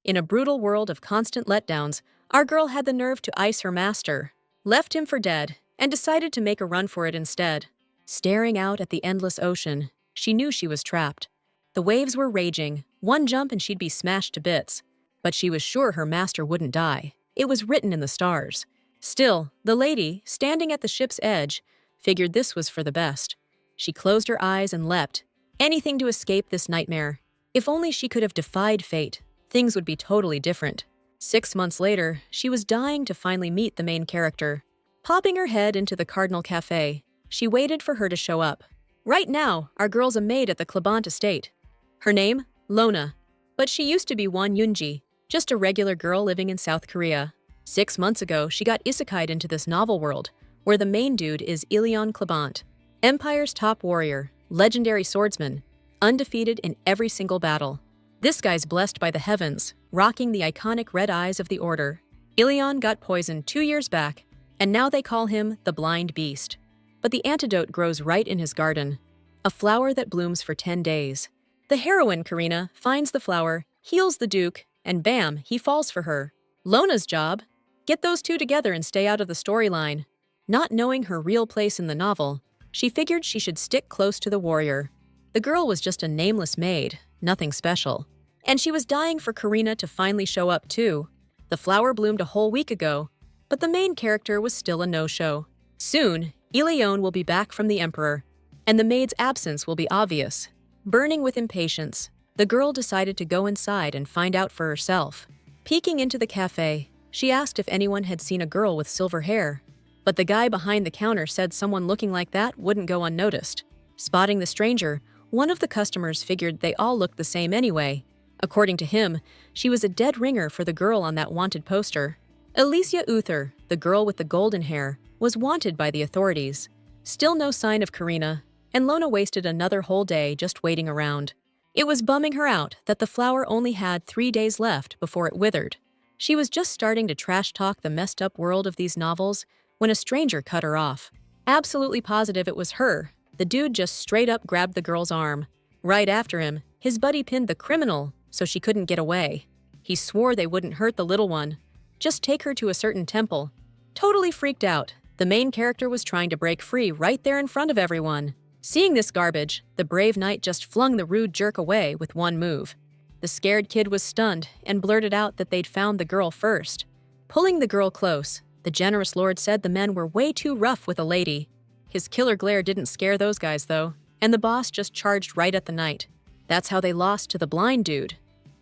In a brutal world of constant letdowns, our girl had the nerve to ice her master, left him for dead, and decided to make a run for it instead. Staring out at the endless ocean, she knew she was trapped. The waves were raging, one jump and she'd be smashed to bits. But she was sure her master wouldn't die. It was written in the stars. Still, the lady, standing at the ship's edge, figured this was for the best. She closed her eyes and leapt. Anything to escape this nightmare. If only she could have defied fate, things would be totally different. 6 months later, she was dying to finally meet the main character. Popping her head into the Cardinal Cafe, she waited for her to show up. Right now, our girl's a maid at the Klabant estate. Her name? Lona. But she used to be Won Yunji, just a regular girl living in South Korea. 6 months ago, she got isekai'd into this novel world, where the main dude is Ilion Klabant, Empire's top warrior, legendary swordsman, undefeated in every single battle. This guy's blessed by the heavens, rocking the iconic red eyes of the Order. Ilion got poisoned 2 years back, and now they call him the Blind Beast. But the antidote grows right in his garden, a flower that blooms for 10 days. The heroine, Karina, finds the flower, heals the Duke, and bam, he falls for her. Lona's job? Get those two together and stay out of the storyline. Not knowing her real place in the novel, she figured she should stick close to the warrior. The girl was just a nameless maid, nothing special. And she was dying for Karina to finally show up too. The flower bloomed a whole week ago, but the main character was still a no-show. Soon, Ilion will be back from the Emperor, and the maid's absence will be obvious. Burning with impatience, the girl decided to go inside and find out for herself. Peeking into the cafe, she asked if anyone had seen a girl with silver hair, but the guy behind the counter said someone looking like that wouldn't go unnoticed. Spotting the stranger, one of the customers figured they all looked the same anyway. According to him, she was a dead ringer for the girl on that wanted poster. Alicia Uther, the girl with the golden hair, was wanted by the authorities. Still no sign of Karina, and Lona wasted another whole day just waiting around. It was bumming her out that the flower only had 3 days left before it withered. She was just starting to trash-talk the messed-up world of these novels when a stranger cut her off. Absolutely positive it was her, the dude just straight up grabbed the girl's arm. Right after him, his buddy pinned the criminal so she couldn't get away. He swore they wouldn't hurt the little one, just take her to a certain temple. Totally freaked out, the main character was trying to break free right there in front of everyone. Seeing this garbage, the brave knight just flung the rude jerk away with one move. The scared kid was stunned and blurted out that they'd found the girl first. Pulling the girl close, the generous lord said the men were way too rough with a lady. His killer glare didn't scare those guys though, and the boss just charged right at the knight. That's how they lost to the blind dude.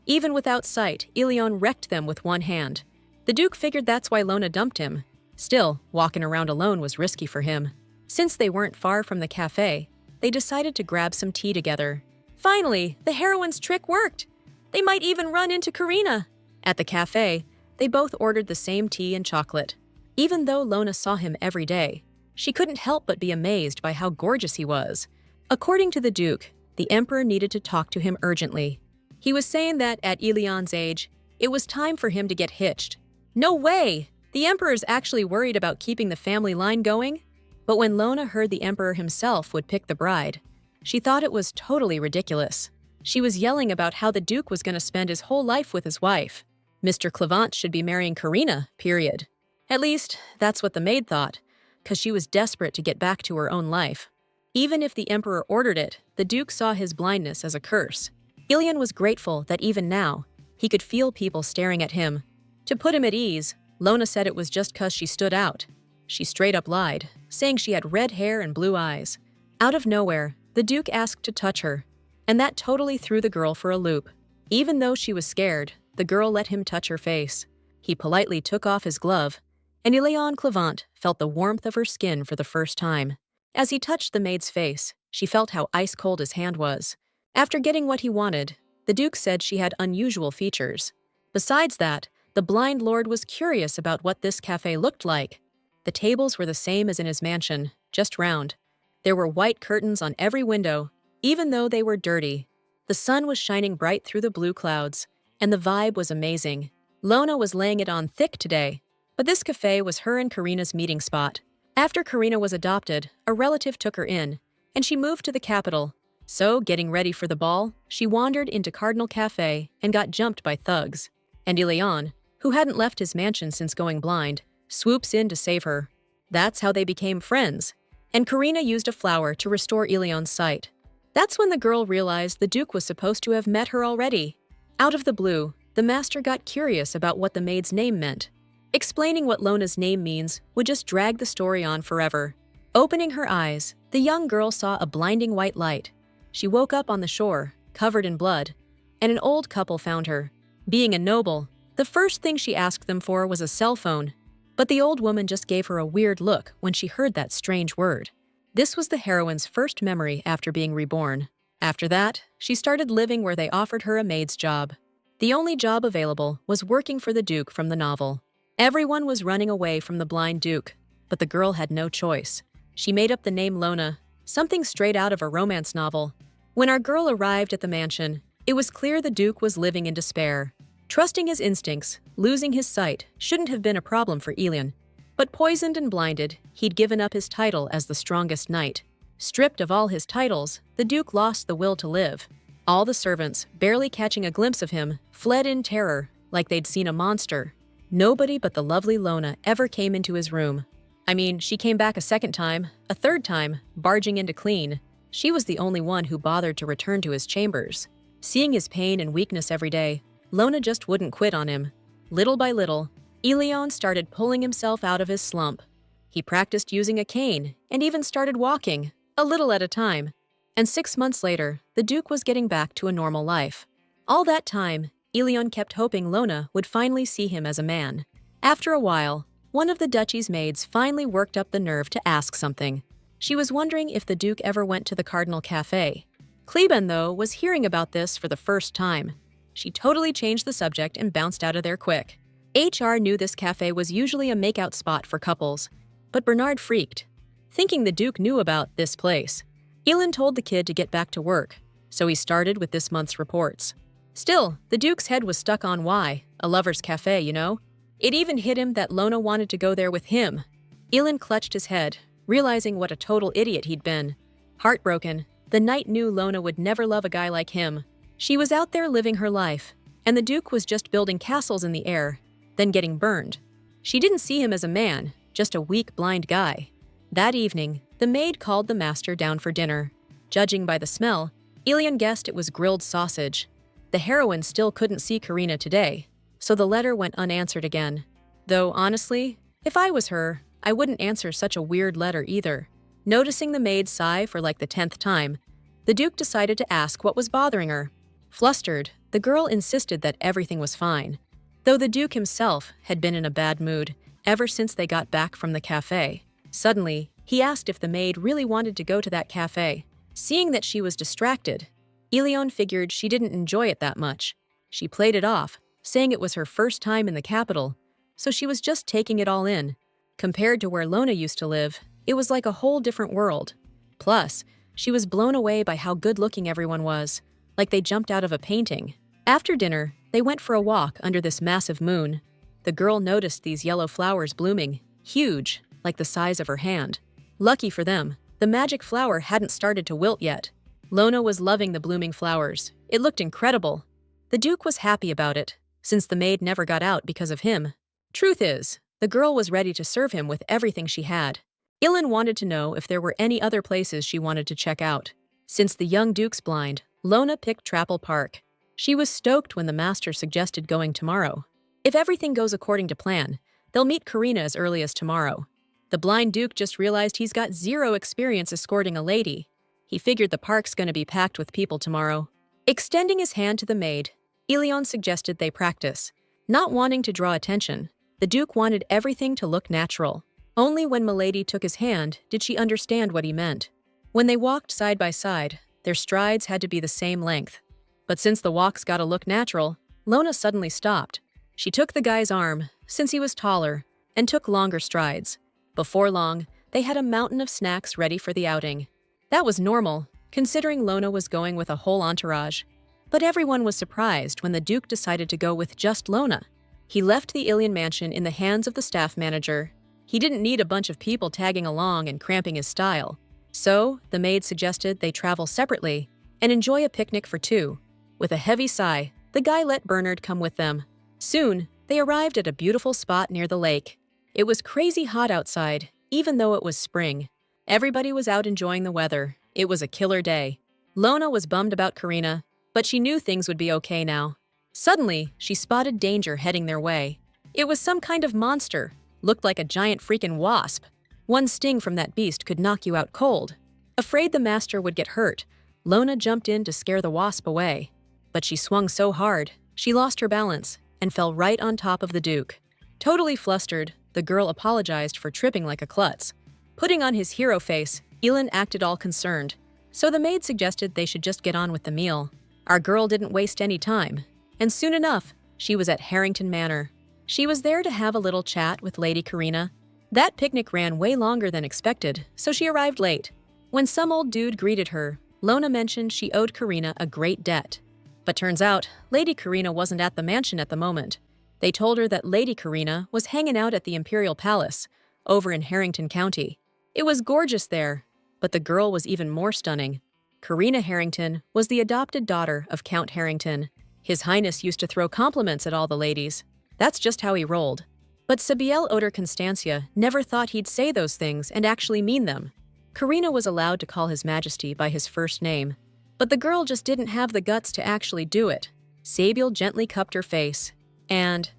Even without sight, Ilion wrecked them with one hand. The Duke figured that's why Lona dumped him. Still, walking around alone was risky for him. Since they weren't far from the cafe, they decided to grab some tea together. Finally, the heroine's trick worked! They might even run into Karina! At the cafe, they both ordered the same tea and chocolate. Even though Lona saw him every day, she couldn't help but be amazed by how gorgeous he was. According to the Duke, the Emperor needed to talk to him urgently. He was saying that at Ilion's age, it was time for him to get hitched. No way! The Emperor's actually worried about keeping the family line going? But when Lona heard the Emperor himself would pick the bride, she thought it was totally ridiculous. She was yelling about how the Duke was going to spend his whole life with his wife. Mr. Klabant should be marrying Karina, period. At least, that's what the maid thought, because she was desperate to get back to her own life. Even if the Emperor ordered it, the Duke saw his blindness as a curse. Ilion was grateful that even now, he could feel people staring at him. To put him at ease, Lona said it was just 'cause she stood out. She straight up lied, saying she had red hair and blue eyes. Out of nowhere, the Duke asked to touch her, and that totally threw the girl for a loop. Even though she was scared, the girl let him touch her face. He politely took off his glove, and Ilion Klabant felt the warmth of her skin for the first time. As he touched the maid's face, she felt how ice-cold his hand was. After getting what he wanted, the Duke said she had unusual features. Besides that, the blind lord was curious about what this cafe looked like. The tables were the same as in his mansion, just round. There were white curtains on every window, even though they were dirty. The sun was shining bright through the blue clouds, and the vibe was amazing. Lona was laying it on thick today, but this cafe was her and Karina's meeting spot. After Karina was adopted, a relative took her in, and she moved to the capital. So, getting ready for the ball, she wandered into Cardinal Cafe and got jumped by thugs. and Ilion, who hadn't left his mansion since going blind, swoops in to save her. That's how they became friends, and Karina used a flower to restore Ilion's sight. That's when the girl realized the Duke was supposed to have met her already. Out of the blue, the master got curious about what the maid's name meant. Explaining what Lona's name means would just drag the story on forever. Opening her eyes, the young girl saw a blinding white light. She woke up on the shore, covered in blood, and an old couple found her. Being a noble, the first thing she asked them for was a cell phone, but the old woman just gave her a weird look when she heard that strange word. This was the heroine's first memory after being reborn. After that, she started living where they offered her a maid's job. The only job available was working for the Duke from the novel. Everyone was running away from the blind Duke, but the girl had no choice. She made up the name Lona, something straight out of a romance novel. When our girl arrived at the mansion, it was clear the Duke was living in despair. Trusting his instincts, losing his sight shouldn't have been a problem for Ilion. But poisoned and blinded, he'd given up his title as the strongest knight. Stripped of all his titles, the Duke lost the will to live. All the servants, barely catching a glimpse of him, fled in terror, like they'd seen a monster. Nobody but the lovely Lona ever came into his room. I mean, she came back a second time, a third time, barging in to clean. She was the only one who bothered to return to his chambers. Seeing his pain and weakness every day, Lona just wouldn't quit on him. Little by little, Ilion started pulling himself out of his slump. He practiced using a cane and even started walking, a little at a time. And 6 months later, the Duke was getting back to a normal life. All that time, Ilion kept hoping Lona would finally see him as a man. After a while, one of the duchy's maids finally worked up the nerve to ask something. She was wondering if the Duke ever went to the Cardinal Cafe. Kleben, though, was hearing about this for the first time. She totally changed the subject and bounced out of there quick. HR knew this cafe was usually a makeout spot for couples, but Bernard freaked, thinking the Duke knew about this place. Elin told the kid to get back to work, so he started with this month's reports. Still, the Duke's head was stuck on why, a lover's cafe, you know? It even hit him that Lona wanted to go there with him. Elin clutched his head, realizing what a total idiot he'd been. Heartbroken, the knight knew Lona would never love a guy like him. She was out there living her life, and the Duke was just building castles in the air, then getting burned. She didn't see him as a man, just a weak, blind guy. That evening, the maid called the master down for dinner. Judging by the smell, Ilion guessed it was grilled sausage. The heroine still couldn't see Karina today, so the letter went unanswered again. Though, honestly, if I was her, I wouldn't answer such a weird letter either. Noticing the maid sigh for like the 10th time, the Duke decided to ask what was bothering her. Flustered, the girl insisted that everything was fine, though the Duke himself had been in a bad mood ever since they got back from the cafe. Suddenly, he asked if the maid really wanted to go to that cafe. Seeing that she was distracted, Ilion figured she didn't enjoy it that much. She played it off, saying it was her first time in the capital, so she was just taking it all in. Compared to where Lona used to live, it was like a whole different world. Plus, she was blown away by how good-looking everyone was, like they jumped out of a painting. After dinner, they went for a walk under this massive moon. The girl noticed these yellow flowers blooming, huge, like the size of her hand. Lucky for them, the magic flower hadn't started to wilt yet. Lona was loving the blooming flowers. It looked incredible. The Duke was happy about it, since the maid never got out because of him. Truth is, the girl was ready to serve him with everything she had. Ilin wanted to know if there were any other places she wanted to check out. Since the young Duke's blind, Lona picked Trapple Park. She was stoked when the master suggested going tomorrow. If everything goes according to plan, they'll meet Karina as early as tomorrow. The blind Duke just realized he's got zero experience escorting a lady. He figured the park's gonna be packed with people tomorrow. Extending his hand to the maid, Ilion suggested they practice. Not wanting to draw attention, the Duke wanted everything to look natural. Only when Milady took his hand did she understand what he meant. When they walked side by side, their strides had to be the same length. But since the walk's gotta look natural, Lona suddenly stopped. She took the guy's arm, since he was taller, and took longer strides. Before long, they had a mountain of snacks ready for the outing. That was normal, considering Lona was going with a whole entourage. But everyone was surprised when the Duke decided to go with just Lona. He left the Ilion mansion in the hands of the staff manager. He didn't need a bunch of people tagging along and cramping his style. So, the maid suggested they travel separately and enjoy a picnic for two. With a heavy sigh, the guy let Bernard come with them. Soon, they arrived at a beautiful spot near the lake. It was crazy hot outside, even though it was spring. Everybody was out enjoying the weather. It was a killer day. Lona was bummed about Karina, but she knew things would be okay now. Suddenly, she spotted danger heading their way. It was some kind of monster, looked like a giant freaking wasp. One sting from that beast could knock you out cold. Afraid the master would get hurt, Lona jumped in to scare the wasp away. But she swung so hard, she lost her balance and fell right on top of the Duke. Totally flustered, the girl apologized for tripping like a klutz. Putting on his hero face, Elin acted all concerned, so the maid suggested they should just get on with the meal. Our girl didn't waste any time, and soon enough, she was at Harrington Manor. She was there to have a little chat with Lady Karina. That picnic ran way longer than expected, so she arrived late. When some old dude greeted her, Lona mentioned she owed Karina a great debt. But turns out, Lady Karina wasn't at the mansion at the moment. They told her that Lady Karina was hanging out at the Imperial Palace, over in Harrington County. It was gorgeous there, but the girl was even more stunning. Karina Harrington was the adopted daughter of Count Harrington. His Highness used to throw compliments at all the ladies. That's just how he rolled. But Sabiel Oder Constancia never thought he'd say those things and actually mean them. Karina was allowed to call His Majesty by his first name, but the girl just didn't have the guts to actually do it. Sabiel gently cupped her face, and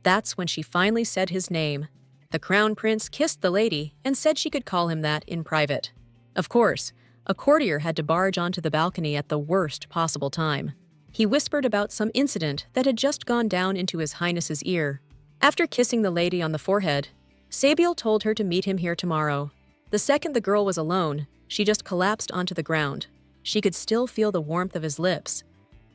that's when she finally said his name. The Crown Prince kissed the lady and said she could call him that in private. Of course, a courtier had to barge onto the balcony at the worst possible time. He whispered about some incident that had just gone down into His Highness's ear. After kissing the lady on the forehead, Sabiel told her to meet him here tomorrow. The second the girl was alone, she just collapsed onto the ground. She could still feel the warmth of his lips.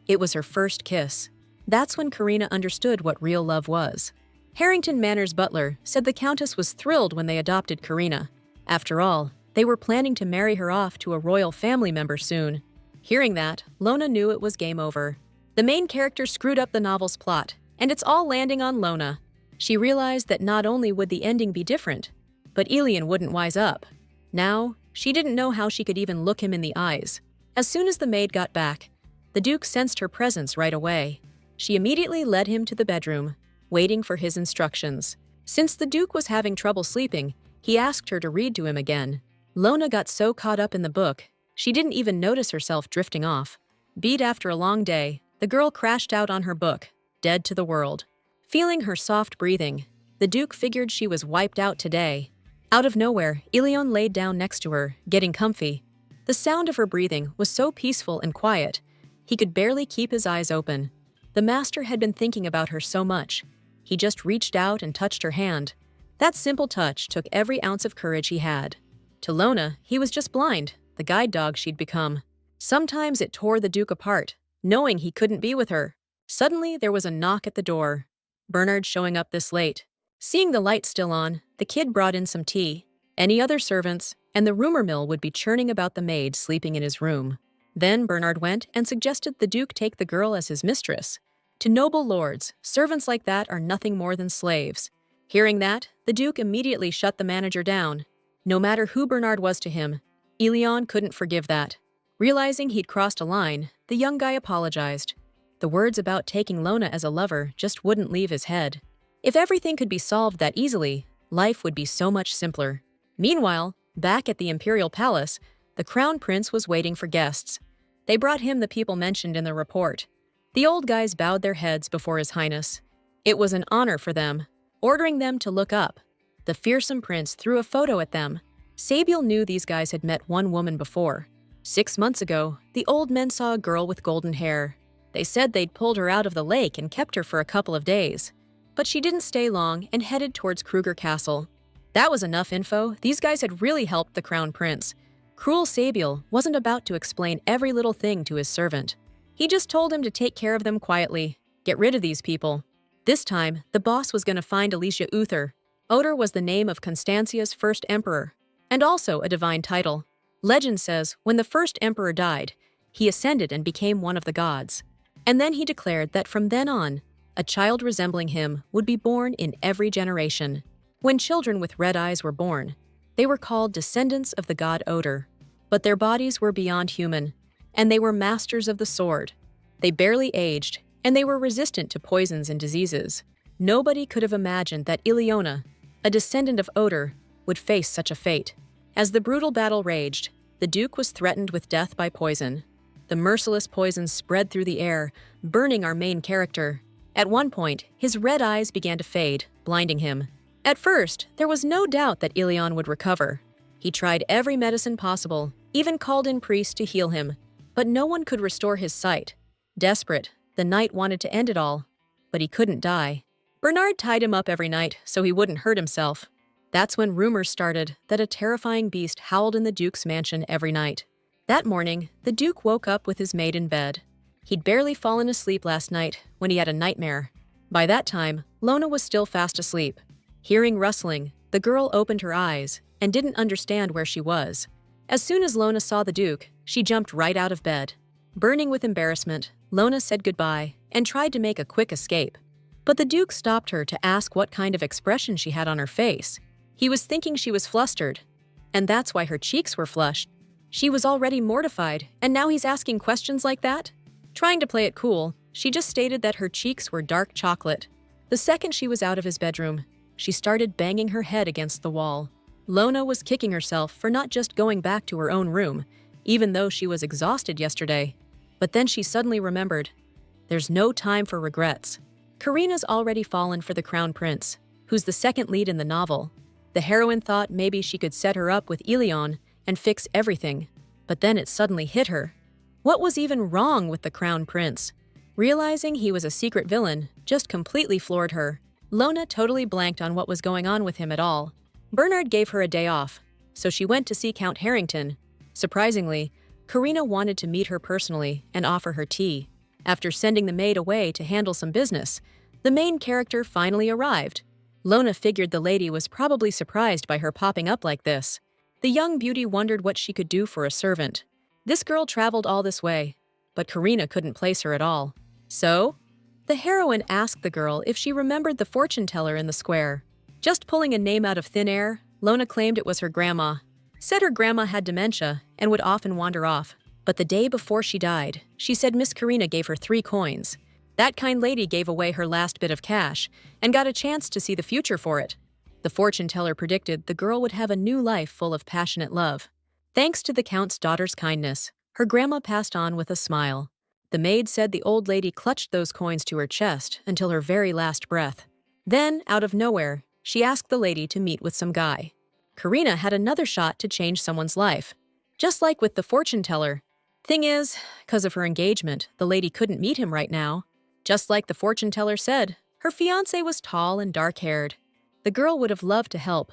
It was her first kiss. That's when Karina understood what real love was. Harrington Manor's butler said the Countess was thrilled when they adopted Karina. After all, they were planning to marry her off to a royal family member soon. Hearing that, Lona knew it was game over. The main character screwed up the novel's plot, and it's all landing on Lona. She realized that not only would the ending be different, but Elian wouldn't wise up. Now, she didn't know how she could even look him in the eyes. As soon as the maid got back, the Duke sensed her presence right away. She immediately led him to the bedroom, waiting for his instructions. Since the Duke was having trouble sleeping, he asked her to read to him again. Lona got so caught up in the book, she didn't even notice herself drifting off. Beat after a long day, the girl crashed out on her book, dead to the world. Feeling her soft breathing, the Duke figured she was wiped out today. Out of nowhere, Ilion laid down next to her, getting comfy. The sound of her breathing was so peaceful and quiet, he could barely keep his eyes open. The master had been thinking about her so much. He just reached out and touched her hand. That simple touch took every ounce of courage he had. To Lona, he was just blind, the guide dog she'd become. Sometimes it tore the Duke apart, knowing he couldn't be with her. Suddenly, there was a knock at the door. Bernard showing up this late. Seeing the light still on, the kid brought in some tea, any other servants, and the rumor mill would be churning about the maid sleeping in his room. Then Bernard went and suggested the Duke take the girl as his mistress. To noble lords, servants like that are nothing more than slaves. Hearing that, the Duke immediately shut the manager down. No matter who Bernard was to him, Elion couldn't forgive that. Realizing he'd crossed a line, the young guy apologized. The words about taking Lona as a lover just wouldn't leave his head. If everything could be solved that easily, life would be so much simpler. Meanwhile, back at the Imperial Palace, the Crown Prince was waiting for guests. They brought him the people mentioned in the report. The old guys bowed their heads before His Highness. It was an honor for them, ordering them to look up. The fearsome prince threw a photo at them. Sabiel knew these guys had met one woman before. 6 months ago, the old men saw a girl with golden hair. They said they'd pulled her out of the lake and kept her for a couple of days. But she didn't stay long and headed towards Kruger Castle. That was enough info. These guys had really helped the Crown Prince. Cruel Sabiel wasn't about to explain every little thing to his servant. He just told him to take care of them quietly, get rid of these people. This time, the boss was going to find Alicia Uther. Oder was the name of Constancia's first emperor, and also a divine title. Legend says when the first emperor died, he ascended and became one of the gods. And then he declared that from then on, a child resembling him would be born in every generation. When children with red eyes were born, they were called descendants of the god Oder. But their bodies were beyond human, and they were masters of the sword. They barely aged, and they were resistant to poisons and diseases. Nobody could have imagined that Ileana, a descendant of Odor, would face such a fate. As the brutal battle raged, the Duke was threatened with death by poison. The merciless poison spread through the air, burning our main character. At one point, his red eyes began to fade, blinding him. At first, there was no doubt that Ilion would recover. He tried every medicine possible, even called in priests to heal him, but no one could restore his sight. Desperate, the knight wanted to end it all, but he couldn't die. Bernard tied him up every night so he wouldn't hurt himself. That's when rumors started that a terrifying beast howled in the Duke's mansion every night. That morning, the Duke woke up with his maid in bed. He'd barely fallen asleep last night when he had a nightmare. By that time, Lona was still fast asleep. Hearing rustling, the girl opened her eyes and didn't understand where she was. As soon as Lona saw the Duke, she jumped right out of bed. Burning with embarrassment, Lona said goodbye and tried to make a quick escape. But the Duke stopped her to ask what kind of expression she had on her face. He was thinking she was flustered, and that's why her cheeks were flushed. She was already mortified, and now he's asking questions like that? Trying to play it cool, she just stated that her cheeks were dark chocolate. The second she was out of his bedroom, she started banging her head against the wall. Lona was kicking herself for not just going back to her own room, even though she was exhausted yesterday. But then she suddenly remembered. There's no time for regrets. Karina's already fallen for the Crown Prince, who's the second lead in the novel. The heroine thought maybe she could set her up with Ilion and fix everything, but then it suddenly hit her. What was even wrong with the Crown Prince? Realizing he was a secret villain just completely floored her. Lona totally blanked on what was going on with him at all. Bernard gave her a day off, so she went to see Count Harrington. Surprisingly, Karina wanted to meet her personally and offer her tea. After sending the maid away to handle some business, the main character finally arrived. Lona figured the lady was probably surprised by her popping up like this. The young beauty wondered what she could do for a servant. This girl traveled all this way, but Karina couldn't place her at all. So, the heroine asked the girl if she remembered the fortune teller in the square. Just pulling a name out of thin air, Lona claimed it was her grandma. Said her grandma had dementia and would often wander off. But the day before she died, she said Miss Karina gave her 3 coins. That kind lady gave away her last bit of cash and got a chance to see the future for it. The fortune teller predicted the girl would have a new life full of passionate love. Thanks to the Count's daughter's kindness, her grandma passed on with a smile. The maid said the old lady clutched those coins to her chest until her very last breath. Then, out of nowhere, she asked the lady to meet with some guy. Karina had another shot to change someone's life. Just like with the fortune teller. Thing is, because of her engagement, the lady couldn't meet him right now. Just like the fortune teller said, her fiancé was tall and dark-haired. The girl would have loved to help,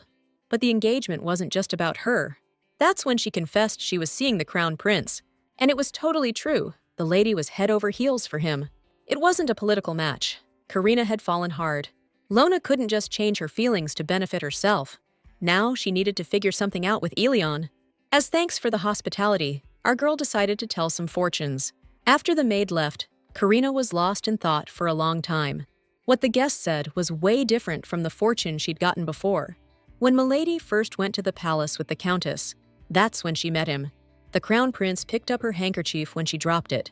but the engagement wasn't just about her. That's when she confessed she was seeing the Crown Prince. And it was totally true. The lady was head over heels for him. It wasn't a political match. Karina had fallen hard. Lona couldn't just change her feelings to benefit herself. Now she needed to figure something out with Ilion. As thanks for the hospitality, our girl decided to tell some fortunes. After the maid left, Karina was lost in thought for a long time. What the guest said was way different from the fortune she'd gotten before. When Milady first went to the palace with the Countess, that's when she met him. The Crown Prince picked up her handkerchief when she dropped it.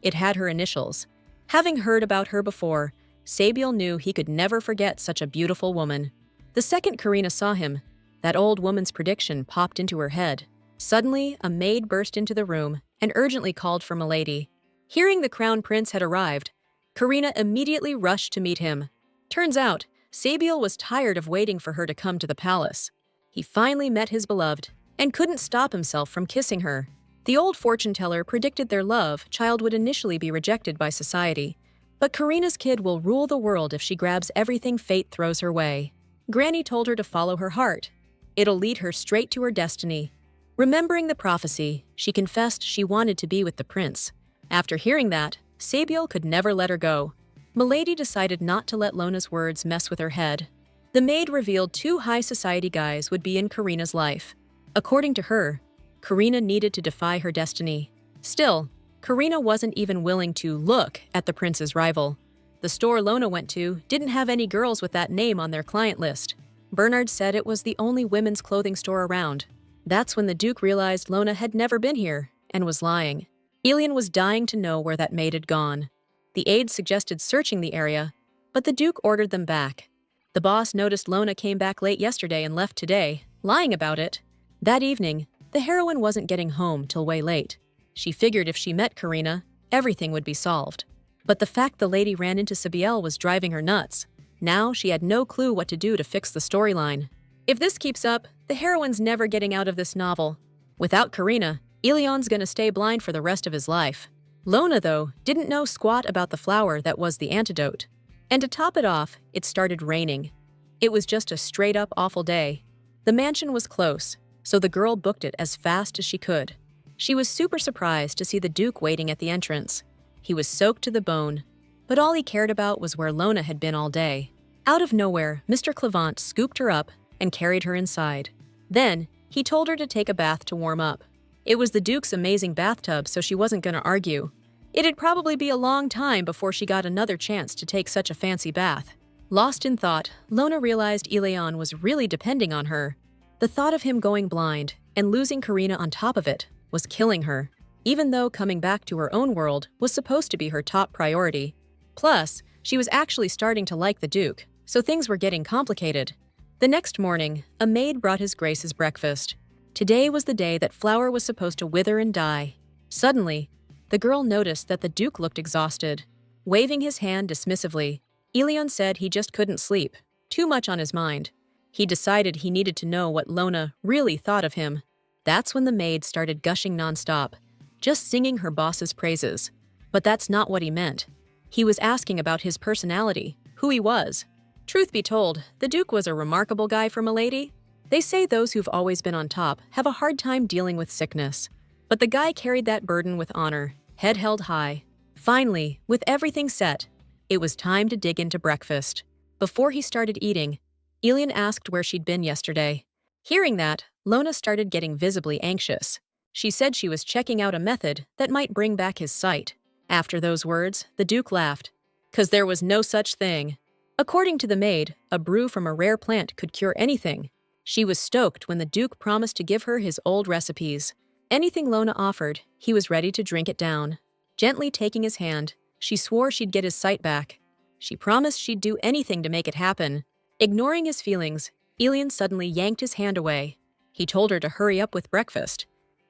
It had her initials. Having heard about her before, Sabiel knew he could never forget such a beautiful woman. The second Karina saw him, that old woman's prediction popped into her head. Suddenly, a maid burst into the room and urgently called for Milady. Hearing the Crown Prince had arrived, Karina immediately rushed to meet him. Turns out, Sabiel was tired of waiting for her to come to the palace. He finally met his beloved and couldn't stop himself from kissing her. The old fortune teller predicted their love child would initially be rejected by society, but Karina's kid will rule the world if she grabs everything fate throws her way. Granny told her to follow her heart. It'll lead her straight to her destiny. Remembering the prophecy, she confessed she wanted to be with the prince. After hearing that, Sabiel could never let her go. Milady decided not to let Lona's words mess with her head. The maid revealed 2 high society guys would be in Karina's life. According to her, Karina needed to defy her destiny. Still, Karina wasn't even willing to look at the prince's rival. The store Lona went to didn't have any girls with that name on their client list. Bernard said it was the only women's clothing store around. That's when the Duke realized Lona had never been here and was lying. Ilion was dying to know where that maid had gone. The aides suggested searching the area, but the Duke ordered them back. The boss noticed Lona came back late yesterday and left today, lying about it. That evening, the heroine wasn't getting home till way late. She figured if she met Karina, everything would be solved. But the fact the lady ran into Sabiel was driving her nuts. Now she had no clue what to do to fix the storyline. If this keeps up, the heroine's never getting out of this novel. Without Karina, Ilion's gonna stay blind for the rest of his life. Lona, though, didn't know squat about the flower that was the antidote. And to top it off, it started raining. It was just a straight-up awful day. The mansion was close, so the girl booked it as fast as she could. She was super surprised to see the Duke waiting at the entrance. He was soaked to the bone, but all he cared about was where Lona had been all day. Out of nowhere, Mr. Clevant scooped her up and carried her inside. Then, he told her to take a bath to warm up. It was the Duke's amazing bathtub, so she wasn't going to argue. It'd probably be a long time before she got another chance to take such a fancy bath. Lost in thought, Lona realized Ilion was really depending on her. The thought of him going blind and losing Karina on top of it was killing her, even though coming back to her own world was supposed to be her top priority. Plus, she was actually starting to like the Duke, so things were getting complicated. The next morning, a maid brought His Grace's breakfast. Today was the day that Flower was supposed to wither and die. Suddenly, the girl noticed that the Duke looked exhausted. Waving his hand dismissively, Ilion said he just couldn't sleep, too much on his mind. He decided he needed to know what Lona really thought of him. That's when the maid started gushing nonstop, just singing her boss's praises. But that's not what he meant. He was asking about his personality, who he was. Truth be told, the Duke was a remarkable guy for Milady. They say those who've always been on top have a hard time dealing with sickness. But the guy carried that burden with honor, head held high. Finally, with everything set, it was time to dig into breakfast. Before he started eating, Ilion asked where she'd been yesterday. Hearing that, Lona started getting visibly anxious. She said she was checking out a method that might bring back his sight. After those words, the Duke laughed. 'Cause there was no such thing. According to the maid, a brew from a rare plant could cure anything. She was stoked when the Duke promised to give her his old recipes. Anything Lona offered, he was ready to drink it down. Gently taking his hand, she swore she'd get his sight back. She promised she'd do anything to make it happen. Ignoring his feelings, Ilion suddenly yanked his hand away. He told her to hurry up with breakfast.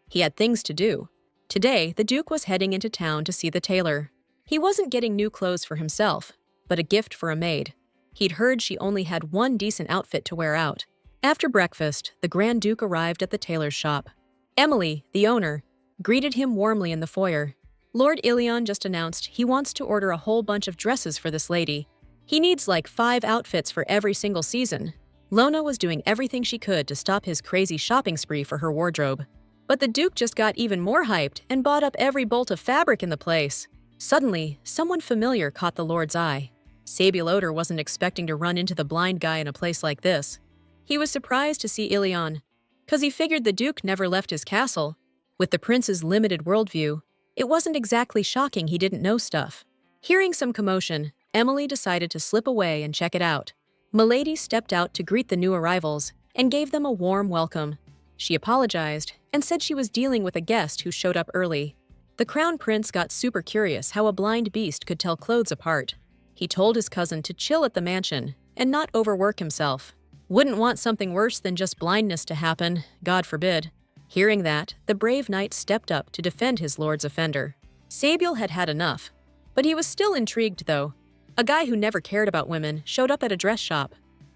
He had things to do. Today, the Duke was heading into town to see the tailor. He wasn't getting new clothes for himself, but a gift for a maid. He'd heard she only had one decent outfit to wear out. After breakfast, the Grand Duke arrived at the tailor's shop. Emily, the owner, greeted him warmly in the foyer. Lord Ilion just announced he wants to order a whole bunch of dresses for this lady. He needs like 5 outfits for every single season. Lona was doing everything she could to stop his crazy shopping spree for her wardrobe. But the Duke just got even more hyped and bought up every bolt of fabric in the place. Suddenly, someone familiar caught the Lord's eye. Sabiel Oder wasn't expecting to run into the blind guy in a place like this. He was surprised to see Ilion, 'cause he figured the Duke never left his castle. With the prince's limited worldview, it wasn't exactly shocking he didn't know stuff. Hearing some commotion, Emily decided to slip away and check it out. Milady stepped out to greet the new arrivals and gave them a warm welcome. She apologized and said she was dealing with a guest who showed up early. The Crown Prince got super curious how a blind beast could tell clothes apart. He told his cousin to chill at the mansion and not overwork himself. Wouldn't want something worse than just blindness to happen, God forbid. Hearing that, the brave knight stepped up to defend his lord's offender. Sabiel had had enough, but he was still intrigued though. A guy who never cared about women showed up at a dress shop.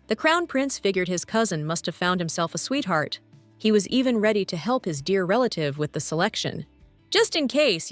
The Crown Prince figured his cousin must have found himself a sweetheart. He was even ready to help his dear relative with the selection. Just in case,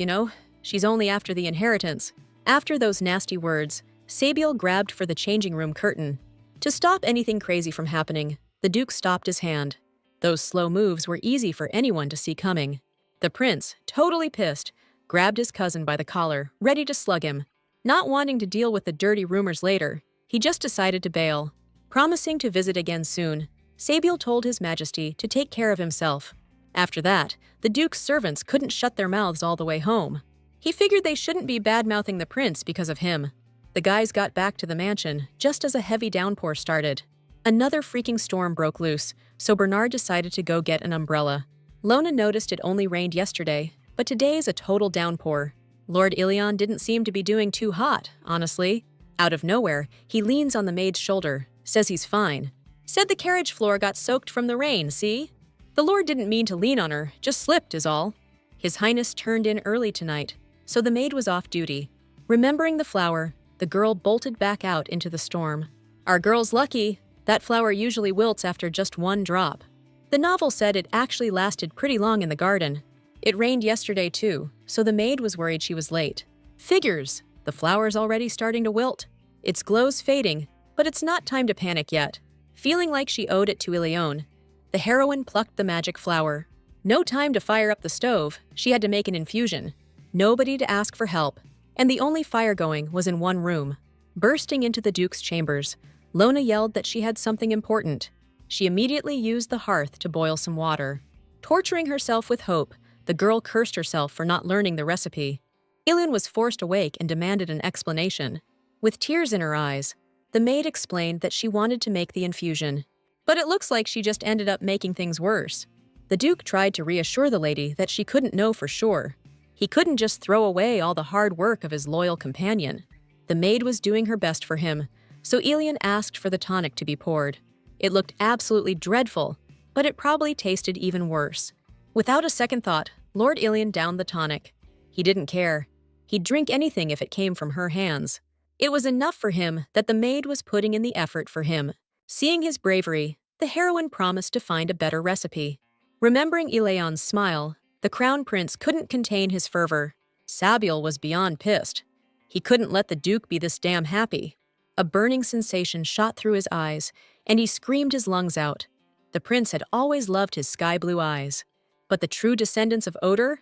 she's only after the inheritance. After those nasty words, Sabiel grabbed for the changing room curtain. To stop anything crazy from happening, the Duke stopped his hand. Those slow moves were easy for anyone to see coming. The prince, totally pissed, grabbed his cousin by the collar, ready to slug him. Not wanting to deal with the dirty rumors later, he just decided to bail. Promising to visit again soon, Sabiel told His Majesty to take care of himself. After that, the Duke's servants couldn't shut their mouths all the way home. He figured they shouldn't be bad-mouthing the prince because of him. The guys got back to the mansion just as a heavy downpour started. Another freaking storm broke loose, so Bernard decided to go get an umbrella. Lona noticed it only rained yesterday, but today is a total downpour. Lord Ilion didn't seem to be doing too hot, honestly. Out of nowhere, he leans on the maid's shoulder, says he's fine. Said the carriage floor got soaked from the rain, see? The Lord didn't mean to lean on her, just slipped is all. His Highness turned in early tonight, so the maid was off duty. Remembering the flower, the girl bolted back out into the storm. Our girl's lucky. That flower usually wilts after just one drop. The novel said it actually lasted pretty long in the garden. It rained yesterday too, so the maid was worried she was late. Figures, the flower's already starting to wilt. Its glow's fading, but it's not time to panic yet. Feeling like she owed it to Ilion, the heroine plucked the magic flower. No time to fire up the stove, she had to make an infusion. Nobody to ask for help, and the only fire going was in one room. Bursting into the Duke's chambers, Lona yelled that she had something important. She immediately used the hearth to boil some water. Torturing herself with hope, the girl cursed herself for not learning the recipe. Ilion was forced awake and demanded an explanation. With tears in her eyes, the maid explained that she wanted to make the infusion. But it looks like she just ended up making things worse. The Duke tried to reassure the lady that she couldn't know for sure. He couldn't just throw away all the hard work of his loyal companion. The maid was doing her best for him, so Ilion asked for the tonic to be poured. It looked absolutely dreadful, but it probably tasted even worse. Without a second thought, Lord Ilion downed the tonic. He didn't care. He'd drink anything if it came from her hands. It was enough for him that the maid was putting in the effort for him. Seeing his bravery, the heroine promised to find a better recipe. Remembering Ilion's smile, the crown prince couldn't contain his fervor. Sabiel was beyond pissed. He couldn't let the Duke be this damn happy. A burning sensation shot through his eyes, and he screamed his lungs out. The prince had always loved his sky-blue eyes. But the true descendants of Odor?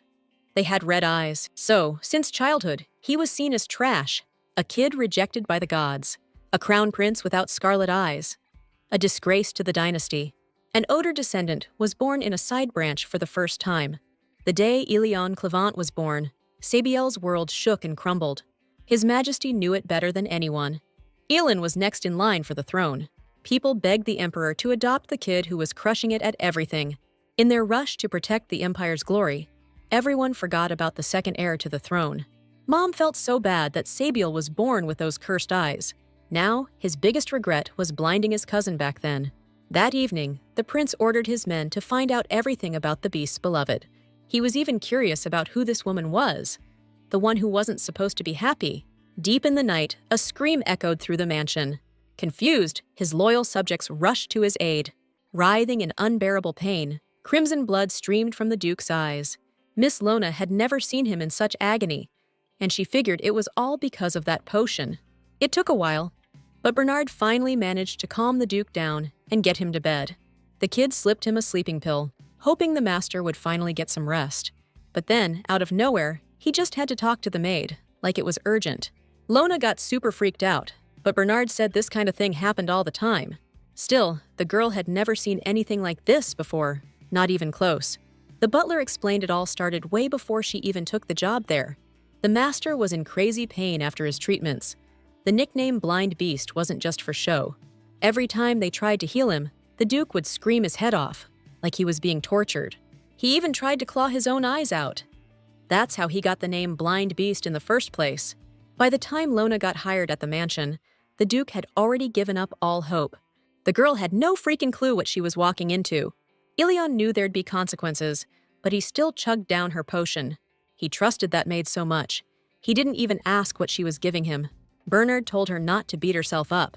They had red eyes. So, since childhood, he was seen as trash. A kid rejected by the gods. A crown prince without scarlet eyes. A disgrace to the dynasty. An Odor descendant was born in a side branch for the first time. The day Ilion Clevant was born, Sabiel's world shook and crumbled. His Majesty knew it better than anyone. Ilion was next in line for the throne. People begged the emperor to adopt the kid who was crushing it at everything. In their rush to protect the empire's glory, everyone forgot about the second heir to the throne. Mom felt so bad that Sabiel was born with those cursed eyes. Now, his biggest regret was blinding his cousin back then. That evening, the prince ordered his men to find out everything about the beast's beloved. He was even curious about who this woman was, the one who wasn't supposed to be happy. Deep in the night, a scream echoed through the mansion. Confused, his loyal subjects rushed to his aid. Writhing in unbearable pain, crimson blood streamed from the Duke's eyes. Miss Lona had never seen him in such agony, and she figured it was all because of that potion. It took a while, but Bernard finally managed to calm the Duke down and get him to bed. The kid slipped him a sleeping pill, hoping the master would finally get some rest. But then, out of nowhere, he just had to talk to the maid, like it was urgent. Lona got super freaked out, but Bernard said this kind of thing happened all the time. Still, the girl had never seen anything like this before, not even close. The butler explained it all started way before she even took the job there. The master was in crazy pain after his treatments. The nickname Blind Beast wasn't just for show. Every time they tried to heal him, the Duke would scream his head off, like he was being tortured. He even tried to claw his own eyes out. That's how he got the name Blind Beast in the first place. By the time Lona got hired at the mansion, the Duke had already given up all hope. The girl had no freaking clue what she was walking into. Ilion knew there'd be consequences, but he still chugged down her potion. He trusted that maid so much. He didn't even ask what she was giving him. Bernard told her not to beat herself up.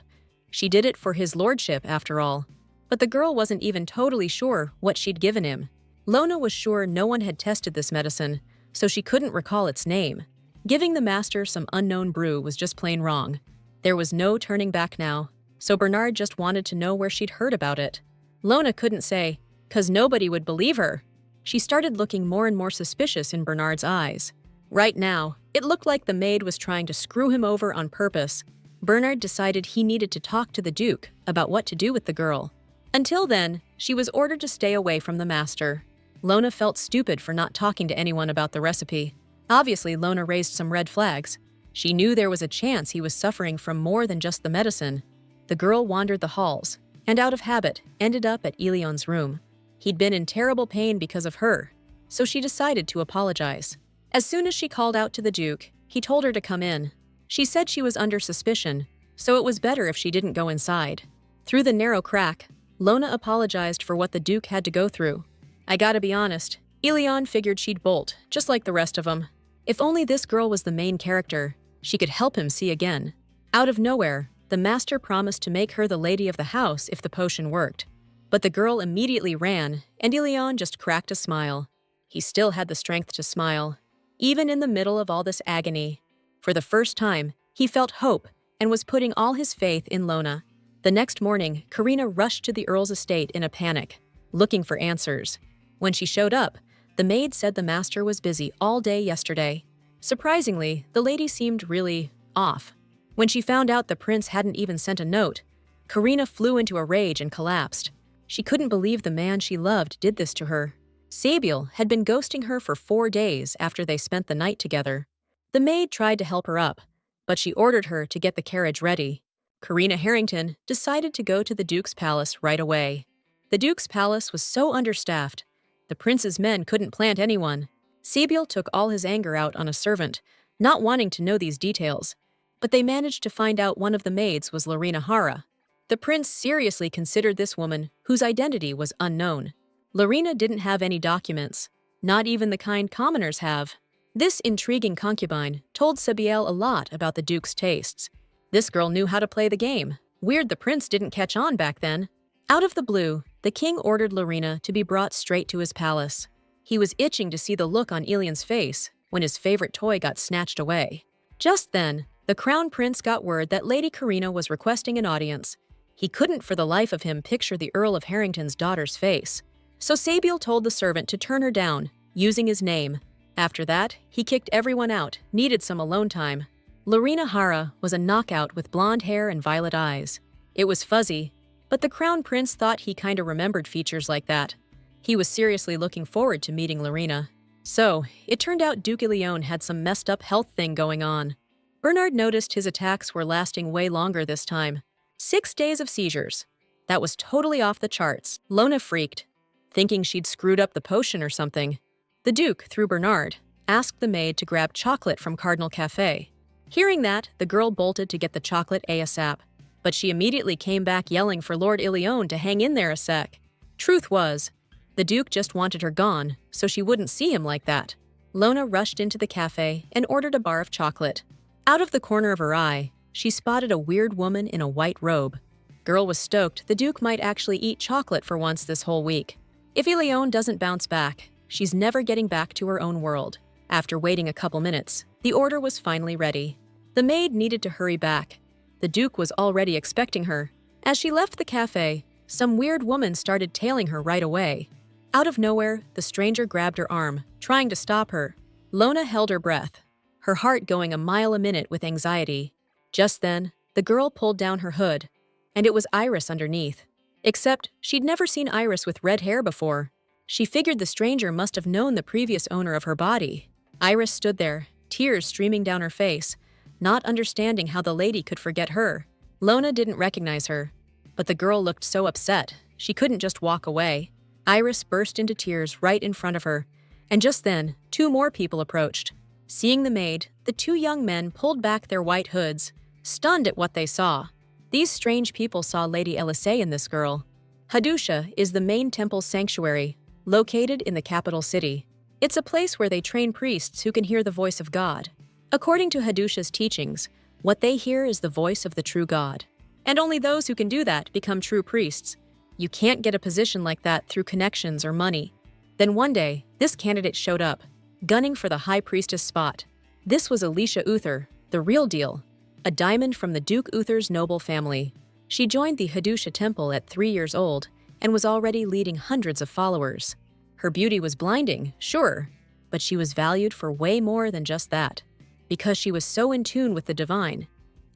She did it for his lordship, after all. But the girl wasn't even totally sure what she'd given him. Lona was sure no one had tested this medicine, so she couldn't recall its name. Giving the master some unknown brew was just plain wrong. There was no turning back now, so Bernard just wanted to know where she'd heard about it. Lona couldn't say, 'cause nobody would believe her. She started looking more and more suspicious in Bernard's eyes. Right now, it looked like the maid was trying to screw him over on purpose. Bernard decided he needed to talk to the Duke about what to do with the girl. Until then, she was ordered to stay away from the master. Lona felt stupid for not talking to anyone about the recipe. Obviously, Lona raised some red flags. She knew there was a chance he was suffering from more than just the medicine. The girl wandered the halls, and out of habit, ended up at Ilion's room. He'd been in terrible pain because of her, so she decided to apologize. As soon as she called out to the Duke, he told her to come in. She said she was under suspicion, so it was better if she didn't go inside. Through the narrow crack, Lona apologized for what the Duke had to go through. I gotta be honest, Ilion figured she'd bolt, just like the rest of them. If only this girl was the main character, she could help him see again. Out of nowhere, the master promised to make her the lady of the house if the potion worked. But the girl immediately ran, and Ilion just cracked a smile. He still had the strength to smile, even in the middle of all this agony. For the first time, he felt hope and was putting all his faith in Lona. The next morning, Karina rushed to the Earl's estate in a panic, looking for answers. When she showed up, the maid said the master was busy all day yesterday. Surprisingly, the lady seemed really off. When she found out the prince hadn't even sent a note, Karina flew into a rage and collapsed. She couldn't believe the man she loved did this to her. Sabiel had been ghosting her for 4 days after they spent the night together. The maid tried to help her up, but she ordered her to get the carriage ready. Karina Harrington decided to go to the Duke's palace right away. The Duke's palace was so understaffed. The prince's men couldn't plant anyone. Sabiel took all his anger out on a servant, not wanting to know these details. But they managed to find out one of the maids was Lorena Hara. The prince seriously considered this woman, whose identity was unknown. Lorena didn't have any documents, not even the kind commoners have. This intriguing concubine told Sabiel a lot about the Duke's tastes. This girl knew how to play the game. Weird the prince didn't catch on back then. Out of the blue, the king ordered Lorena to be brought straight to his palace. He was itching to see the look on Ilion's face when his favorite toy got snatched away. Just then, the crown prince got word that Lady Karina was requesting an audience. He couldn't for the life of him picture the Earl of Harrington's daughter's face. So Sabiel told the servant to turn her down, using his name. After that, he kicked everyone out, needed some alone time. Lorena Hara was a knockout with blonde hair and violet eyes. It was fuzzy, but the crown prince thought he kinda remembered features like that. He was seriously looking forward to meeting Lorena. So, it turned out Duke Ilion had some messed up health thing going on. Bernard noticed his attacks were lasting way longer this time. 6 days of seizures. That was totally off the charts. Lona freaked, thinking she'd screwed up the potion or something. The Duke, through Bernard, asked the maid to grab chocolate from Cardinal Cafe. Hearing that, the girl bolted to get the chocolate ASAP, but she immediately came back yelling for Lord Ilion to hang in there a sec. Truth was, the Duke just wanted her gone, so she wouldn't see him like that. Lona rushed into the cafe and ordered a bar of chocolate. Out of the corner of her eye, she spotted a weird woman in a white robe. Girl was stoked the Duke might actually eat chocolate for once this whole week. If Ilion doesn't bounce back, she's never getting back to her own world. After waiting a couple minutes, the order was finally ready. The maid needed to hurry back. The Duke was already expecting her. As she left the cafe, some weird woman started tailing her right away. Out of nowhere, the stranger grabbed her arm, trying to stop her. Lona held her breath, her heart going a mile a minute with anxiety. Just then, the girl pulled down her hood, and it was Iris underneath. Except she'd never seen Iris with red hair before. She figured the stranger must have known the previous owner of her body. Iris stood there, tears streaming down her face, not understanding how the lady could forget her. Lona didn't recognize her, but the girl looked so upset, she couldn't just walk away. Iris burst into tears right in front of her, and just then, 2 more people approached. Seeing the maid, the 2 young men pulled back their white hoods, stunned at what they saw. These strange people saw Lady Elisée in this girl. Hadusha is the main temple sanctuary, located in the capital city. It's a place where they train priests who can hear the voice of God. According to Hadusha's teachings, what they hear is the voice of the true God. And only those who can do that become true priests. You can't get a position like that through connections or money. Then one day, this candidate showed up, gunning for the high priestess spot. This was Alicia Uther, the real deal, a diamond from the Duke Uther's noble family. She joined the Hadusha temple at 3 years old and was already leading hundreds of followers. Her beauty was blinding, sure, but she was valued for way more than just that. Because she was so in tune with the divine,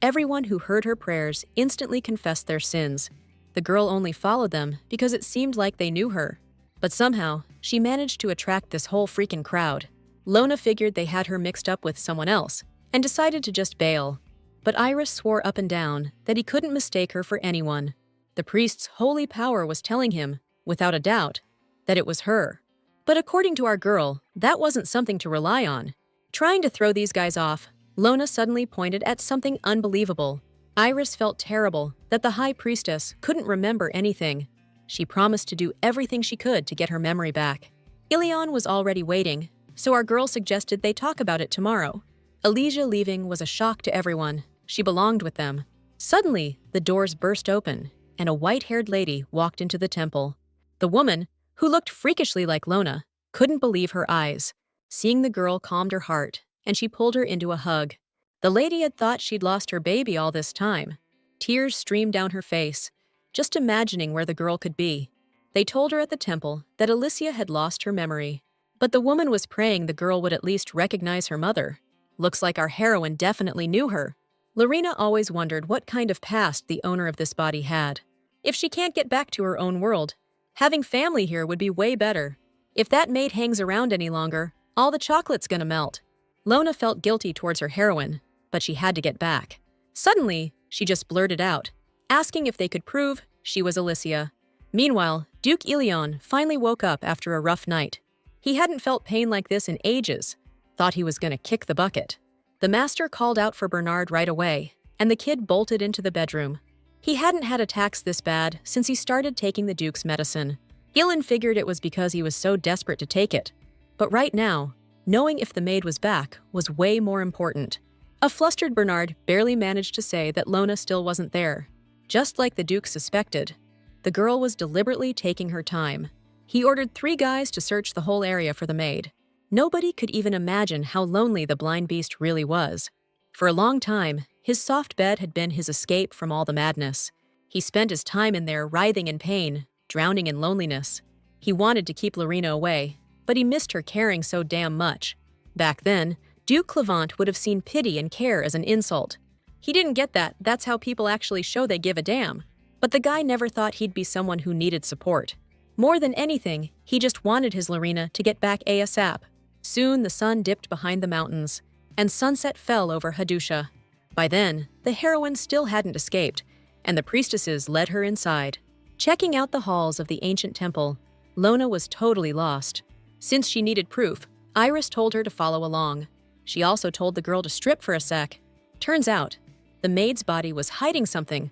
everyone who heard her prayers instantly confessed their sins. The girl only followed them because it seemed like they knew her. But somehow, she managed to attract this whole freaking crowd. Lona figured they had her mixed up with someone else and decided to just bail. But Iris swore up and down that he couldn't mistake her for anyone. The priest's holy power was telling him, without a doubt, that it was her. But according to our girl, that wasn't something to rely on. Trying to throw these guys off, Lona suddenly pointed at something unbelievable. Iris felt terrible that the High Priestess couldn't remember anything. She promised to do everything she could to get her memory back. Ilion was already waiting, so our girl suggested they talk about it tomorrow. Elysia leaving was a shock to everyone. She belonged with them. Suddenly, the doors burst open, and a white-haired lady walked into the temple. The woman, who looked freakishly like Lona, couldn't believe her eyes. Seeing the girl calmed her heart, and she pulled her into a hug. The lady had thought she'd lost her baby all this time. Tears streamed down her face, just imagining where the girl could be. They told her at the temple that Elysia had lost her memory, but the woman was praying the girl would at least recognize her mother. Looks like our heroine definitely knew her. Lorena always wondered what kind of past the owner of this body had. If she can't get back to her own world, having family here would be way better. If that maid hangs around any longer, all the chocolate's gonna melt. Lona felt guilty towards her heroine, but she had to get back. Suddenly, she just blurted out, asking if they could prove she was Elysia. Meanwhile, Duke Ilion finally woke up after a rough night. He hadn't felt pain like this in ages, thought he was gonna kick the bucket. The master called out for Bernard right away, and the kid bolted into the bedroom. He hadn't had attacks this bad since he started taking the Duke's medicine. Gillen figured it was because he was so desperate to take it. But right now, knowing if the maid was back was way more important. A flustered Bernard barely managed to say that Lona still wasn't there. Just like the Duke suspected, the girl was deliberately taking her time. He ordered 3 guys to search the whole area for the maid. Nobody could even imagine how lonely the blind beast really was. For a long time, his soft bed had been his escape from all the madness. He spent his time in there writhing in pain, drowning in loneliness. He wanted to keep Lorena away, but he missed her caring so damn much. Back then, Duke Clevant would have seen pity and care as an insult. He didn't get that that's how people actually show they give a damn. But the guy never thought he'd be someone who needed support. More than anything, he just wanted his Lorena to get back ASAP. Soon the sun dipped behind the mountains, and sunset fell over Hadusha. By then, the heroine still hadn't escaped, and the priestesses led her inside. Checking out the halls of the ancient temple, Lona was totally lost. Since she needed proof, Iris told her to follow along. She also told the girl to strip for a sec. Turns out, the maid's body was hiding something,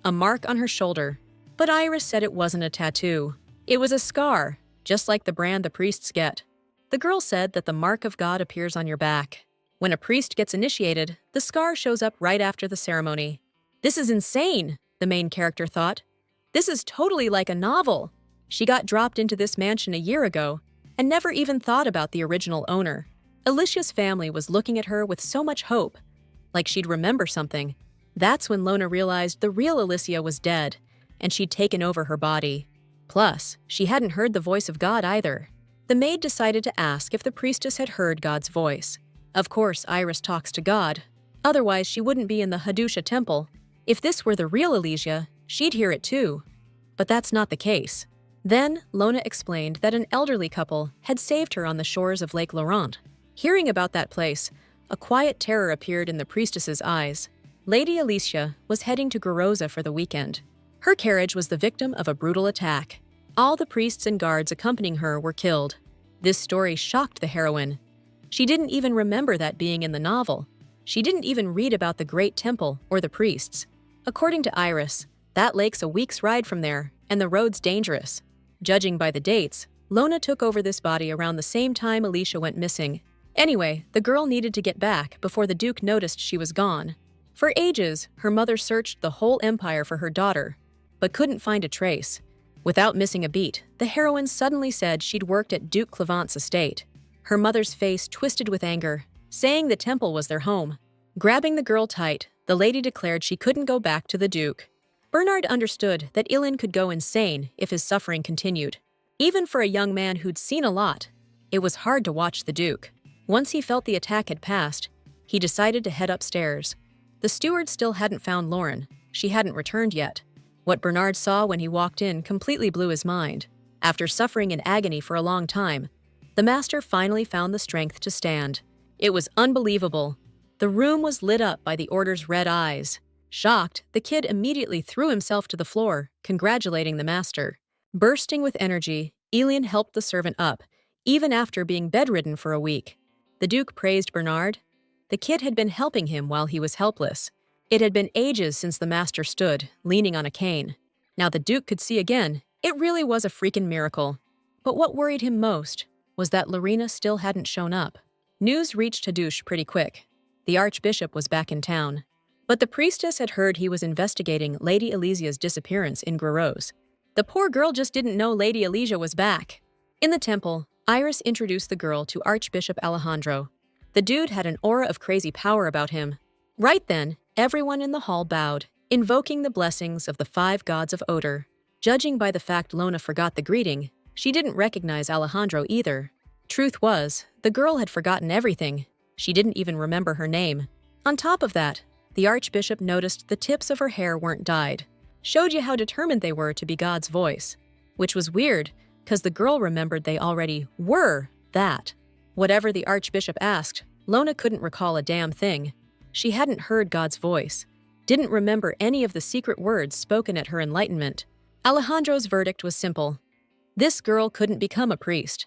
a mark on her shoulder. But Iris said it wasn't a tattoo. It was a scar, just like the brand the priests get. The girl said that the mark of God appears on your back. When a priest gets initiated, the scar shows up right after the ceremony. This is insane, the main character thought. This is totally like a novel. She got dropped into this mansion a year ago and never even thought about the original owner. Alicia's family was looking at her with so much hope, like she'd remember something. That's when Lona realized the real Elysia was dead, and she'd taken over her body. Plus, she hadn't heard the voice of God either. The maid decided to ask if the priestess had heard God's voice. Of course, Iris talks to God. Otherwise, she wouldn't be in the Hadusha temple. If this were the real Elysia, she'd hear it too. But that's not the case. Then, Lona explained that an elderly couple had saved her on the shores of Lake Laurent. Hearing about that place, a quiet terror appeared in the priestess's eyes. Lady Alicia was heading to Garoza for the weekend. Her carriage was the victim of a brutal attack. All the priests and guards accompanying her were killed. This story shocked the heroine. She didn't even remember that being in the novel. She didn't even read about the Great Temple or the priests. According to Iris, that lake's a week's ride from there, and the road's dangerous. Judging by the dates, Lona took over this body around the same time Alicia went missing. Anyway, the girl needed to get back before the Duke noticed she was gone. For ages, her mother searched the whole empire for her daughter, but couldn't find a trace. Without missing a beat, the heroine suddenly said she'd worked at Duke Clevant's estate. Her mother's face twisted with anger, saying the temple was their home. Grabbing the girl tight, the lady declared she couldn't go back to the Duke. Bernard understood that Ilin could go insane if his suffering continued. Even for a young man who'd seen a lot, it was hard to watch the Duke. Once he felt the attack had passed, he decided to head upstairs. The steward still hadn't found Lauren. She hadn't returned yet. What Bernard saw when he walked in completely blew his mind. After suffering in agony for a long time, the master finally found the strength to stand. It was unbelievable. The room was lit up by the Order's red eyes. Shocked, the kid immediately threw himself to the floor, congratulating the master. Bursting with energy, Elian helped the servant up, even after being bedridden for a week. The Duke praised Bernard. The kid had been helping him while he was helpless. It had been ages since the master stood, leaning on a cane. Now the Duke could see again. It really was a freaking miracle. But what worried him most was that Lorena still hadn't shown up. News reached Hadush pretty quick. The Archbishop was back in town. But the priestess had heard he was investigating Lady Elysia's disappearance in Guerrose. The poor girl just didn't know Lady Elysia was back. In the temple, Iris introduced the girl to Archbishop Alejandro. The dude had an aura of crazy power about him. Right then, everyone in the hall bowed, invoking the blessings of the 5 gods of odor. Judging by the fact Lona forgot the greeting, she didn't recognize Alejandro either. Truth was, the girl had forgotten everything. She didn't even remember her name. On top of that, the Archbishop noticed the tips of her hair weren't dyed. Showed you how determined they were to be God's voice. Which was weird, because the girl remembered they already were that. Whatever the Archbishop asked, Lona couldn't recall a damn thing. She hadn't heard God's voice, didn't remember any of the secret words spoken at her enlightenment. Alejandro's verdict was simple. This girl couldn't become a priest.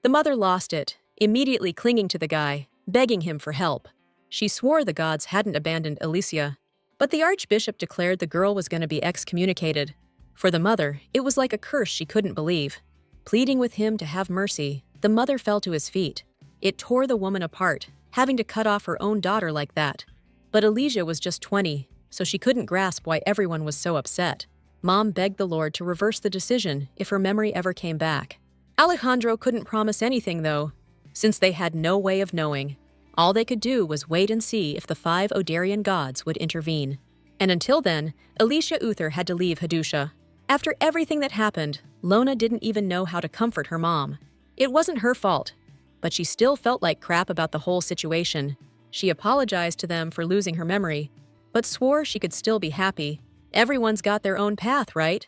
The mother lost it, immediately clinging to the guy, begging him for help. She swore the gods hadn't abandoned Elysia. But the Archbishop declared the girl was going to be excommunicated. For the mother, it was like a curse she couldn't believe. Pleading with him to have mercy, the mother fell to his feet. It tore the woman apart, having to cut off her own daughter like that. But Elysia was just 20, so she couldn't grasp why everyone was so upset. Mom begged the Lord to reverse the decision if her memory ever came back. Alejandro couldn't promise anything, though, since they had no way of knowing. All they could do was wait and see if the 5 Odarian gods would intervene. And until then, Elysia Uther had to leave Hadusha. After everything that happened, Lona didn't even know how to comfort her mom. It wasn't her fault, but she still felt like crap about the whole situation. She apologized to them for losing her memory, but swore she could still be happy. Everyone's got their own path, right?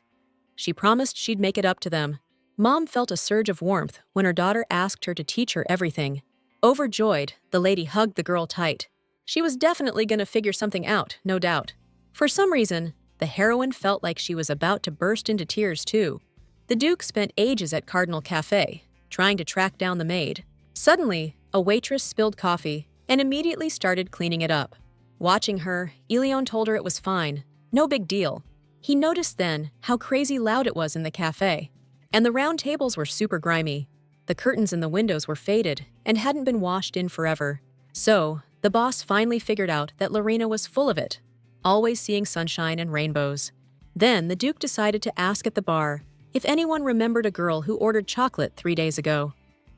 She promised she'd make it up to them. Mom felt a surge of warmth when her daughter asked her to teach her everything. Overjoyed, the lady hugged the girl tight. She was definitely going to figure something out, no doubt. For some reason, the heroine felt like she was about to burst into tears too. The Duke spent ages at Cardinal Cafe, trying to track down the maid. Suddenly, a waitress spilled coffee and immediately started cleaning it up. Watching her, Ilion told her it was fine, no big deal. He noticed then how crazy loud it was in the cafe, and the round tables were super grimy. The curtains in the windows were faded and hadn't been washed in forever. So, the boss finally figured out that Lorena was full of it, always seeing sunshine and rainbows. Then the Duke decided to ask at the bar if anyone remembered a girl who ordered chocolate 3 days ago.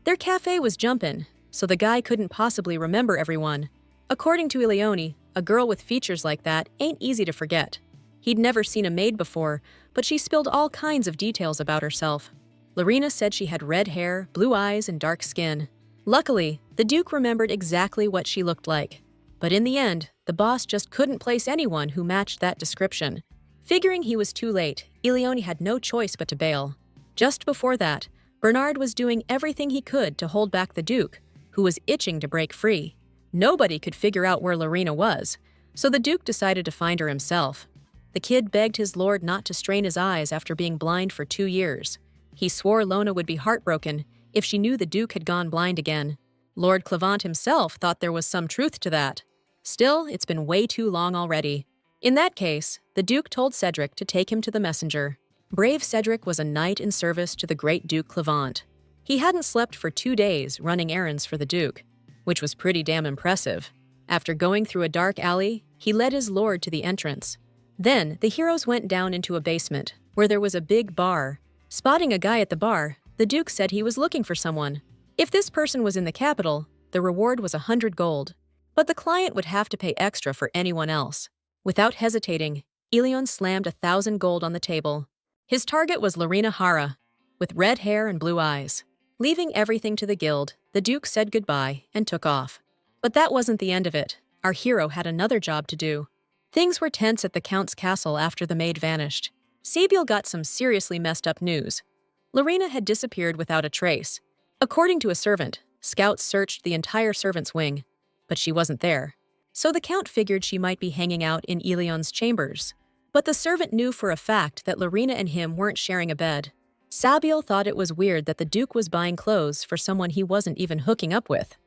Their cafe was jumpin', so the guy couldn't possibly remember everyone. According to Ilione, a girl with features like that ain't easy to forget. He'd never seen a maid before, but she spilled all kinds of details about herself. Lorena said she had red hair, blue eyes, and dark skin. Luckily, the Duke remembered exactly what she looked like. But in the end, the boss just couldn't place anyone who matched that description. Figuring he was too late, Ilione had no choice but to bail. Just before that, Bernard was doing everything he could to hold back the Duke, who was itching to break free. Nobody could figure out where Lorena was, so the Duke decided to find her himself. The kid begged his lord not to strain his eyes after being blind for 2 years. He swore Lona would be heartbroken if she knew the Duke had gone blind again. Lord Clavant himself thought there was some truth to that. Still, it's been way too long already. In that case, the Duke told Cedric to take him to the messenger. Brave Cedric was a knight in service to the great Duke Clavant. He hadn't slept for 2 days running errands for the Duke, which was pretty damn impressive. After going through a dark alley, he led his lord to the entrance. Then, the heroes went down into a basement, where there was a big bar. Spotting a guy at the bar, the Duke said he was looking for someone. If this person was in the capital, the reward was 100 gold. But the client would have to pay extra for anyone else. Without hesitating, Ilion slammed 1,000 gold on the table. His target was Lorena Hara, with red hair and blue eyes. Leaving everything to the guild, the Duke said goodbye and took off. But that wasn't the end of it. Our hero had another job to do. Things were tense at the Count's castle after the maid vanished. Sabiel got some seriously messed up news. Lorena had disappeared without a trace. According to a servant, scouts searched the entire servants' wing, but she wasn't there. So the Count figured she might be hanging out in Ilion's chambers. But the servant knew for a fact that Lorena and him weren't sharing a bed. Sabiel thought it was weird that the Duke was buying clothes for someone he wasn't even hooking up with.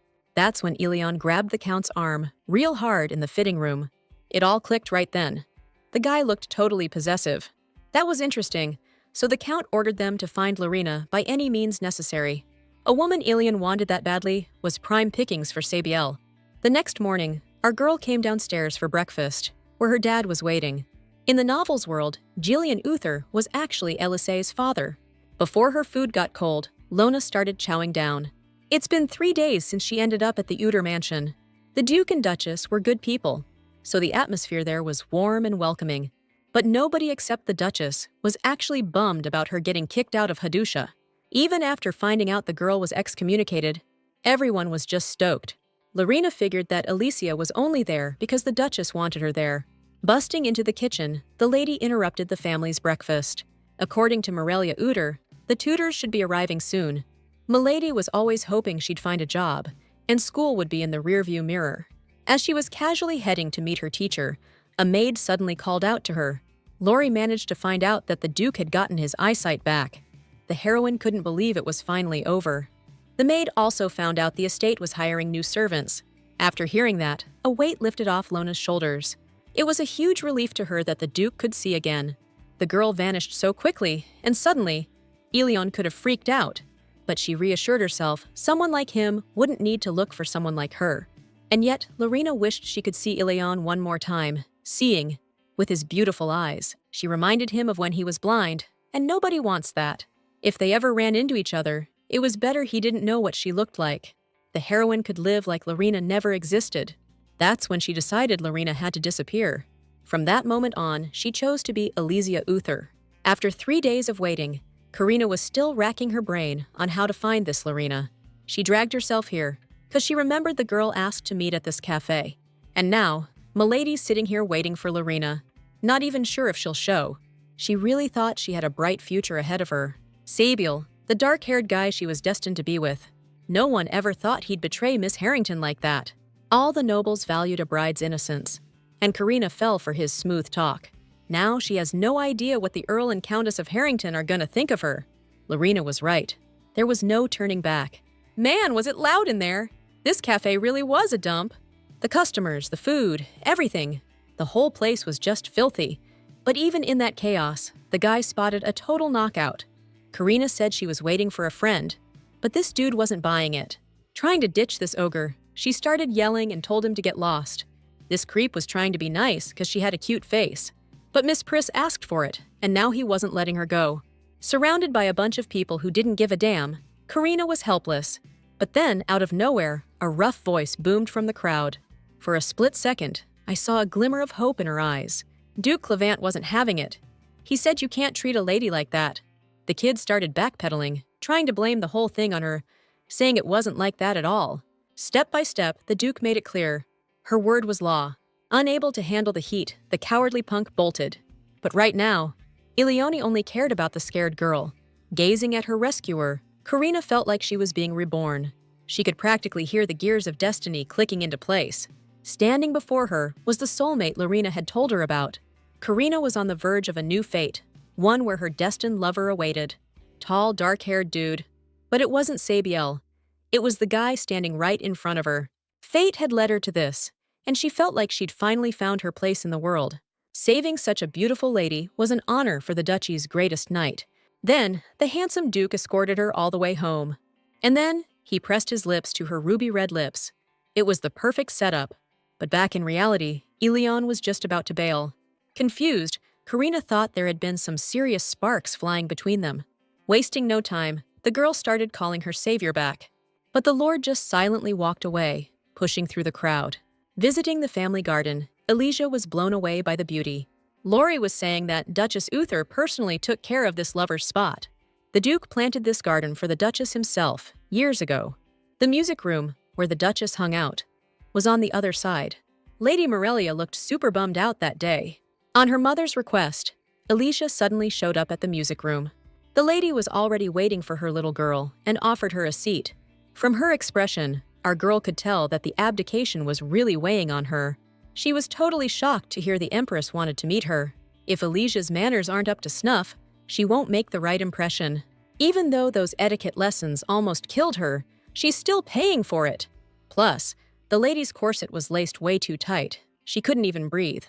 That's when Ilion grabbed the Count's arm, real hard in the fitting room. It all clicked right then. The guy looked totally possessive. That was interesting, so the Count ordered them to find Lorena by any means necessary. A woman Ilion wanted that badly was prime pickings for Sabiel. The next morning, our girl came downstairs for breakfast, where her dad was waiting. In the novel's world, Jillian Uther was actually Elisei's father. Before her food got cold, Lona started chowing down. It's been 3 days since she ended up at the Uther mansion. The Duke and Duchess were good people, so the atmosphere there was warm and welcoming. But nobody except the Duchess was actually bummed about her getting kicked out of Hadusha. Even after finding out the girl was excommunicated, everyone was just stoked. Lorena figured that Alicia was only there because the Duchess wanted her there. Busting into the kitchen, the lady interrupted the family's breakfast. According to Morelia Uther, the tutors should be arriving soon. Milady was always hoping she'd find a job, and school would be in the rearview mirror. As she was casually heading to meet her teacher, a maid suddenly called out to her. Lori managed to find out that the Duke had gotten his eyesight back. The heroine couldn't believe it was finally over. The maid also found out the estate was hiring new servants. After hearing that, a weight lifted off Lona's shoulders. It was a huge relief to her that the Duke could see again. The girl vanished so quickly, and suddenly, Ilion could have freaked out. But she reassured herself someone like him wouldn't need to look for someone like her. And yet, Lorena wished she could see Ilion one more time, seeing, with his beautiful eyes. She reminded him of when he was blind, and nobody wants that. If they ever ran into each other, it was better he didn't know what she looked like. The heroine could live like Lorena never existed. That's when she decided Lorena had to disappear. From that moment on, she chose to be Alicia Uther. After 3 days of waiting, Karina was still racking her brain on how to find this Lorena. She dragged herself here, because she remembered the girl asked to meet at this cafe. And now, Milady's sitting here waiting for Lorena, not even sure if she'll show. She really thought she had a bright future ahead of her. Sabiel, the dark-haired guy she was destined to be with. No one ever thought he'd betray Miss Harrington like that. All the nobles valued a bride's innocence, and Karina fell for his smooth talk. Now she has no idea what the Earl and Countess of Harrington are gonna think of her. Lorena was right. There was no turning back. Man, was it loud in there! This cafe really was a dump. The customers, the food, everything. The whole place was just filthy. But even in that chaos, the guy spotted a total knockout. Karina said she was waiting for a friend, but this dude wasn't buying it. Trying to ditch this ogre, she started yelling and told him to get lost. This creep was trying to be nice because she had a cute face. But Miss Priss asked for it, and now he wasn't letting her go. Surrounded by a bunch of people who didn't give a damn, Karina was helpless. But then, out of nowhere, a rough voice boomed from the crowd. For a split second, I saw a glimmer of hope in her eyes. Duke Clevant wasn't having it. He said you can't treat a lady like that. The kid started backpedaling, trying to blame the whole thing on her, saying it wasn't like that at all. Step by step, the Duke made it clear. Her word was law. Unable to handle the heat, the cowardly punk bolted. But right now, Ilione only cared about the scared girl. Gazing at her rescuer, Karina felt like she was being reborn. She could practically hear the gears of destiny clicking into place. Standing before her was the soulmate Lorena had told her about. Karina was on the verge of a new fate, one where her destined lover awaited. Tall, dark-haired dude. But it wasn't Sabiel. It was the guy standing right in front of her. Fate had led her to this, and she felt like she'd finally found her place in the world. Saving such a beautiful lady was an honor for the duchy's greatest knight. Then, the handsome Duke escorted her all the way home. And then, he pressed his lips to her ruby-red lips. It was the perfect setup. But back in reality, Ilion was just about to bail. Confused, Karina thought there had been some serious sparks flying between them. Wasting no time, the girl started calling her savior back. But the Lord just silently walked away, pushing through the crowd. Visiting the family garden, Alicia was blown away by the beauty. Lori was saying that Duchess Uther personally took care of this lover's spot. The Duke planted this garden for the Duchess himself, years ago. The music room, where the Duchess hung out, was on the other side. Lady Morelia looked super bummed out that day. On her mother's request, Alicia suddenly showed up at the music room. The lady was already waiting for her little girl and offered her a seat. From her expression, our girl could tell that the abdication was really weighing on her. She was totally shocked to hear the Empress wanted to meet her. If Alicia's manners aren't up to snuff, she won't make the right impression. Even though those etiquette lessons almost killed her, she's still paying for it. Plus, the lady's corset was laced way too tight. She couldn't even breathe.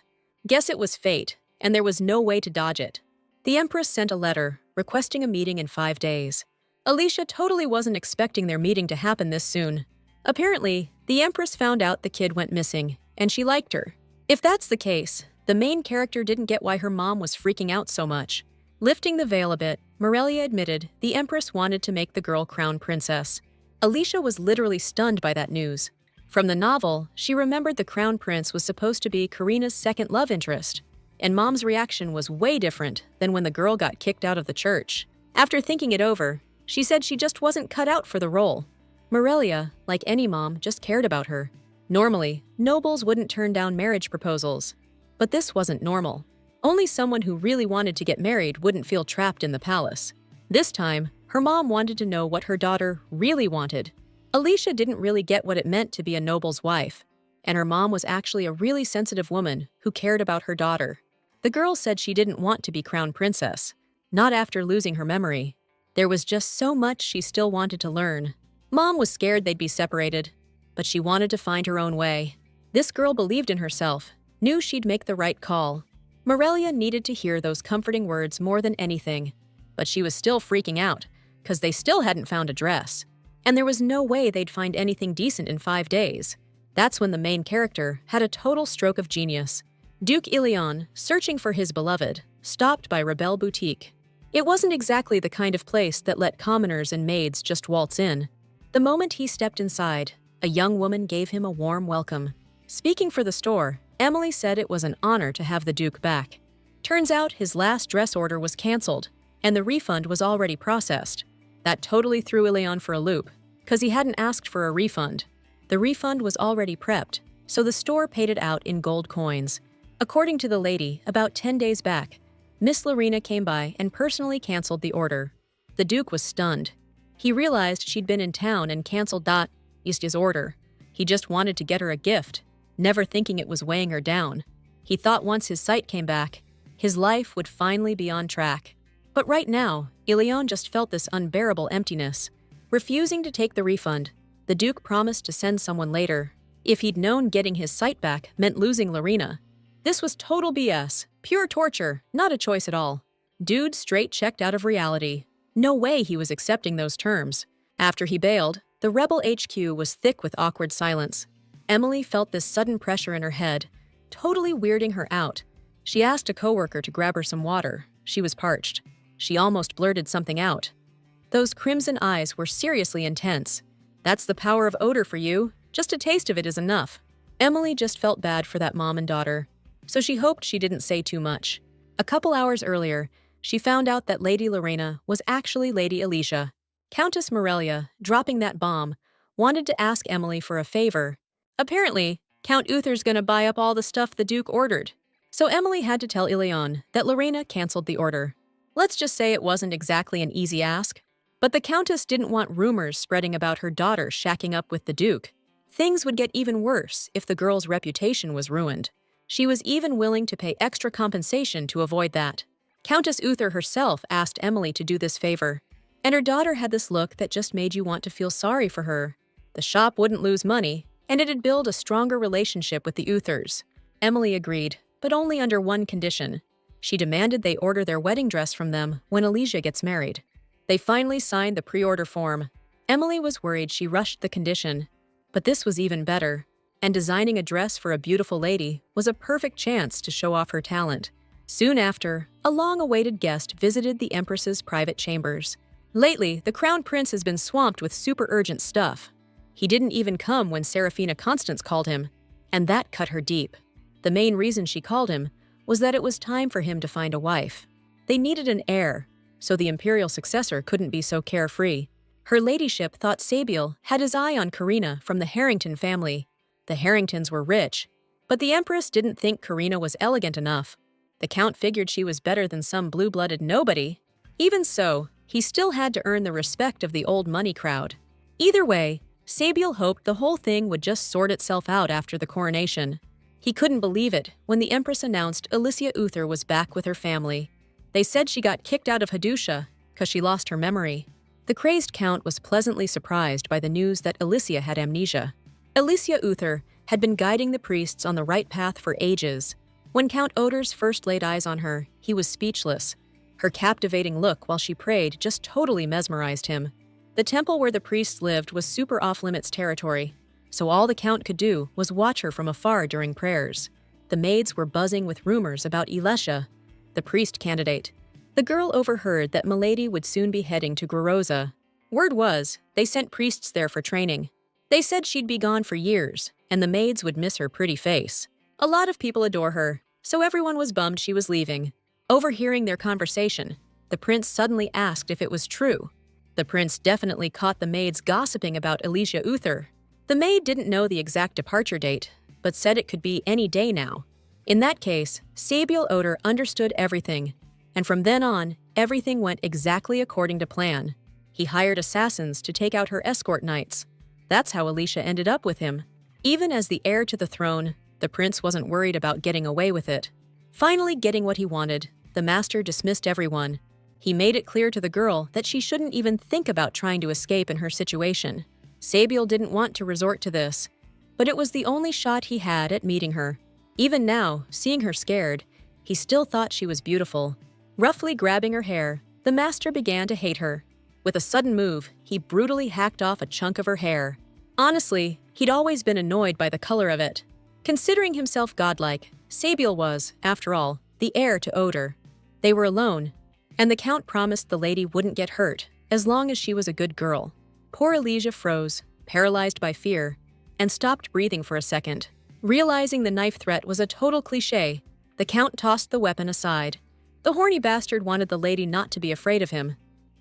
Guess it was fate, and there was no way to dodge it. The Empress sent a letter requesting a meeting in 5 days. Alicia totally wasn't expecting their meeting to happen this soon. Apparently, the Empress found out the kid went missing, and she liked her. If that's the case, the main character didn't get why her mom was freaking out so much. Lifting the veil a bit, Morelia admitted the Empress wanted to make the girl crown princess. Alicia was literally stunned by that news. From the novel, she remembered the crown prince was supposed to be Karina's second love interest, and Mom's reaction was way different than when the girl got kicked out of the church. After thinking it over, she said she just wasn't cut out for the role. Morelia, like any mom, just cared about her. Normally, nobles wouldn't turn down marriage proposals. But this wasn't normal. Only someone who really wanted to get married wouldn't feel trapped in the palace. This time, her mom wanted to know what her daughter really wanted. Alicia didn't really get what it meant to be a noble's wife, and her mom was actually a really sensitive woman who cared about her daughter. The girl said she didn't want to be crown princess, not after losing her memory. There was just so much she still wanted to learn. Mom was scared they'd be separated, but she wanted to find her own way. This girl believed in herself, knew she'd make the right call. Morelia needed to hear those comforting words more than anything, but she was still freaking out, because they still hadn't found a dress. And there was no way they'd find anything decent in 5 days. That's when the main character had a total stroke of genius. Duke Ilion, searching for his beloved, stopped by Rebelle Boutique. It wasn't exactly the kind of place that let commoners and maids just waltz in. The moment he stepped inside, a young woman gave him a warm welcome. Speaking for the store, Emily said it was an honor to have the Duke back. Turns out his last dress order was canceled, and the refund was already processed. That totally threw Ilion for a loop, because he hadn't asked for a refund. The refund was already prepped, so the store paid it out in gold coins. According to the lady, about 10 days back, Miss Lorena came by and personally canceled the order. The Duke was stunned. He realized she'd been in town and canceled his order. He just wanted to get her a gift, never thinking it was weighing her down. He thought once his sight came back, his life would finally be on track. But right now, Ilion just felt this unbearable emptiness. Refusing to take the refund, the Duke promised to send someone later. If he'd known getting his sight back meant losing Lorena. This was total BS, pure torture, not a choice at all. Dude straight checked out of reality. No way he was accepting those terms. After he bailed, the Rebel HQ was thick with awkward silence. Emily felt this sudden pressure in her head, totally weirding her out. She asked a coworker to grab her some water. She was parched. She almost blurted something out. Those crimson eyes were seriously intense. That's the power of odor for you. Just a taste of it is enough. Emily just felt bad for that mom and daughter, so she hoped she didn't say too much. A couple hours earlier, she found out that Lady Lorena was actually Lady Alicia. Countess Morelia, dropping that bomb, wanted to ask Emily for a favor. Apparently, Count Uther's gonna buy up all the stuff the Duke ordered. So Emily had to tell Ilion that Lorena canceled the order. Let's just say it wasn't exactly an easy ask. But the Countess didn't want rumors spreading about her daughter shacking up with the Duke. Things would get even worse if the girl's reputation was ruined. She was even willing to pay extra compensation to avoid that. Countess Uther herself asked Emily to do this favor, and her daughter had this look that just made you want to feel sorry for her. The shop wouldn't lose money, and it'd build a stronger relationship with the Uthers. Emily agreed, but only under one condition. She demanded they order their wedding dress from them when Alicia gets married. They finally signed the pre-order form. Emily was worried she rushed the condition, but this was even better, and designing a dress for a beautiful lady was a perfect chance to show off her talent. Soon after, a long-awaited guest visited the Empress's private chambers. Lately, the Crown Prince has been swamped with super urgent stuff. He didn't even come when Seraphina Constance called him, and that cut her deep. The main reason she called him was that it was time for him to find a wife. They needed an heir, so the imperial successor couldn't be so carefree. Her ladyship thought Sabiel had his eye on Karina from the Harrington family. The Harringtons were rich, but the Empress didn't think Karina was elegant enough. The Count figured she was better than some blue-blooded nobody. Even so, he still had to earn the respect of the old money crowd. Either way, Sabiel hoped the whole thing would just sort itself out after the coronation. He couldn't believe it when the Empress announced Alicia Uther was back with her family. They said she got kicked out of Hadusha because she lost her memory. The crazed Count was pleasantly surprised by the news that Alicia had amnesia. Alicia Uther had been guiding the priests on the right path for ages. When Count Oders first laid eyes on her, he was speechless. Her captivating look while she prayed just totally mesmerized him. The temple where the priests lived was super off-limits territory, so all the Count could do was watch her from afar during prayers. The maids were buzzing with rumors about Ilesha, the priest candidate. The girl overheard that Milady would soon be heading to Groza. Word was, they sent priests there for training. They said she'd be gone for years, and the maids would miss her pretty face. A lot of people adore her, so everyone was bummed she was leaving. Overhearing their conversation, the prince suddenly asked if it was true. The prince definitely caught the maids gossiping about Alicia Uther. The maid didn't know the exact departure date, but said it could be any day now. In that case, Sabiel Oder understood everything, and from then on, everything went exactly according to plan. He hired assassins to take out her escort knights. That's how Alicia ended up with him. Even as the heir to the throne, the prince wasn't worried about getting away with it. Finally getting what he wanted, the master dismissed everyone. He made it clear to the girl that she shouldn't even think about trying to escape in her situation. Sabiel didn't want to resort to this, but it was the only shot he had at meeting her. Even now, seeing her scared, he still thought she was beautiful. Roughly grabbing her hair, the master began to hate her. With a sudden move, he brutally hacked off a chunk of her hair. Honestly, he'd always been annoyed by the color of it. Considering himself godlike, Sabiel was, after all, the heir to Oder. They were alone, and the Count promised the lady wouldn't get hurt as long as she was a good girl. Poor Alicia froze, paralyzed by fear, and stopped breathing for a second. Realizing the knife threat was a total cliché, the Count tossed the weapon aside. The horny bastard wanted the lady not to be afraid of him.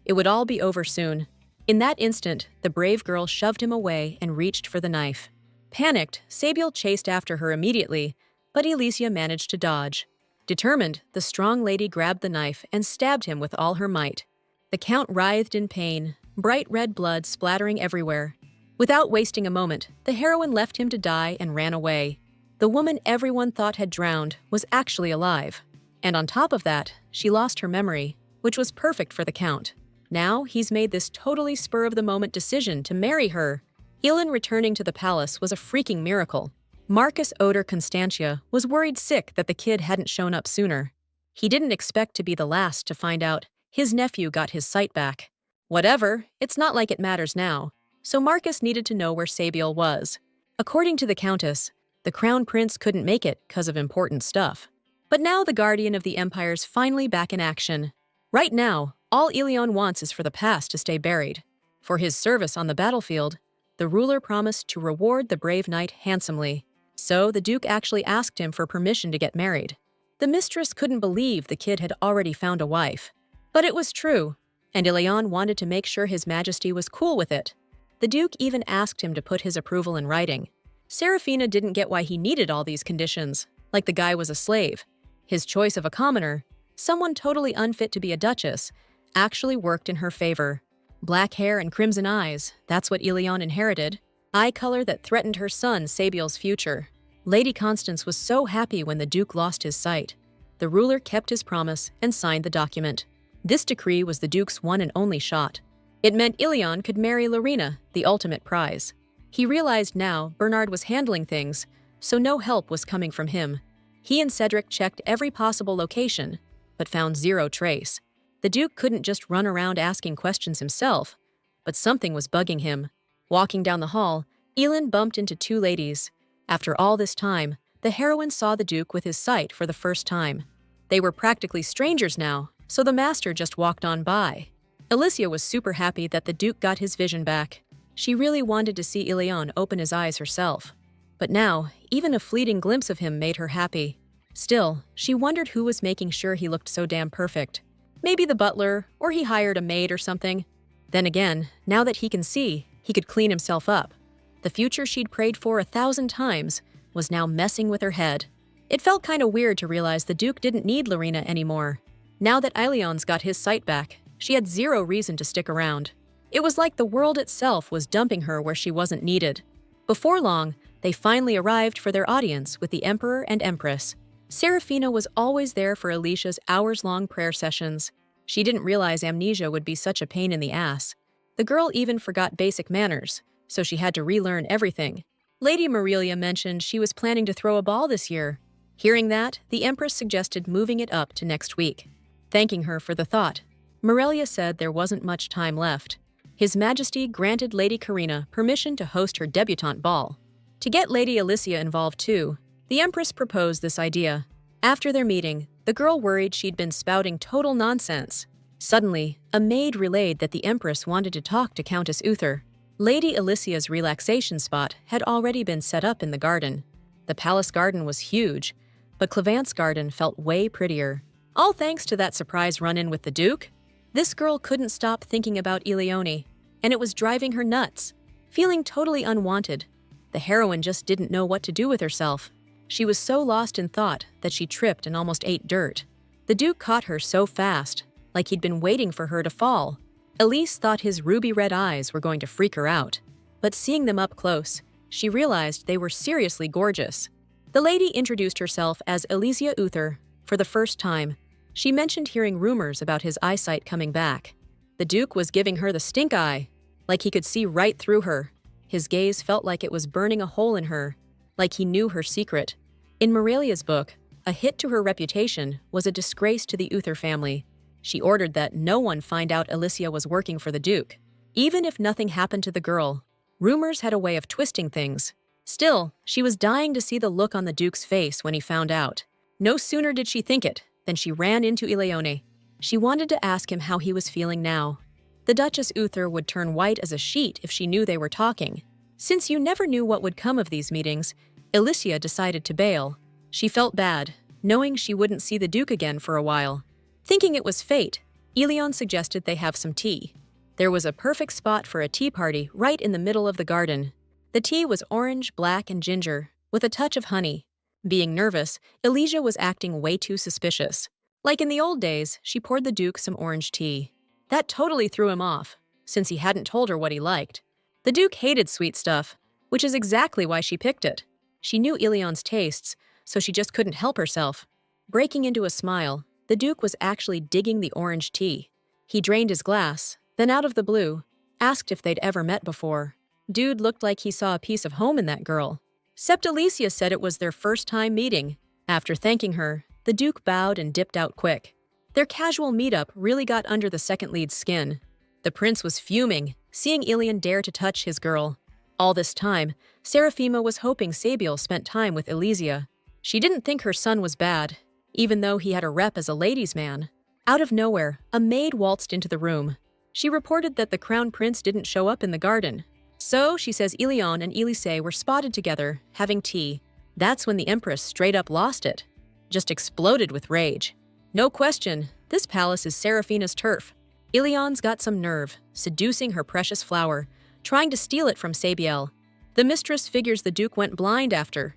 It would all be over soon. In that instant, the brave girl shoved him away and reached for the knife. Panicked, Sabiel chased after her immediately, but Alicia managed to dodge. Determined, the strong lady grabbed the knife and stabbed him with all her might. The Count writhed in pain, bright red blood splattering everywhere. Without wasting a moment, the heroine left him to die and ran away. The woman everyone thought had drowned was actually alive. And on top of that, she lost her memory, which was perfect for the Count. Now he's made this totally spur-of-the-moment decision to marry her. Elin returning to the palace was a freaking miracle. Marcus Oder Constantia was worried sick that the kid hadn't shown up sooner. He didn't expect to be the last to find out his nephew got his sight back. Whatever, it's not like it matters now, so Marcus needed to know where Sabiel was. According to the Countess, the Crown Prince couldn't make it because of important stuff. But now the Guardian of the Empire's finally back in action. Right now, all Ilion wants is for the past to stay buried. For his service on the battlefield, the ruler promised to reward the brave knight handsomely. So the Duke actually asked him for permission to get married. The mistress couldn't believe the kid had already found a wife. But it was true, and Ilion wanted to make sure His Majesty was cool with it. The Duke even asked him to put his approval in writing. Serafina didn't get why he needed all these conditions, like the guy was a slave. His choice of a commoner, someone totally unfit to be a duchess, actually worked in her favor. Black hair and crimson eyes, that's what Ilion inherited. Eye color that threatened her son Sabiel's future. Lady Constance was so happy when the Duke lost his sight. The ruler kept his promise and signed the document. This decree was the Duke's one and only shot. It meant Ilion could marry Larina, the ultimate prize. He realized now Bernard was handling things, so no help was coming from him. He and Cedric checked every possible location, but found zero trace. The Duke couldn't just run around asking questions himself, but something was bugging him. Walking down the hall, Elin bumped into two ladies. After all this time, the heroine saw the Duke with his sight for the first time. They were practically strangers now, so the master just walked on by. Alicia was super happy that the Duke got his vision back. She really wanted to see Ilion open his eyes herself. But now, even a fleeting glimpse of him made her happy. Still, she wondered who was making sure he looked so damn perfect. Maybe the butler, or he hired a maid or something. Then again, now that he can see, he could clean himself up. The future she'd prayed for 1,000 times was now messing with her head. It felt kinda weird to realize the Duke didn't need Larina anymore. Now that Ilion's got his sight back, she had zero reason to stick around. It was like the world itself was dumping her where she wasn't needed. Before long, they finally arrived for their audience with the Emperor and Empress. Serafina was always there for Alicia's hours-long prayer sessions. She didn't realize amnesia would be such a pain in the ass. The girl even forgot basic manners, so she had to relearn everything. Lady Morelia mentioned she was planning to throw a ball this year. Hearing that, the Empress suggested moving it up to next week. Thanking her for the thought, Morelia said there wasn't much time left. His Majesty granted Lady Karina permission to host her debutante ball. To get Lady Alicia involved too, the Empress proposed this idea. After their meeting, the girl worried she'd been spouting total nonsense. Suddenly, a maid relayed that the Empress wanted to talk to Countess Uther. Lady Alicia's relaxation spot had already been set up in the garden. The palace garden was huge, but Clevant's garden felt way prettier. All thanks to that surprise run-in with the Duke. This girl couldn't stop thinking about Eleone, and it was driving her nuts. Feeling totally unwanted, the heroine just didn't know what to do with herself. She was so lost in thought that she tripped and almost ate dirt. The Duke caught her so fast, like he'd been waiting for her to fall. Elise thought his ruby-red eyes were going to freak her out, but seeing them up close, she realized they were seriously gorgeous. The lady introduced herself as Alicia Uther for the first time. She mentioned hearing rumors about his eyesight coming back. The Duke was giving her the stink eye, like he could see right through her. His gaze felt like it was burning a hole in her, like he knew her secret. In Morelia's book, a hit to her reputation was a disgrace to the Uther family. She ordered that no one find out Alicia was working for the Duke. Even if nothing happened to the girl, rumors had a way of twisting things. Still, she was dying to see the look on the Duke's face when he found out. No sooner did she think it than she ran into Eleone. She wanted to ask him how he was feeling now. The Duchess Uther would turn white as a sheet if she knew they were talking. Since you never knew what would come of these meetings, Alicia decided to bail. She felt bad, knowing she wouldn't see the Duke again for a while. Thinking it was fate, Eleon suggested they have some tea. There was a perfect spot for a tea party right in the middle of the garden. The tea was orange, black, and ginger, with a touch of honey. Being nervous, Alicia was acting way too suspicious. Like in the old days, she poured the Duke some orange tea. That totally threw him off, since he hadn't told her what he liked. The Duke hated sweet stuff, which is exactly why she picked it. She knew Eleon's tastes, so she just couldn't help herself. Breaking into a smile, the Duke was actually digging the orange tea. He drained his glass, then out of the blue, asked if they'd ever met before. Dude looked like he saw a piece of home in that girl. Sept Alicia said it was their first time meeting. After thanking her, the Duke bowed and dipped out quick. Their casual meetup really got under the second lead's skin. The prince was fuming, seeing Eleon dare to touch his girl. All this time, Seraphima was hoping Sabiel spent time with Elysia. She didn't think her son was bad, even though he had a rep as a ladies' man. Out of nowhere, a maid waltzed into the room. She reported that the crown prince didn't show up in the garden. So, she says Eleon and Elise were spotted together, having tea. That's when the Empress straight up lost it. Just exploded with rage. No question, this palace is Seraphina's turf. Eleon's got some nerve, seducing her precious flower, trying to steal it from Sabiel. The mistress figures the Duke went blind after.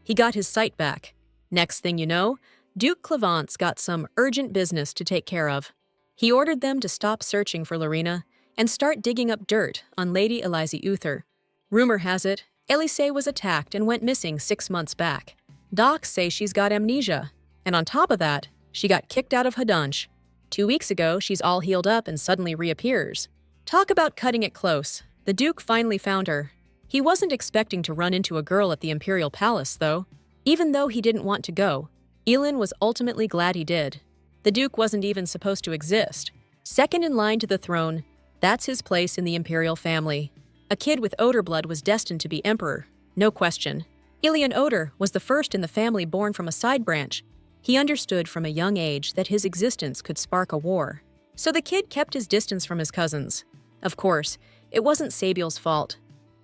He got his sight back. Next thing you know, Duke Clevant's got some urgent business to take care of. He ordered them to stop searching for Lorena and start digging up dirt on Lady Eliza Uther. Rumor has it, Elise was attacked and went missing 6 months back. Docs say she's got amnesia, and on top of that, she got kicked out of Hadansh. 2 weeks ago, she's all healed up and suddenly reappears. Talk about cutting it close. The Duke finally found her. He wasn't expecting to run into a girl at the Imperial Palace, though. Even though he didn't want to go, Elin was ultimately glad he did. The Duke wasn't even supposed to exist. Second in line to the throne, that's his place in the Imperial family. A kid with Oder blood was destined to be emperor, no question. Ilian Oder was the first in the family born from a side branch. He understood from a young age that his existence could spark a war. So the kid kept his distance from his cousins. Of course, it wasn't Sabiel's fault.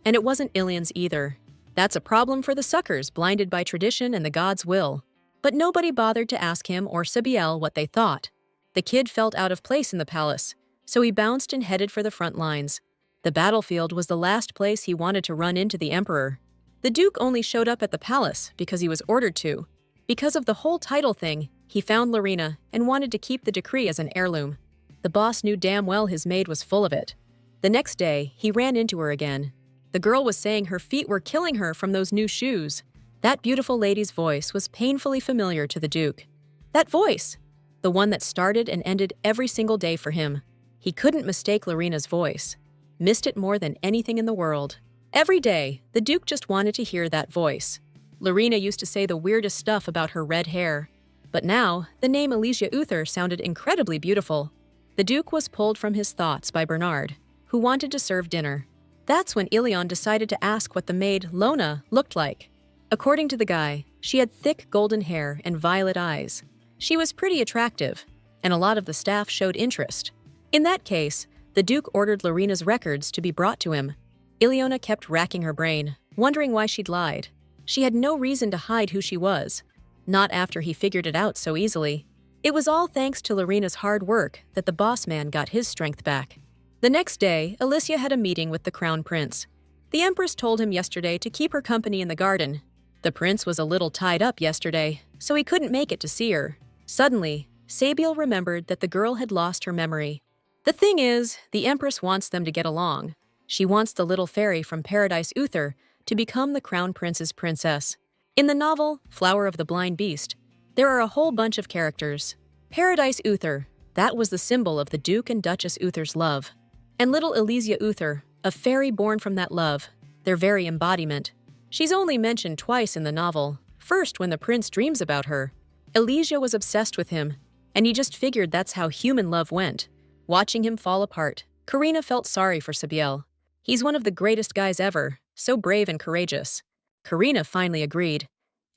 And it wasn't Ilian's either. That's a problem for the suckers blinded by tradition and the god's will. But nobody bothered to ask him or Sabiel what they thought. The kid felt out of place in the palace, so he bounced and headed for the front lines. The battlefield was the last place he wanted to run into the emperor. The Duke only showed up at the palace because he was ordered to. Because of the whole title thing, he found Lorena and wanted to keep the decree as an heirloom. The boss knew damn well his maid was full of it. The next day, he ran into her again. The girl was saying her feet were killing her from those new shoes. That beautiful lady's voice was painfully familiar to the Duke. That voice! The one that started and ended every single day for him. He couldn't mistake Lorena's voice. Missed it more than anything in the world. Every day, the Duke just wanted to hear that voice. Lorena used to say the weirdest stuff about her red hair. But now, the name Alicia Uther sounded incredibly beautiful. The Duke was pulled from his thoughts by Bernard, who wanted to serve dinner. That's when Ilion decided to ask what the maid, Lona, looked like. According to the guy, she had thick golden hair and violet eyes. She was pretty attractive, and a lot of the staff showed interest. In that case, the Duke ordered Lorena's records to be brought to him. Ileona kept racking her brain, wondering why she'd lied. She had no reason to hide who she was. Not after he figured it out so easily. It was all thanks to Lorena's hard work that the boss man got his strength back. The next day, Alicia had a meeting with the Crown Prince. The Empress told him yesterday to keep her company in the garden. The prince was a little tied up yesterday, so he couldn't make it to see her. Suddenly, Sabiel remembered that the girl had lost her memory. The thing is, the Empress wants them to get along. She wants the little fairy from Paradise Uther to become the Crown Prince's princess. In the novel, Flower of the Blind Beast, there are a whole bunch of characters. Paradise Uther, that was the symbol of the Duke and Duchess Uther's love. And little Elysia Uther, a fairy born from that love, their very embodiment. She's only mentioned twice in the novel, first when the prince dreams about her. Elysia was obsessed with him, and he just figured that's how human love went. Watching him fall apart, Karina felt sorry for Sabiel. He's one of the greatest guys ever, so brave and courageous. Karina finally agreed,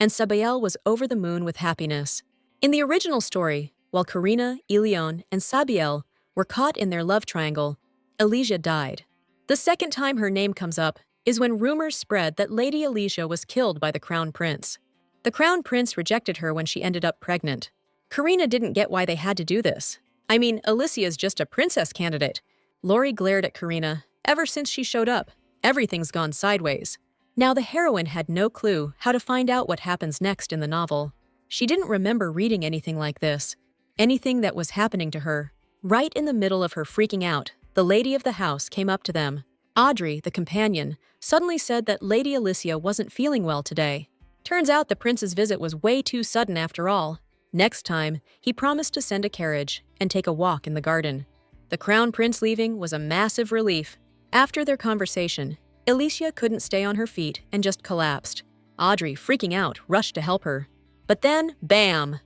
and Sabiel was over the moon with happiness. In the original story, while Karina, Ilion, and Sabiel were caught in their love triangle, Elysia died. The second time her name comes up is when rumors spread that Lady Elysia was killed by the Crown Prince. The Crown Prince rejected her when she ended up pregnant. Karina didn't get why they had to do this. I mean, Alicia's just a princess candidate. Lori glared at Karina. Ever since she showed up, everything's gone sideways. Now the heroine had no clue how to find out what happens next in the novel. She didn't remember reading anything like this, anything that was happening to her. Right in the middle of her freaking out, the lady of the house came up to them. Audrey, the companion, suddenly said that Lady Elysia wasn't feeling well today. Turns out the prince's visit was way too sudden after all. Next time, he promised to send a carriage and take a walk in the garden. The Crown Prince leaving was a massive relief. After their conversation, Elysia couldn't stay on her feet and just collapsed. Audrey, freaking out, rushed to help her. But then, bam!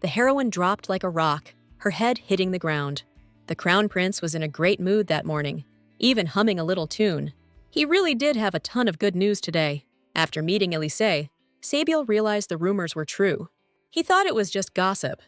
The heroine dropped like a rock, her head hitting the ground. The Crown Prince was in a great mood that morning, even humming a little tune. He really did have a ton of good news today. After meeting Elise, Sabiel realized the rumors were true. He thought it was just gossip,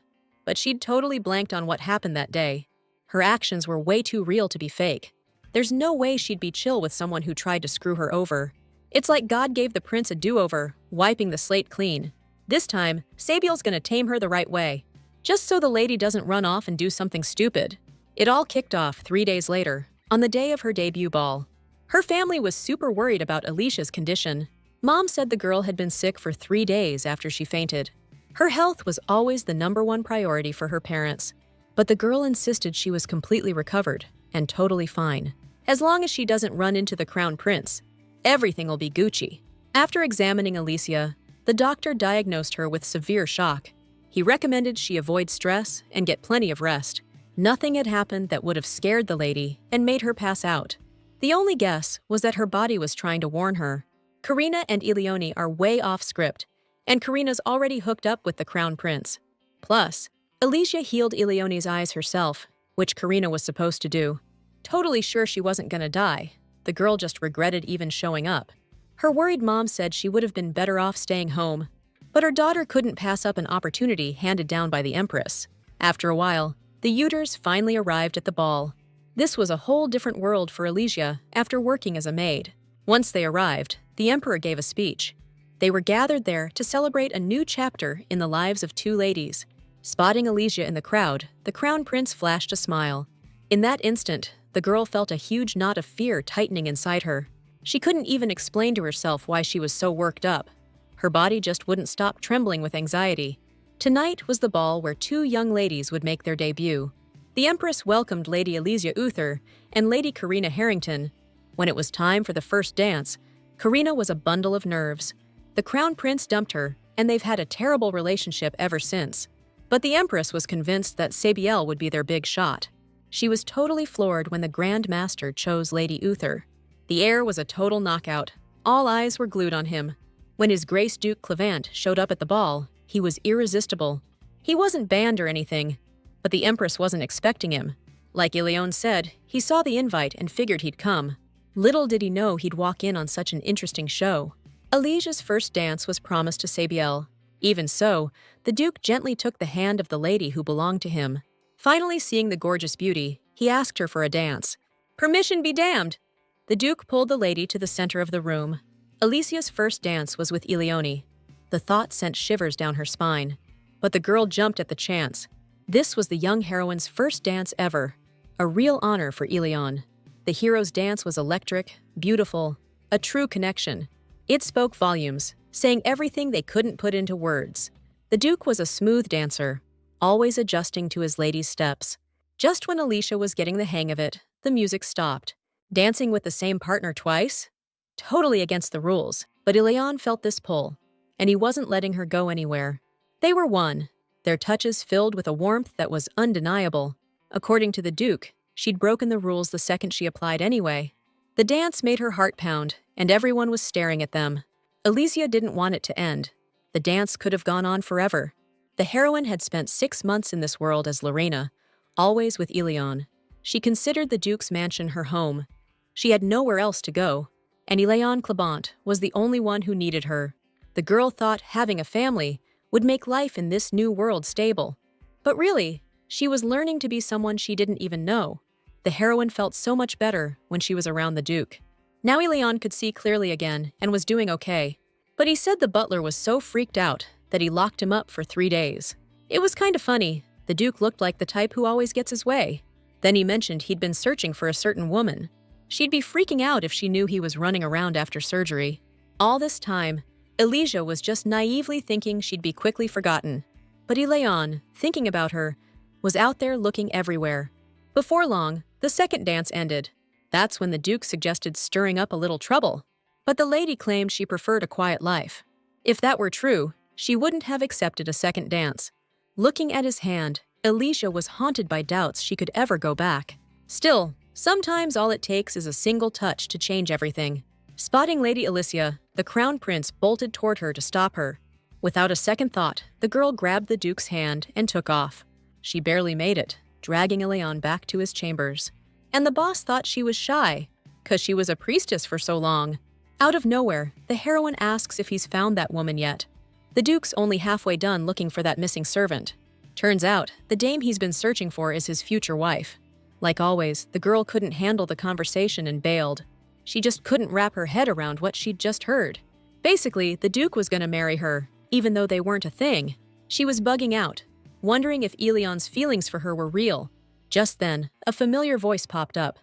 but she'd totally blanked on what happened that day. Her actions were way too real to be fake. There's no way she'd be chill with someone who tried to screw her over. It's like God gave the prince a do-over, wiping the slate clean. This time, Sabiel's gonna tame her the right way, just so the lady doesn't run off and do something stupid. It all kicked off 3 days later, on the day of her debut ball. Her family was super worried about Alicia's condition. Mom said the girl had been sick for 3 days after she fainted. Her health was always the #1 priority for her parents, but the girl insisted she was completely recovered and totally fine. As long as she doesn't run into the Crown Prince, everything will be Gucci. After examining Elysia, the doctor diagnosed her with severe shock. He recommended she avoid stress and get plenty of rest. Nothing had happened that would have scared the lady and made her pass out. The only guess was that her body was trying to warn her. Karina and Ilioni are way off script, and Karina's already hooked up with the Crown Prince. Plus, Elysia healed Ilioni's eyes herself, which Karina was supposed to do. Totally sure she wasn't gonna die. The girl just regretted even showing up. Her worried mom said she would have been better off staying home, but her daughter couldn't pass up an opportunity handed down by the Empress. After a while, the Uters finally arrived at the ball. This was a whole different world for Elysia after working as a maid. Once they arrived, the Emperor gave a speech. They were gathered there to celebrate a new chapter in the lives of 2 ladies. Spotting Elysia in the crowd, the Crown Prince flashed a smile. In that instant, the girl felt a huge knot of fear tightening inside her. She couldn't even explain to herself why she was so worked up. Her body just wouldn't stop trembling with anxiety. Tonight was the ball where 2 young ladies would make their debut. The Empress welcomed Lady Elysia Uther and Lady Karina Harrington. When it was time for the first dance, Karina was a bundle of nerves. The Crown Prince dumped her, and they've had a terrible relationship ever since. But the Empress was convinced that Sabiel would be their big shot. She was totally floored when the Grand Master chose Lady Uther. The air was a total knockout. All eyes were glued on him. When his Grace Duke Clevant showed up at the ball, he was irresistible. He wasn't banned or anything, but the Empress wasn't expecting him. Like Ilion said, he saw the invite and figured he'd come. Little did he know he'd walk in on such an interesting show. Alicia's first dance was promised to Sabiel. Even so, the Duke gently took the hand of the lady who belonged to him. Finally seeing the gorgeous beauty, he asked her for a dance. Permission be damned! The Duke pulled the lady to the center of the room. Alicia's first dance was with Ilione. The thought sent shivers down her spine. But the girl jumped at the chance. This was the young heroine's first dance ever. A real honor for Ilion. The hero's dance was electric, beautiful, a true connection. It spoke volumes, saying everything they couldn't put into words. The Duke was a smooth dancer, always adjusting to his lady's steps. Just when Alicia was getting the hang of it, the music stopped. Dancing with the same partner twice? Totally against the rules, but Ilion felt this pull, and he wasn't letting her go anywhere. They were one, their touches filled with a warmth that was undeniable. According to the Duke, she'd broken the rules the second she applied anyway. The dance made her heart pound, and everyone was staring at them. Alicia didn't want it to end. The dance could have gone on forever. The heroine had spent 6 months in this world as Lorena, always with Ilion. She considered the Duke's mansion her home. She had nowhere else to go, and Ilion Clebant was the only one who needed her. The girl thought having a family would make life in this new world stable. But really, she was learning to be someone she didn't even know. The heroine felt so much better when she was around the Duke. Now Ilion could see clearly again and was doing okay. But he said the butler was so freaked out that he locked him up for 3 days. It was kind of funny. The Duke looked like the type who always gets his way. Then he mentioned he'd been searching for a certain woman. She'd be freaking out if she knew he was running around after surgery. All this time, Alicia was just naively thinking she'd be quickly forgotten. But Ilion, thinking about her, was out there looking everywhere. Before long, the second dance ended. That's when the Duke suggested stirring up a little trouble. But the lady claimed she preferred a quiet life. If that were true, she wouldn't have accepted a second dance. Looking at his hand, Alicia was haunted by doubts she could ever go back. Still, sometimes all it takes is a single touch to change everything. Spotting Lady Alicia, the Crown Prince bolted toward her to stop her. Without a second thought, the girl grabbed the Duke's hand and took off. She barely made it, dragging Ilion back to his chambers. And the boss thought she was shy, 'cause she was a priestess for so long. Out of nowhere, the heroine asks if he's found that woman yet. The Duke's only halfway done looking for that missing servant. Turns out, the dame he's been searching for is his future wife. Like always, the girl couldn't handle the conversation and bailed. She just couldn't wrap her head around what she'd just heard. Basically, the Duke was gonna marry her, even though they weren't a thing. She was bugging out, wondering if Ilion's feelings for her were real. Just then, a familiar voice popped up.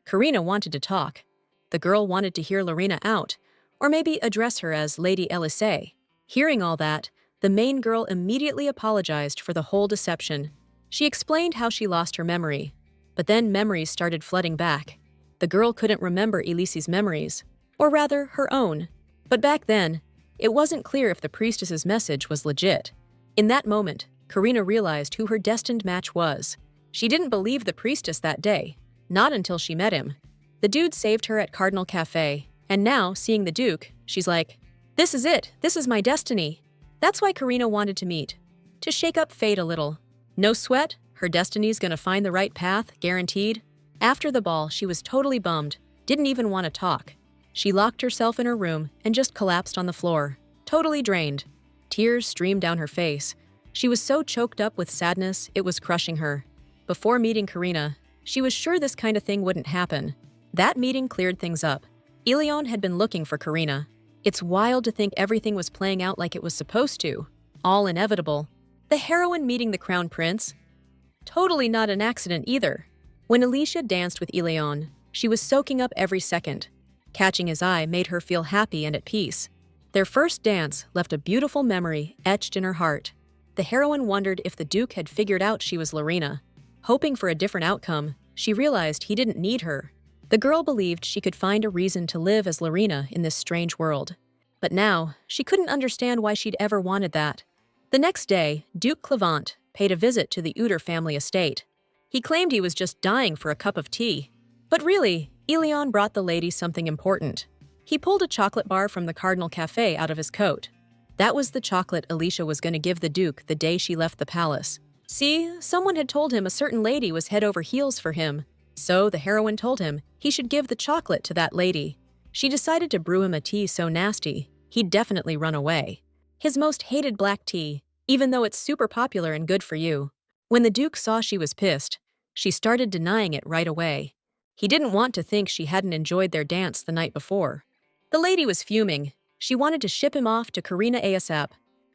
Karina wanted to talk. The girl wanted to hear Lorena out, or maybe address her as Lady Elise. Hearing all that, the main girl immediately apologized for the whole deception. She explained how she lost her memory, but then memories started flooding back. The girl couldn't remember Elise's memories, or rather, her own. But back then, it wasn't clear if the priestess's message was legit. In that moment, Karina realized who her destined match was. She didn't believe the priestess that day, not until she met him. The dude saved her at Cardinal Cafe, and now, seeing the Duke, she's like, "This is it, this is my destiny." That's why Karina wanted to meet, to shake up fate a little. No sweat, her destiny's gonna find the right path, guaranteed. After the ball, she was totally bummed, didn't even want to talk. She locked herself in her room and just collapsed on the floor, totally drained. Tears streamed down her face. She was so choked up with sadness, it was crushing her. Before meeting Karina, she was sure this kind of thing wouldn't happen. That meeting cleared things up. Ilion had been looking for Karina. It's wild to think everything was playing out like it was supposed to. All inevitable. The heroine meeting the Crown Prince? Totally not an accident either. When Alicia danced with Ilion, she was soaking up every second. Catching his eye made her feel happy and at peace. Their first dance left a beautiful memory etched in her heart. The heroine wondered if the Duke had figured out she was Lorena. Hoping for a different outcome, she realized he didn't need her. The girl believed she could find a reason to live as Lorena in this strange world. But now, she couldn't understand why she'd ever wanted that. The next day, Duke Clevant paid a visit to the Uter family estate. He claimed he was just dying for a cup of tea. But really, Elion brought the lady something important. He pulled a chocolate bar from the Cardinal Cafe out of his coat. That was the chocolate Alicia was going to give the Duke the day she left the palace. See, someone had told him a certain lady was head over heels for him. So the heroine told him he should give the chocolate to that lady. She decided to brew him a tea so nasty, he'd definitely run away. His most hated black tea, even though it's super popular and good for you. When the Duke saw she was pissed, she started denying it right away. He didn't want to think she hadn't enjoyed their dance the night before. The lady was fuming. She wanted to ship him off to Karina ASAP,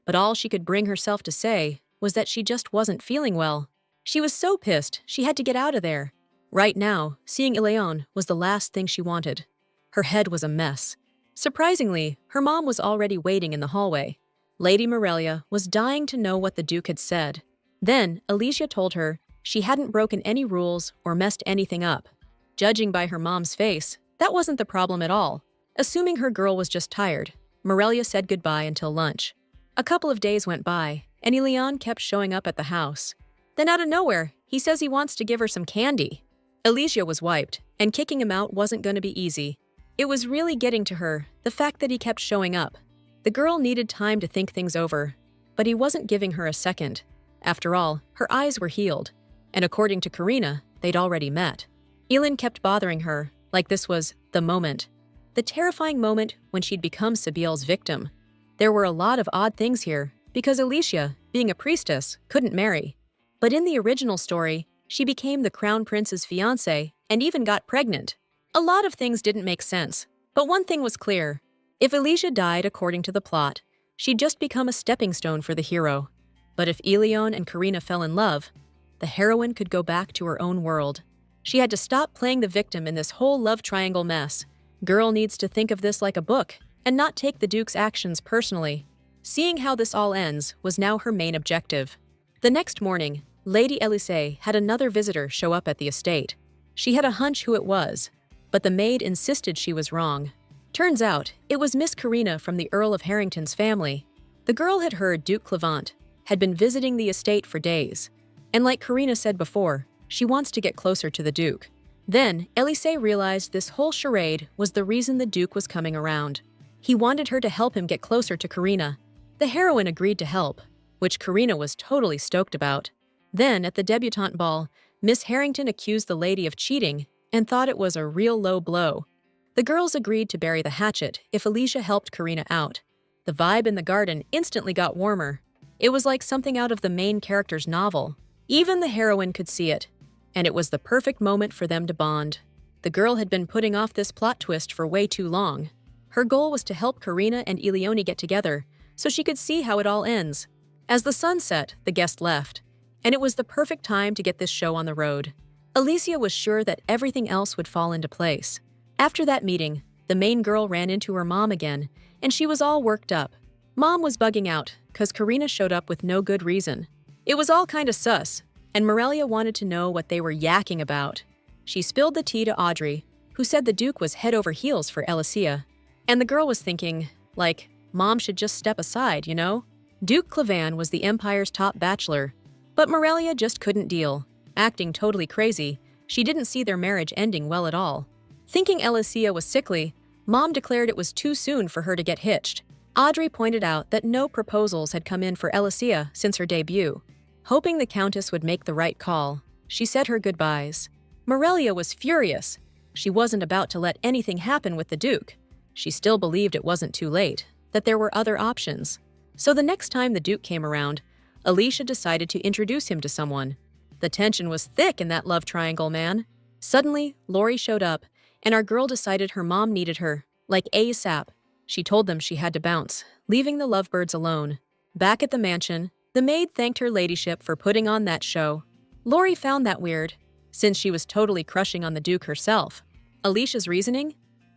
but all she could bring herself to say was that she just wasn't feeling well. She was so pissed she had to get out of there. Right now, seeing Ileon was the last thing she wanted. Her head was a mess. Surprisingly, her mom was already waiting in the hallway. Lady Morelia was dying to know what the Duke had said. Then, Alicia told her she hadn't broken any rules or messed anything up. Judging by her mom's face, that wasn't the problem at all. Assuming her girl was just tired, Morelia said goodbye until lunch. A couple of days went by, and Ileon kept showing up at the house. Then out of nowhere, he says he wants to give her some candy. Alicia was wiped, and kicking him out wasn't going to be easy. It was really getting to her, the fact that he kept showing up. The girl needed time to think things over, but he wasn't giving her a second. After all, her eyes were healed, and according to Karina, they'd already met. Elin kept bothering her, like this was the moment. The terrifying moment when she'd become Sabiel's victim. There were a lot of odd things here, because Alicia, being a priestess, couldn't marry. But in the original story, she became the crown prince's fiancée and even got pregnant. A lot of things didn't make sense, but one thing was clear. If Alicia died according to the plot, she'd just become a stepping stone for the hero. But if Elion and Karina fell in love, the heroine could go back to her own world. She had to stop playing the victim in this whole love triangle mess. Girl needs to think of this like a book and not take the Duke's actions personally. Seeing how this all ends was now her main objective. The next morning, Lady Elise had another visitor show up at the estate. She had a hunch who it was, but the maid insisted she was wrong. Turns out, it was Miss Karina from the Earl of Harrington's family. The girl had heard Duke Clevant had been visiting the estate for days, and like Karina said before, she wants to get closer to the Duke. Then, Elise realized this whole charade was the reason the Duke was coming around. He wanted her to help him get closer to Karina. The heroine agreed to help, which Karina was totally stoked about. Then, at the debutante ball, Miss Harrington accused the lady of cheating and thought it was a real low blow. The girls agreed to bury the hatchet if Alicia helped Karina out. The vibe in the garden instantly got warmer. It was like something out of the main character's novel. Even the heroine could see it, and it was the perfect moment for them to bond. The girl had been putting off this plot twist for way too long. Her goal was to help Karina and Elione get together, so she could see how it all ends. As the sun set, the guest left, and it was the perfect time to get this show on the road. Alicia was sure that everything else would fall into place. After that meeting, the main girl ran into her mom again, and she was all worked up. Mom was bugging out, cause Karina showed up with no good reason. It was all kinda sus, and Morelia wanted to know what they were yakking about. She spilled the tea to Audrey, who said the Duke was head over heels for Alicia. And the girl was thinking, like, Mom should just step aside, you know? Duke Clevan was the Empire's top bachelor, but Morelia just couldn't deal. Acting totally crazy, she didn't see their marriage ending well at all. Thinking Alicia was sickly, Mom declared it was too soon for her to get hitched. Audrey pointed out that no proposals had come in for Alicia since her debut. Hoping the Countess would make the right call, she said her goodbyes. Morelia was furious. She wasn't about to let anything happen with the Duke. She still believed it wasn't too late, that there were other options. So the next time the Duke came around, Alicia decided to introduce him to someone. The tension was thick in that love triangle, man. Suddenly, Lori showed up, and our girl decided her mom needed her, like ASAP. She told them she had to bounce, leaving the lovebirds alone. Back at the mansion, the maid thanked her ladyship for putting on that show. Lori found that weird, since she was totally crushing on the Duke herself. Alicia's reasoning?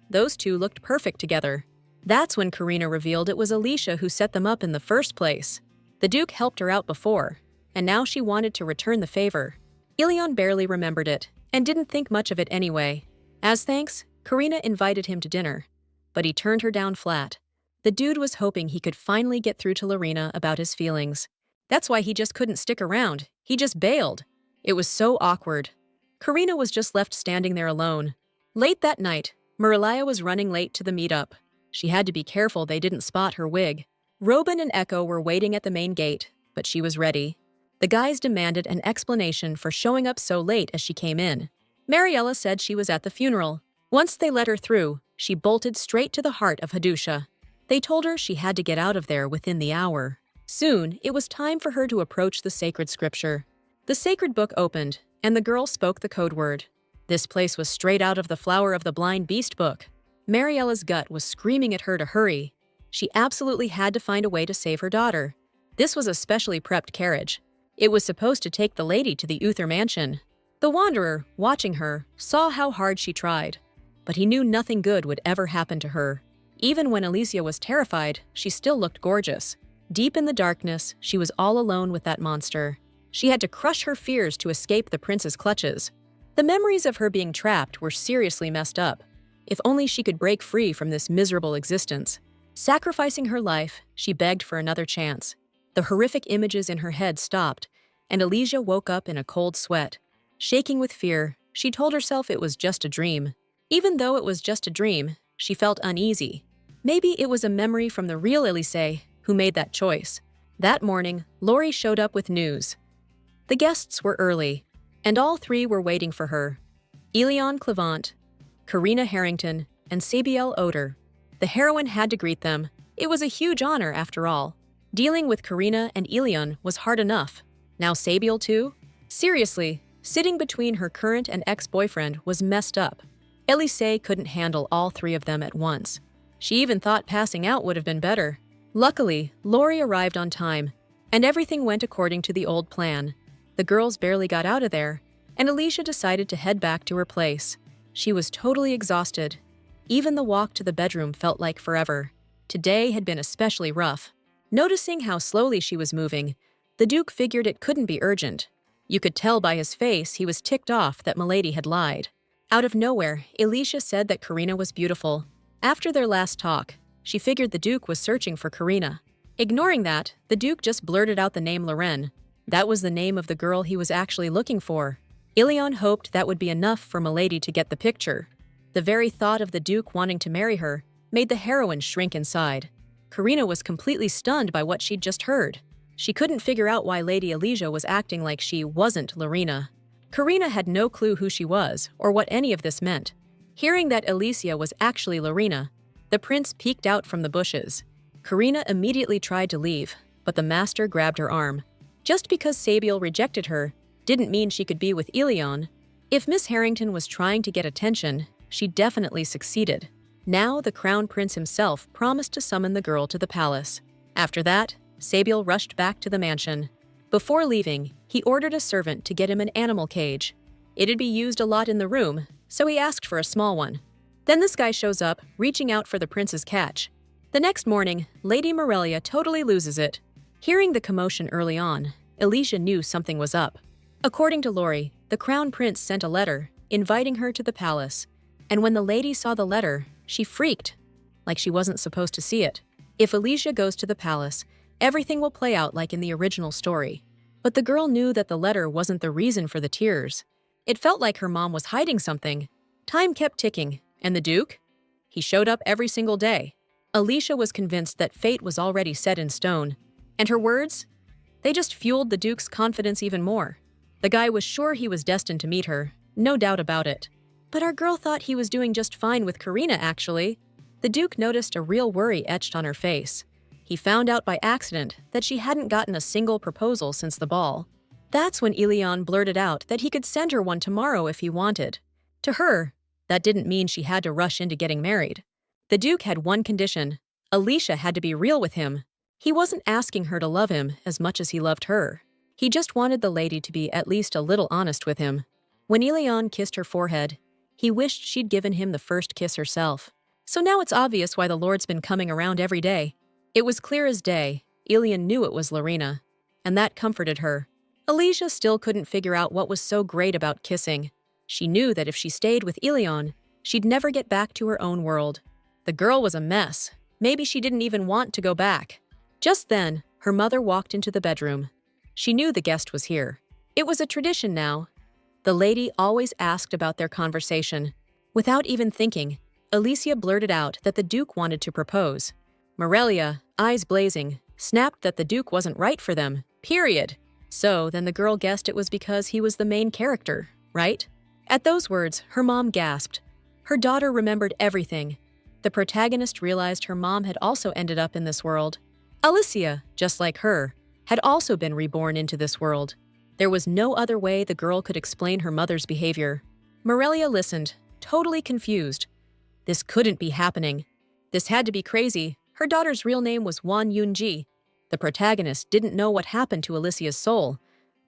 Those two looked perfect together. That's when Karina revealed it was Alicia who set them up in the first place. The Duke helped her out before, and now she wanted to return the favor. Ilion barely remembered it, and didn't think much of it anyway. As thanks, Karina invited him to dinner, but he turned her down flat. The dude was hoping he could finally get through to Lorena about his feelings. That's why he just couldn't stick around. He just bailed. It was so awkward. Karina was just left standing there alone. Late that night, Marilia was running late to the meetup. She had to be careful they didn't spot her wig. Robin and Echo were waiting at the main gate, but she was ready. The guys demanded an explanation for showing up so late as she came in. Mariella said she was at the funeral. Once they let her through, she bolted straight to the heart of Hadusha. They told her she had to get out of there within the hour. Soon, it was time for her to approach the sacred scripture. The sacred book opened, and the girl spoke the code word. This place was straight out of the Flower of the Blind Beast book. Mariella's gut was screaming at her to hurry. She absolutely had to find a way to save her daughter. This was a specially prepped carriage. It was supposed to take the lady to the Uther mansion. The Wanderer, watching her, saw how hard she tried. But he knew nothing good would ever happen to her. Even when Alicia was terrified, she still looked gorgeous. Deep in the darkness, she was all alone with that monster. She had to crush her fears to escape the prince's clutches. The memories of her being trapped were seriously messed up. If only she could break free from this miserable existence. Sacrificing her life, she begged for another chance. The horrific images in her head stopped, and Alicia woke up in a cold sweat. Shaking with fear, she told herself it was just a dream. Even though it was just a dream, she felt uneasy. Maybe it was a memory from the real Elise who made that choice. That morning, Lori showed up with news. The guests were early, and all three were waiting for her. Elion Clevant, Karina Harrington, and Sabiel Oder. The heroine had to greet them. It was a huge honor, after all. Dealing with Karina and Elion was hard enough. Now Sabiel too? Seriously, sitting between her current and ex-boyfriend was messed up. Elise couldn't handle all three of them at once. She even thought passing out would have been better. Luckily, Lori arrived on time, and everything went according to the old plan. The girls barely got out of there, and Alicia decided to head back to her place. She was totally exhausted. Even the walk to the bedroom felt like forever. Today had been especially rough. Noticing how slowly she was moving, the Duke figured it couldn't be urgent. You could tell by his face he was ticked off that Milady had lied. Out of nowhere, Alicia said that Karina was beautiful. After their last talk, she figured the Duke was searching for Karina. Ignoring that, the Duke just blurted out the name Loren. That was the name of the girl he was actually looking for. Ilion hoped that would be enough for Milady to get the picture. The very thought of the Duke wanting to marry her made the heroine shrink inside. Karina was completely stunned by what she'd just heard. She couldn't figure out why Lady Alicia was acting like she wasn't Lorena. Karina had no clue who she was or what any of this meant. Hearing that Alicia was actually Lorena, the prince peeked out from the bushes. Karina immediately tried to leave, but the master grabbed her arm. Just because Sabiel rejected her didn't mean she could be with Elion. If Miss Harrington was trying to get attention, she definitely succeeded. Now the crown prince himself promised to summon the girl to the palace. After that, Sabiel rushed back to the mansion. Before leaving, he ordered a servant to get him an animal cage. It'd be used a lot in the room, so he asked for a small one. Then this guy shows up, reaching out for the prince's catch. The next morning, Lady Morelia totally loses it. Hearing the commotion early on, Alicia knew something was up. According to Lori, the crown prince sent a letter, inviting her to the palace. And when the lady saw the letter, she freaked, like she wasn't supposed to see it. If Alicia goes to the palace, everything will play out like in the original story. But the girl knew that the letter wasn't the reason for the tears. It felt like her mom was hiding something. Time kept ticking, and the Duke? He showed up every single day. Alicia was convinced that fate was already set in stone. And her words? They just fueled the Duke's confidence even more. The guy was sure he was destined to meet her, no doubt about it. But our girl thought he was doing just fine with Karina, actually. The Duke noticed a real worry etched on her face. He found out by accident that she hadn't gotten a single proposal since the ball. That's when Elion blurted out that he could send her one tomorrow if he wanted. To her, that didn't mean she had to rush into getting married. The Duke had one condition. Alicia had to be real with him. He wasn't asking her to love him as much as he loved her. He just wanted the lady to be at least a little honest with him. When Elion kissed her forehead, he wished she'd given him the first kiss herself. So now it's obvious why the Lord's been coming around every day. It was clear as day. Elion knew it was Lorena, and that comforted her. Alicia still couldn't figure out what was so great about kissing. She knew that if she stayed with Elion, she'd never get back to her own world. The girl was a mess. Maybe she didn't even want to go back. Just then, her mother walked into the bedroom. She knew the guest was here. It was a tradition now. The lady always asked about their conversation. Without even thinking, Alicia blurted out that the Duke wanted to propose. Morelia, eyes blazing, snapped that the Duke wasn't right for them, period. So then the girl guessed it was because he was the main character, right? At those words, her mom gasped. Her daughter remembered everything. The protagonist realized her mom had also ended up in this world. Alicia, just like her, had also been reborn into this world. There was no other way the girl could explain her mother's behavior. Morelia listened, totally confused. This couldn't be happening. This had to be crazy. Her daughter's real name was Won Yoon-ji. The protagonist didn't know what happened to Alicia's soul,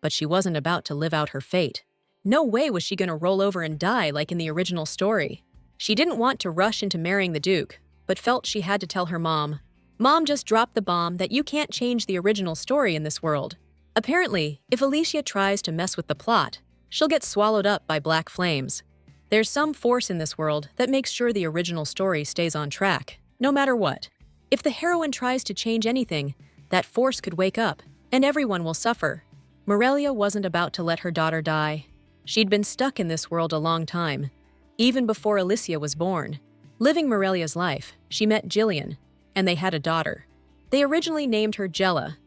but she wasn't about to live out her fate. No way was she going to roll over and die like in the original story. She didn't want to rush into marrying the Duke, but felt she had to tell her mom. Mom just dropped the bomb that you can't change the original story in this world. Apparently, if Alicia tries to mess with the plot, she'll get swallowed up by black flames. There's some force in this world that makes sure the original story stays on track, no matter what. If the heroine tries to change anything, that force could wake up, and everyone will suffer. Morelia wasn't about to let her daughter die. She'd been stuck in this world a long time, even before Alicia was born. Living Morelia's life, she met Jillian, and they had a daughter. They originally named her Jella.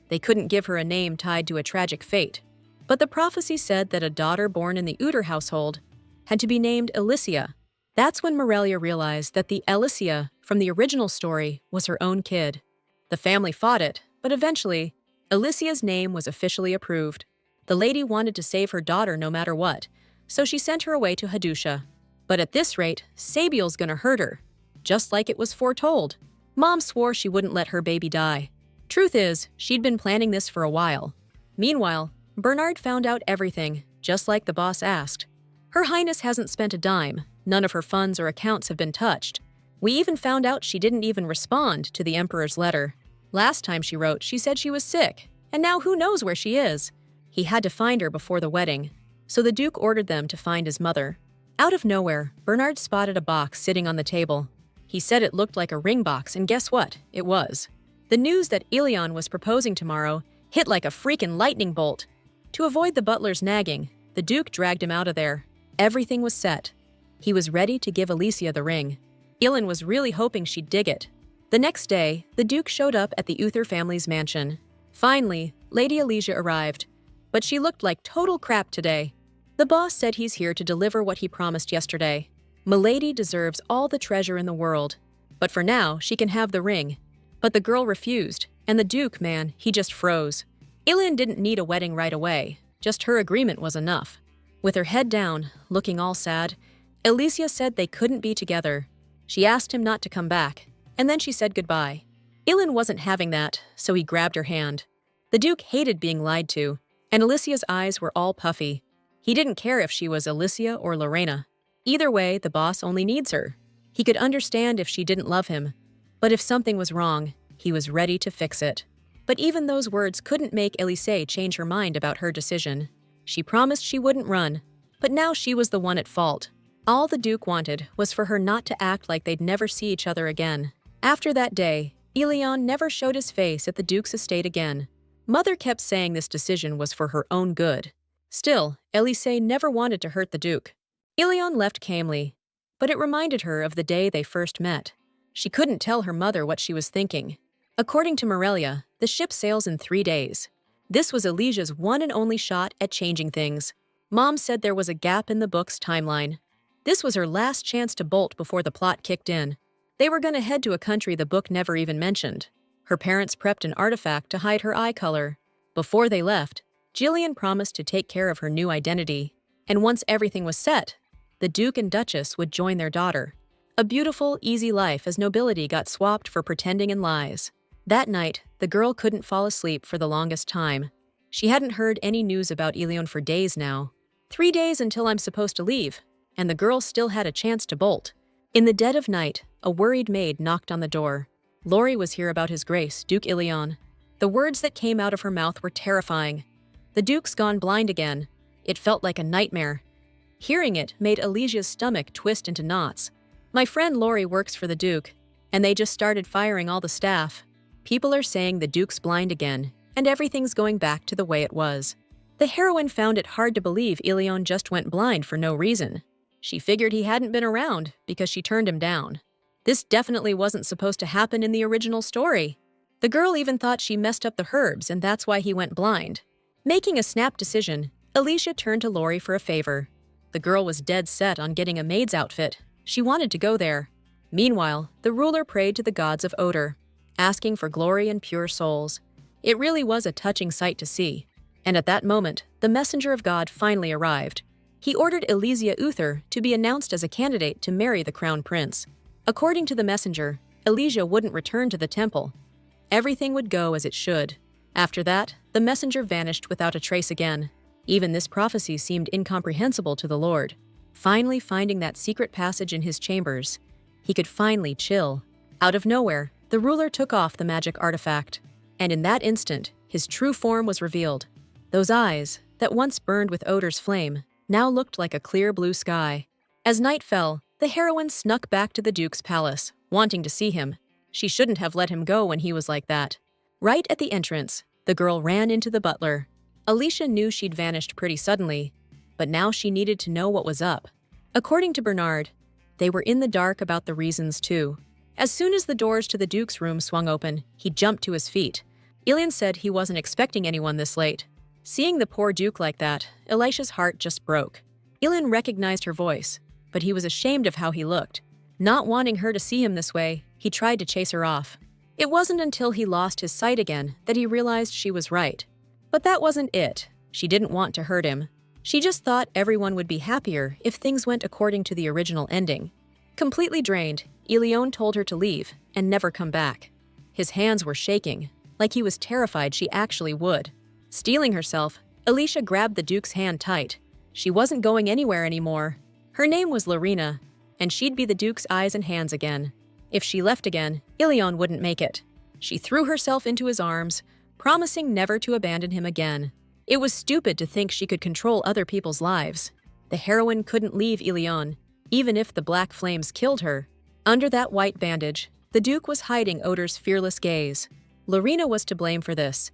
They couldn't give her a name tied to a tragic fate, but the prophecy said that a daughter born in the Uter household had to be named Alicia. That's when Morelia realized that the Alicia from the original story was her own kid. The family fought it, but eventually, Alicia's name was officially approved. The lady wanted to save her daughter no matter what, so she sent her away to Hadusha. But at this rate, Sabiel's gonna hurt her, just like it was foretold. Mom swore she wouldn't let her baby die. Truth is, she'd been planning this for a while. Meanwhile, Bernard found out everything, just like the boss asked. Her Highness hasn't spent a dime. None of her funds or accounts have been touched. We even found out she didn't even respond to the Emperor's letter. Last time she wrote, she said she was sick, and now who knows where she is. He had to find her before the wedding, so the Duke ordered them to find his mother. Out of nowhere, Bernard spotted a box sitting on the table. He said it looked like a ring box, and guess what? It was. The news that Ilion was proposing tomorrow hit like a freaking lightning bolt. To avoid the butler's nagging, the Duke dragged him out of there. Everything was set. He was ready to give Alicia the ring. Ilion was really hoping she'd dig it. The next day, the Duke showed up at the Uther family's mansion. Finally, Lady Alicia arrived, but she looked like total crap today. The boss said he's here to deliver what he promised yesterday. Milady deserves all the treasure in the world, but for now, she can have the ring. But the girl refused, and the Duke, man, he just froze. Ilion didn't need a wedding right away, just her agreement was enough. With her head down, looking all sad, Alicia said they couldn't be together. She asked him not to come back, and then she said goodbye. Ilion wasn't having that, so he grabbed her hand. The Duke hated being lied to, and Alicia's eyes were all puffy. He didn't care if she was Alicia or Lorena. Either way, the boss only needs her. He could understand if she didn't love him, but if something was wrong, he was ready to fix it. But even those words couldn't make Elise change her mind about her decision. She promised she wouldn't run, but now she was the one at fault. All the Duke wanted was for her not to act like they'd never see each other again. After that day, Ilion never showed his face at the Duke's estate again. Mother kept saying this decision was for her own good. Still, Elise never wanted to hurt the Duke. Ilion left calmly, but it reminded her of the day they first met. She couldn't tell her mother what she was thinking. According to Morelia, the ship sails in 3 days. This was Alicia's one and only shot at changing things. Mom said there was a gap in the book's timeline. This was her last chance to bolt before the plot kicked in. They were going to head to a country the book never even mentioned. Her parents prepped an artifact to hide her eye color. Before they left, Jillian promised to take care of her new identity. And once everything was set, the Duke and Duchess would join their daughter. A beautiful, easy life as nobility got swapped for pretending and lies. That night, the girl couldn't fall asleep for the longest time. She hadn't heard any news about Ilion for days now. 3 days until I'm supposed to leave, and the girl still had a chance to bolt. In the dead of night, a worried maid knocked on the door. Laurie was here about his grace, Duke Ilion. The words that came out of her mouth were terrifying. The Duke's gone blind again. It felt like a nightmare. Hearing it made Alicia's stomach twist into knots. My friend Laurie works for the Duke, and they just started firing all the staff. People are saying the Duke's blind again, and everything's going back to the way it was. The heroine found it hard to believe Ilion just went blind for no reason. She figured he hadn't been around because she turned him down. This definitely wasn't supposed to happen in the original story. The girl even thought she messed up the herbs and that's why he went blind. Making a snap decision, Alicia turned to Lori for a favor. The girl was dead set on getting a maid's outfit. She wanted to go there. Meanwhile, the ruler prayed to the gods of odor, asking for glory and pure souls. It really was a touching sight to see. And at that moment, the messenger of God finally arrived. He ordered Elysia Uther to be announced as a candidate to marry the crown prince. According to the messenger, Elysia wouldn't return to the temple. Everything would go as it should. After that, the messenger vanished without a trace again. Even this prophecy seemed incomprehensible to the Lord. Finally finding that secret passage in his chambers, he could finally chill. Out of nowhere, the ruler took off the magic artifact. And in that instant, his true form was revealed. Those eyes, that once burned with odor's flame, now looked like a clear blue sky. As night fell, the heroine snuck back to the Duke's palace, wanting to see him. She shouldn't have let him go when he was like that. Right at the entrance, the girl ran into the butler. Alicia knew she'd vanished pretty suddenly, but now she needed to know what was up. According to Bernard, they were in the dark about the reasons too. As soon as the doors to the Duke's room swung open, he jumped to his feet. Ilion said he wasn't expecting anyone this late. Seeing the poor Duke like that, Elisha's heart just broke. Ilion recognized her voice, but he was ashamed of how he looked. Not wanting her to see him this way, he tried to chase her off. It wasn't until he lost his sight again that he realized she was right. But that wasn't it. She didn't want to hurt him. She just thought everyone would be happier if things went according to the original ending. Completely drained, Ilion told her to leave and never come back. His hands were shaking, like he was terrified she actually would. Steeling herself, Alicia grabbed the Duke's hand tight. She wasn't going anywhere anymore. Her name was Lorena, and she'd be the Duke's eyes and hands again. If she left again, Ilion wouldn't make it. She threw herself into his arms, promising never to abandon him again. It was stupid to think she could control other people's lives. The heroine couldn't leave Ilion, even if the black flames killed her. Under that white bandage, the Duke was hiding Odor's fearless gaze. Lorena was to blame for this.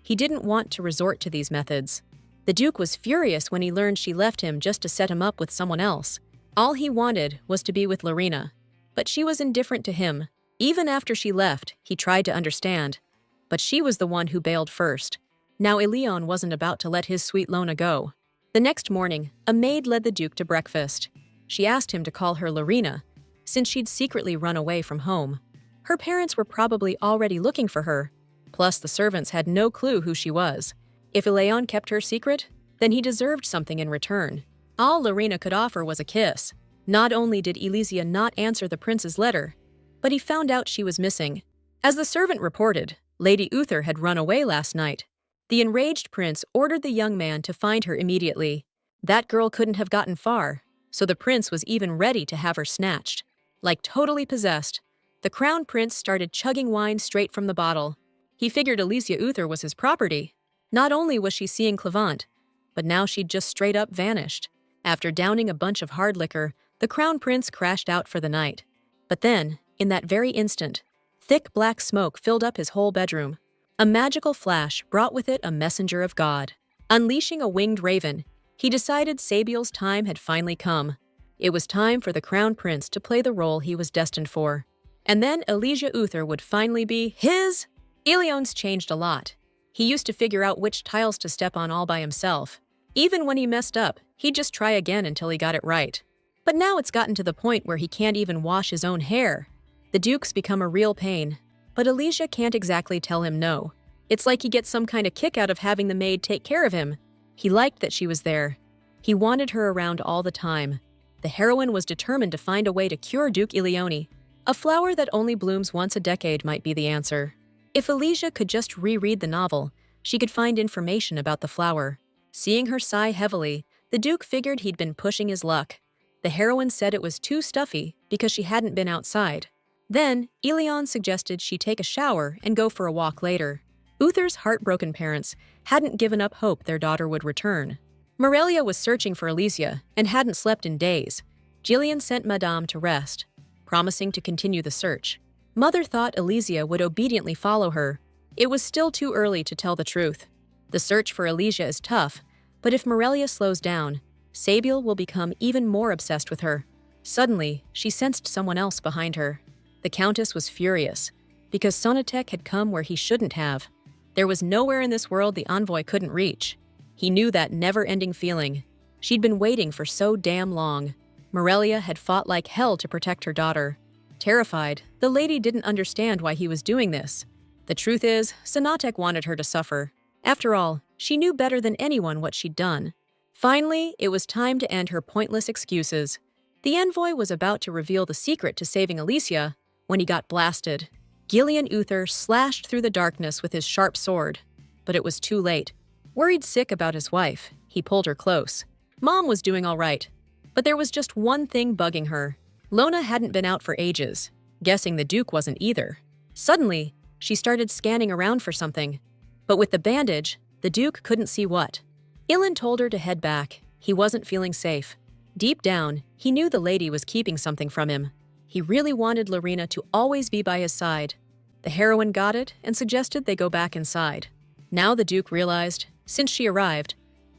He didn't want to resort to these methods. The Duke was furious when he learned she left him just to set him up with someone else. All he wanted was to be with Lorena, but she was indifferent to him. Even after she left, he tried to understand. But she was the one who bailed first. Now Ilion wasn't about to let his sweet Lona go. The next morning, a maid led the Duke to breakfast. She asked him to call her Lorena, since she'd secretly run away from home. Her parents were probably already looking for her. Plus, the servants had no clue who she was. If Ilion kept her secret, then he deserved something in return. All Lorena could offer was a kiss. Not only did Elysia not answer the prince's letter, but he found out she was missing. As the servant reported, Lady Uther had run away last night. The enraged prince ordered the young man to find her immediately. That girl couldn't have gotten far, so the prince was even ready to have her snatched. Like totally possessed, the crown prince started chugging wine straight from the bottle. He figured Elysia Uther was his property. Not only was she seeing Clevant, but now she'd just straight up vanished. After downing a bunch of hard liquor, the crown prince crashed out for the night. But then, in that very instant, thick black smoke filled up his whole bedroom. A magical flash brought with it a messenger of God. Unleashing a winged raven, he decided Sabiel's time had finally come. It was time for the crown prince to play the role he was destined for. And then Elysia Uther would finally be his. Ilion's changed a lot. He used to figure out which tiles to step on all by himself. Even when he messed up, he'd just try again until he got it right. But now it's gotten to the point where he can't even wash his own hair. The Duke's become a real pain, but Elysia can't exactly tell him no. It's like he gets some kind of kick out of having the maid take care of him. He liked that she was there. He wanted her around all the time. The heroine was determined to find a way to cure Duke Ilioni. A flower that only blooms once a decade might be the answer. If Elysia could just reread the novel, she could find information about the flower. Seeing her sigh heavily, the Duke figured he'd been pushing his luck. The heroine said it was too stuffy because she hadn't been outside. Then, Ilion suggested she take a shower and go for a walk later. Uther's heartbroken parents hadn't given up hope their daughter would return. Morelia was searching for Elysia and hadn't slept in days. Jillian sent Madame to rest, promising to continue the search. Mother thought Elysia would obediently follow her. It was still too early to tell the truth. The search for Elysia is tough, But if Morelia slows down, Sabiel will become even more obsessed with her. Suddenly, she sensed someone else behind her. The Countess was furious, because Sonatek had come where he shouldn't have. There was nowhere in this world the envoy couldn't reach. He knew that never-ending feeling. She'd been waiting for so damn long. Morelia had fought like hell to protect her daughter. Terrified, the lady didn't understand why he was doing this. The truth is, Sonatek wanted her to suffer. After all, she knew better than anyone what she'd done. Finally, it was time to end her pointless excuses. The envoy was about to reveal the secret to saving Alicia when he got blasted. Gillian Uther slashed through the darkness with his sharp sword, but it was too late. Worried sick about his wife, he pulled her close. Mom was doing all right, but there was just one thing bugging her. Lona hadn't been out for ages, guessing the Duke wasn't either. Suddenly, she started scanning around for something, but with the bandage, the Duke couldn't see what. Ilan told her to head back. He wasn't feeling safe. Deep down, he knew the lady was keeping something from him. He really wanted Lorena to always be by his side. The heroine got it and suggested they go back inside. Now the Duke realized, since she arrived,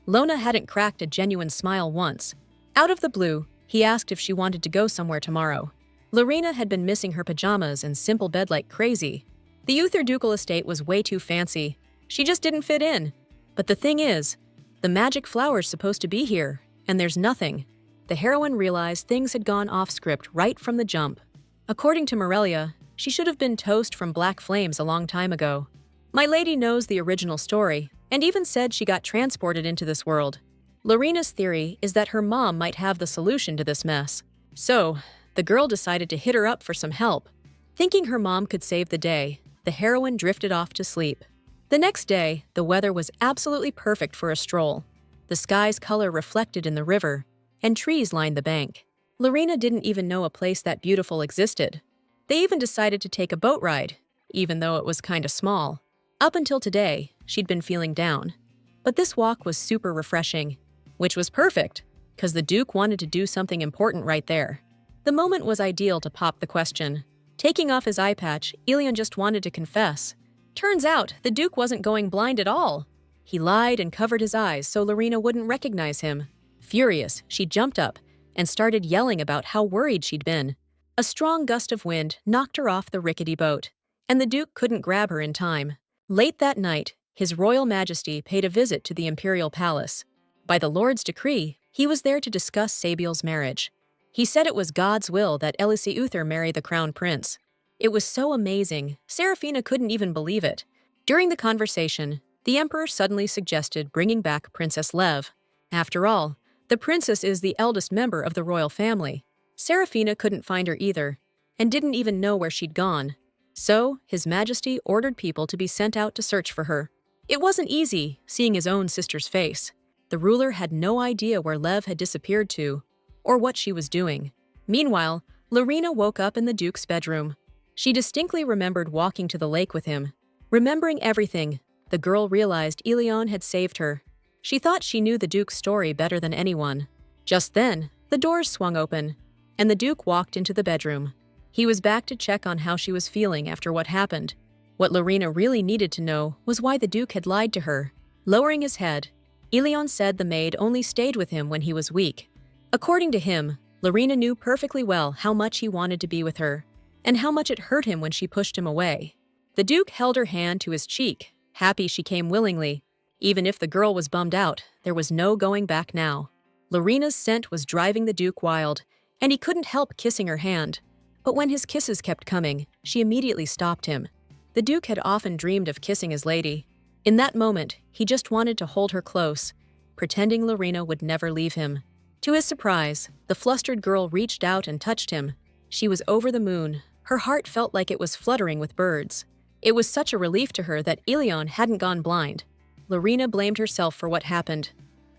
Lona hadn't cracked a genuine smile once. Out of the blue, he asked if she wanted to go somewhere tomorrow. Lorena had been missing her pajamas and simple bed like crazy. The Uther ducal estate was way too fancy. She just didn't fit in. But the thing is, the magic flower's supposed to be here, and there's nothing. The heroine realized things had gone off script right from the jump. According to Morelia, she should have been toast from black flames a long time ago. My lady knows the original story, and even said she got transported into this world. Lorena's theory is that her mom might have the solution to this mess. So, the girl decided to hit her up for some help. Thinking her mom could save the day, the heroine drifted off to sleep. The next day, the weather was absolutely perfect for a stroll. The sky's color reflected in the river, and trees lined the bank. Lorena didn't even know a place that beautiful existed. They even decided to take a boat ride, even though it was kinda small. Up until today, she'd been feeling down. But this walk was super refreshing, which was perfect, because the Duke wanted to do something important right there. The moment was ideal to pop the question. Taking off his eye patch, Elion just wanted to confess. Turns out, the Duke wasn't going blind at all. He lied and covered his eyes so Lorena wouldn't recognize him. Furious, she jumped up and started yelling about how worried she'd been. A strong gust of wind knocked her off the rickety boat, and the Duke couldn't grab her in time. Late that night, His Royal Majesty paid a visit to the Imperial Palace. By the Lord's decree, he was there to discuss Sabiel's marriage. He said it was God's will that Elise Uther marry the Crown Prince. It was so amazing, Serafina couldn't even believe it. During the conversation, the Emperor suddenly suggested bringing back Princess Lev. After all, the princess is the eldest member of the royal family. Serafina couldn't find her either, and didn't even know where she'd gone. So, His Majesty ordered people to be sent out to search for her. It wasn't easy, seeing his own sister's face. The ruler had no idea where Lev had disappeared to, or what she was doing. Meanwhile, Lorena woke up in the Duke's bedroom. She distinctly remembered walking to the lake with him. Remembering everything, the girl realized Elion had saved her. She thought she knew the Duke's story better than anyone. Just then, the doors swung open, and the Duke walked into the bedroom. He was back to check on how she was feeling after what happened. What Lorena really needed to know was why the Duke had lied to her. Lowering his head, Elion said the maid only stayed with him when he was weak. According to him, Lorena knew perfectly well how much he wanted to be with her, and how much it hurt him when she pushed him away. The Duke held her hand to his cheek, happy she came willingly. Even if the girl was bummed out, there was no going back now. Lorena's scent was driving the Duke wild, and he couldn't help kissing her hand. But when his kisses kept coming, she immediately stopped him. The Duke had often dreamed of kissing his lady. In that moment, he just wanted to hold her close, pretending Lorena would never leave him. To his surprise, the flustered girl reached out and touched him. She was over the moon. Her heart felt like it was fluttering with birds. It was such a relief to her that Elion hadn't gone blind. Lorena blamed herself for what happened.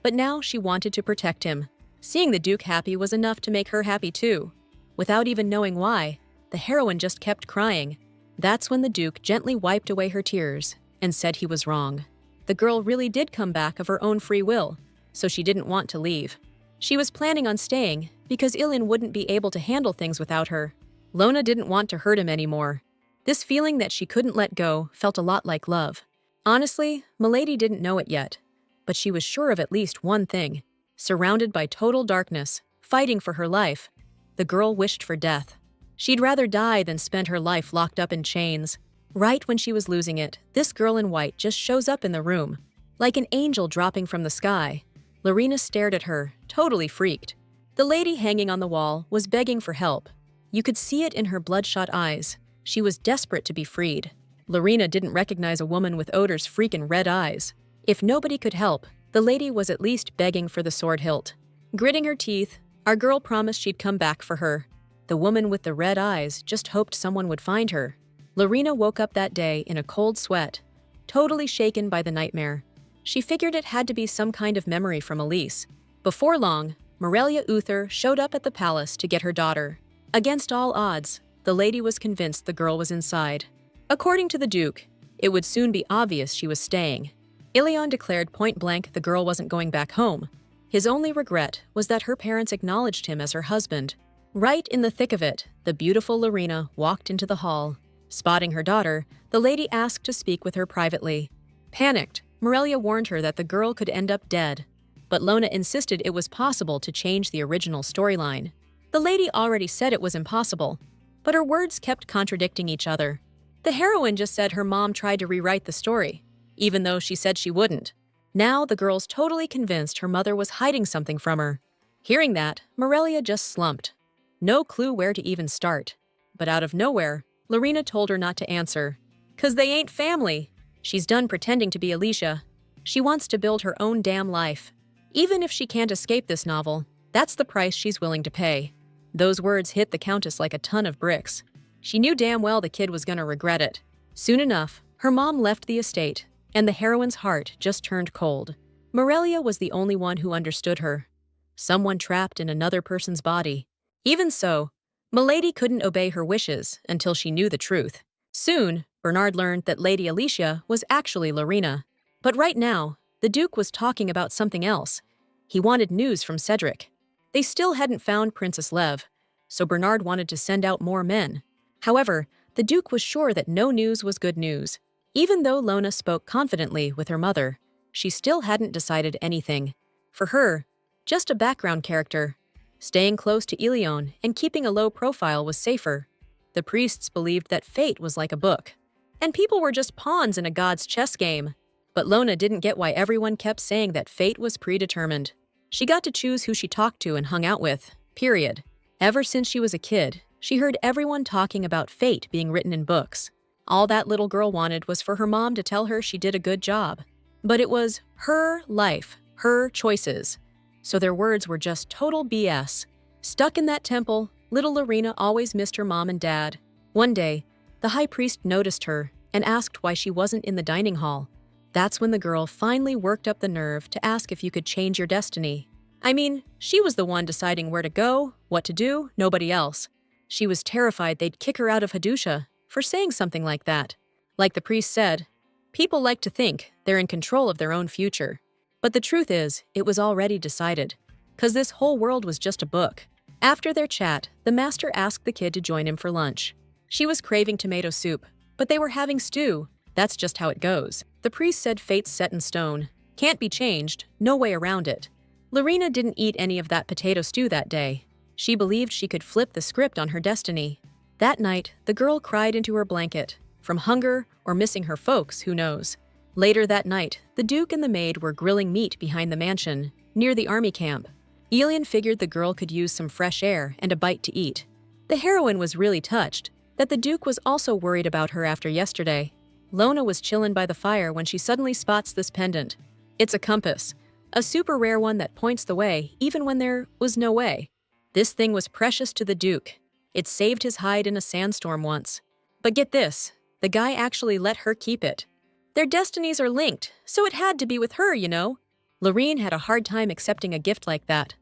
But now she wanted to protect him. Seeing the Duke happy was enough to make her happy too. Without even knowing why, the heroine just kept crying. That's when the Duke gently wiped away her tears and said he was wrong. The girl really did come back of her own free will, so she didn't want to leave. She was planning on staying because Ilin wouldn't be able to handle things without her. Lona didn't want to hurt him anymore. This feeling that she couldn't let go felt a lot like love. Honestly, Milady didn't know it yet, But she was sure of at least one thing. Surrounded by total darkness, fighting for her life, the girl wished for death. She'd rather die than spend her life locked up in chains. Right when she was losing it, this girl in white just shows up in the room. Like an angel dropping from the sky. Lorena stared at her, totally freaked. The lady hanging on the wall was begging for help. You could see it in her bloodshot eyes. She was desperate to be freed. Lorena didn't recognize a woman with Odor's freaking red eyes. If nobody could help, the lady was at least begging for the sword hilt. Gritting her teeth, our girl promised she'd come back for her. The woman with the red eyes just hoped someone would find her. Lorena woke up that day in a cold sweat, totally shaken by the nightmare. She figured it had to be some kind of memory from Elise. Before long, Morelia Uther showed up at the palace to get her daughter. Against all odds, the lady was convinced the girl was inside. According to the Duke, it would soon be obvious she was staying. Ilion declared point-blank the girl wasn't going back home. His only regret was that her parents acknowledged him as her husband. Right in the thick of it, the beautiful Lorena walked into the hall. Spotting her daughter, the lady asked to speak with her privately. Panicked, Morelia warned her that the girl could end up dead. But Lona insisted it was possible to change the original storyline. The lady already said it was impossible, but her words kept contradicting each other. The heroine just said her mom tried to rewrite the story, even though she said she wouldn't. Now the girl's totally convinced her mother was hiding something from her. Hearing that, Morelia just slumped. No clue where to even start. But out of nowhere, Lorena told her not to answer. 'Cause they ain't family. She's done pretending to be Alicia. She wants to build her own damn life. Even if she can't escape this novel, that's the price she's willing to pay. Those words hit the Countess like a ton of bricks. She knew damn well the kid was gonna regret it. Soon enough, her mom left the estate, and the heroine's heart just turned cold. Morelia was the only one who understood her. Someone trapped in another person's body. Even so, Milady couldn't obey her wishes until she knew the truth. Soon, Bernard learned that Lady Alicia was actually Lorena. But right now, the Duke was talking about something else. He wanted news from Cedric. They still hadn't found Princess Lev, so Bernard wanted to send out more men. However, the Duke was sure that no news was good news. Even though Lona spoke confidently with her mother, she still hadn't decided anything. For her, just a background character. Staying close to Ilion and keeping a low profile was safer. The priests believed that fate was like a book, and people were just pawns in a god's chess game. But Lona didn't get why everyone kept saying that fate was predetermined. She got to choose who she talked to and hung out with, period. Ever since she was a kid, she heard everyone talking about fate being written in books. All that little girl wanted was for her mom to tell her she did a good job. But it was her life, her choices. So their words were just total BS. Stuck in that temple, little Lorena always missed her mom and dad. One day, the high priest noticed her and asked why she wasn't in the dining hall. That's when the girl finally worked up the nerve to ask if you could change your destiny. I mean, she was the one deciding where to go, what to do, nobody else. She was terrified they'd kick her out of Hadusha for saying something like that. Like the priest said, people like to think they're in control of their own future. But the truth is, it was already decided. 'Cause this whole world was just a book. After their chat, the master asked the kid to join him for lunch. She was craving tomato soup, but they were having stew. That's just how it goes. The priest said fate's set in stone. Can't be changed, no way around it. Lorena didn't eat any of that potato stew that day. She believed she could flip the script on her destiny. That night, the girl cried into her blanket. From hunger or missing her folks, who knows. Later that night, the Duke and the maid were grilling meat behind the mansion, near the army camp. Elian figured the girl could use some fresh air and a bite to eat. The heroine was really touched that the Duke was also worried about her after yesterday. Lona was chillin' by the fire when she suddenly spots this pendant. It's a compass, a super rare one that points the way even when there was no way. This thing was precious to the Duke. It saved his hide in a sandstorm once. But get this, the guy actually let her keep it. Their destinies are linked, so it had to be with her, you know? Lorene had a hard time accepting a gift like that.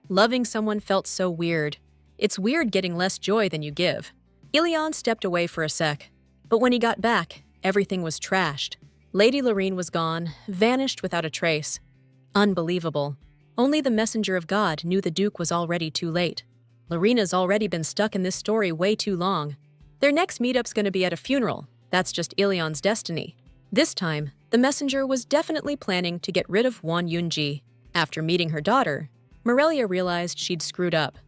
Loving someone felt so weird. It's weird getting less joy than you give. Ilion stepped away for a sec, but when he got back, everything was trashed. Lady Lorene was gone, vanished without a trace. Unbelievable. Only the messenger of God knew the Duke was already too late. Lorena's already been stuck in this story way too long. Their next meetup's gonna be at a funeral. That's just Ilion's destiny. This time, the messenger was definitely planning to get rid of Won Yunji. After meeting her daughter, Morelia realized she'd screwed up.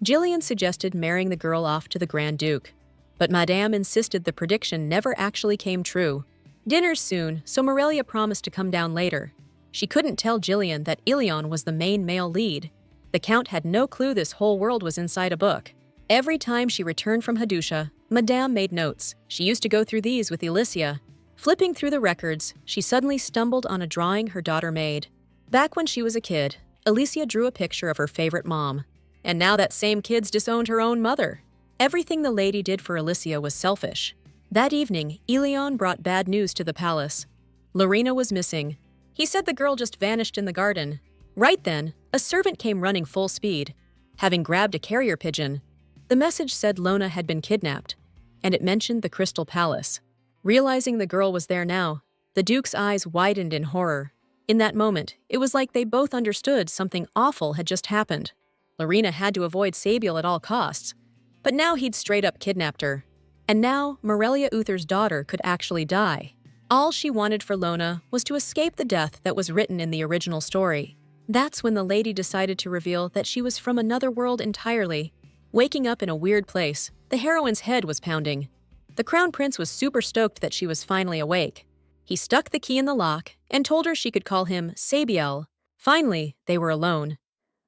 Jillian suggested marrying the girl off to the Grand Duke, but Madame insisted the prediction never actually came true. Dinner's soon, so Morelia promised to come down later. She couldn't tell Jillian that Ilion was the main male lead. The Count had no clue this whole world was inside a book. Every time she returned from Hadusha, Madame made notes. She used to go through these with Alicia. Flipping through the records, she suddenly stumbled on a drawing her daughter made. Back when she was a kid, Alicia drew a picture of her favorite mom. And now that same kid's disowned her own mother. Everything the lady did for Alicia was selfish. That evening, Ilion brought bad news to the palace. Lorena was missing. He said the girl just vanished in the garden. Right then, a servant came running full speed, having grabbed a carrier pigeon. The message said Lona had been kidnapped, and it mentioned the Crystal Palace. Realizing the girl was there now, the Duke's eyes widened in horror. In that moment, it was like they both understood something awful had just happened. Lorena had to avoid Sabiel at all costs, but now he'd straight up kidnapped her. And now, Morelia Uther's daughter could actually die. All she wanted for Lona was to escape the death that was written in the original story. That's when the lady decided to reveal that she was from another world entirely. Waking up in a weird place, the heroine's head was pounding. The Crown Prince was super stoked that she was finally awake. He stuck the key in the lock and told her she could call him Sabiel. Finally, they were alone.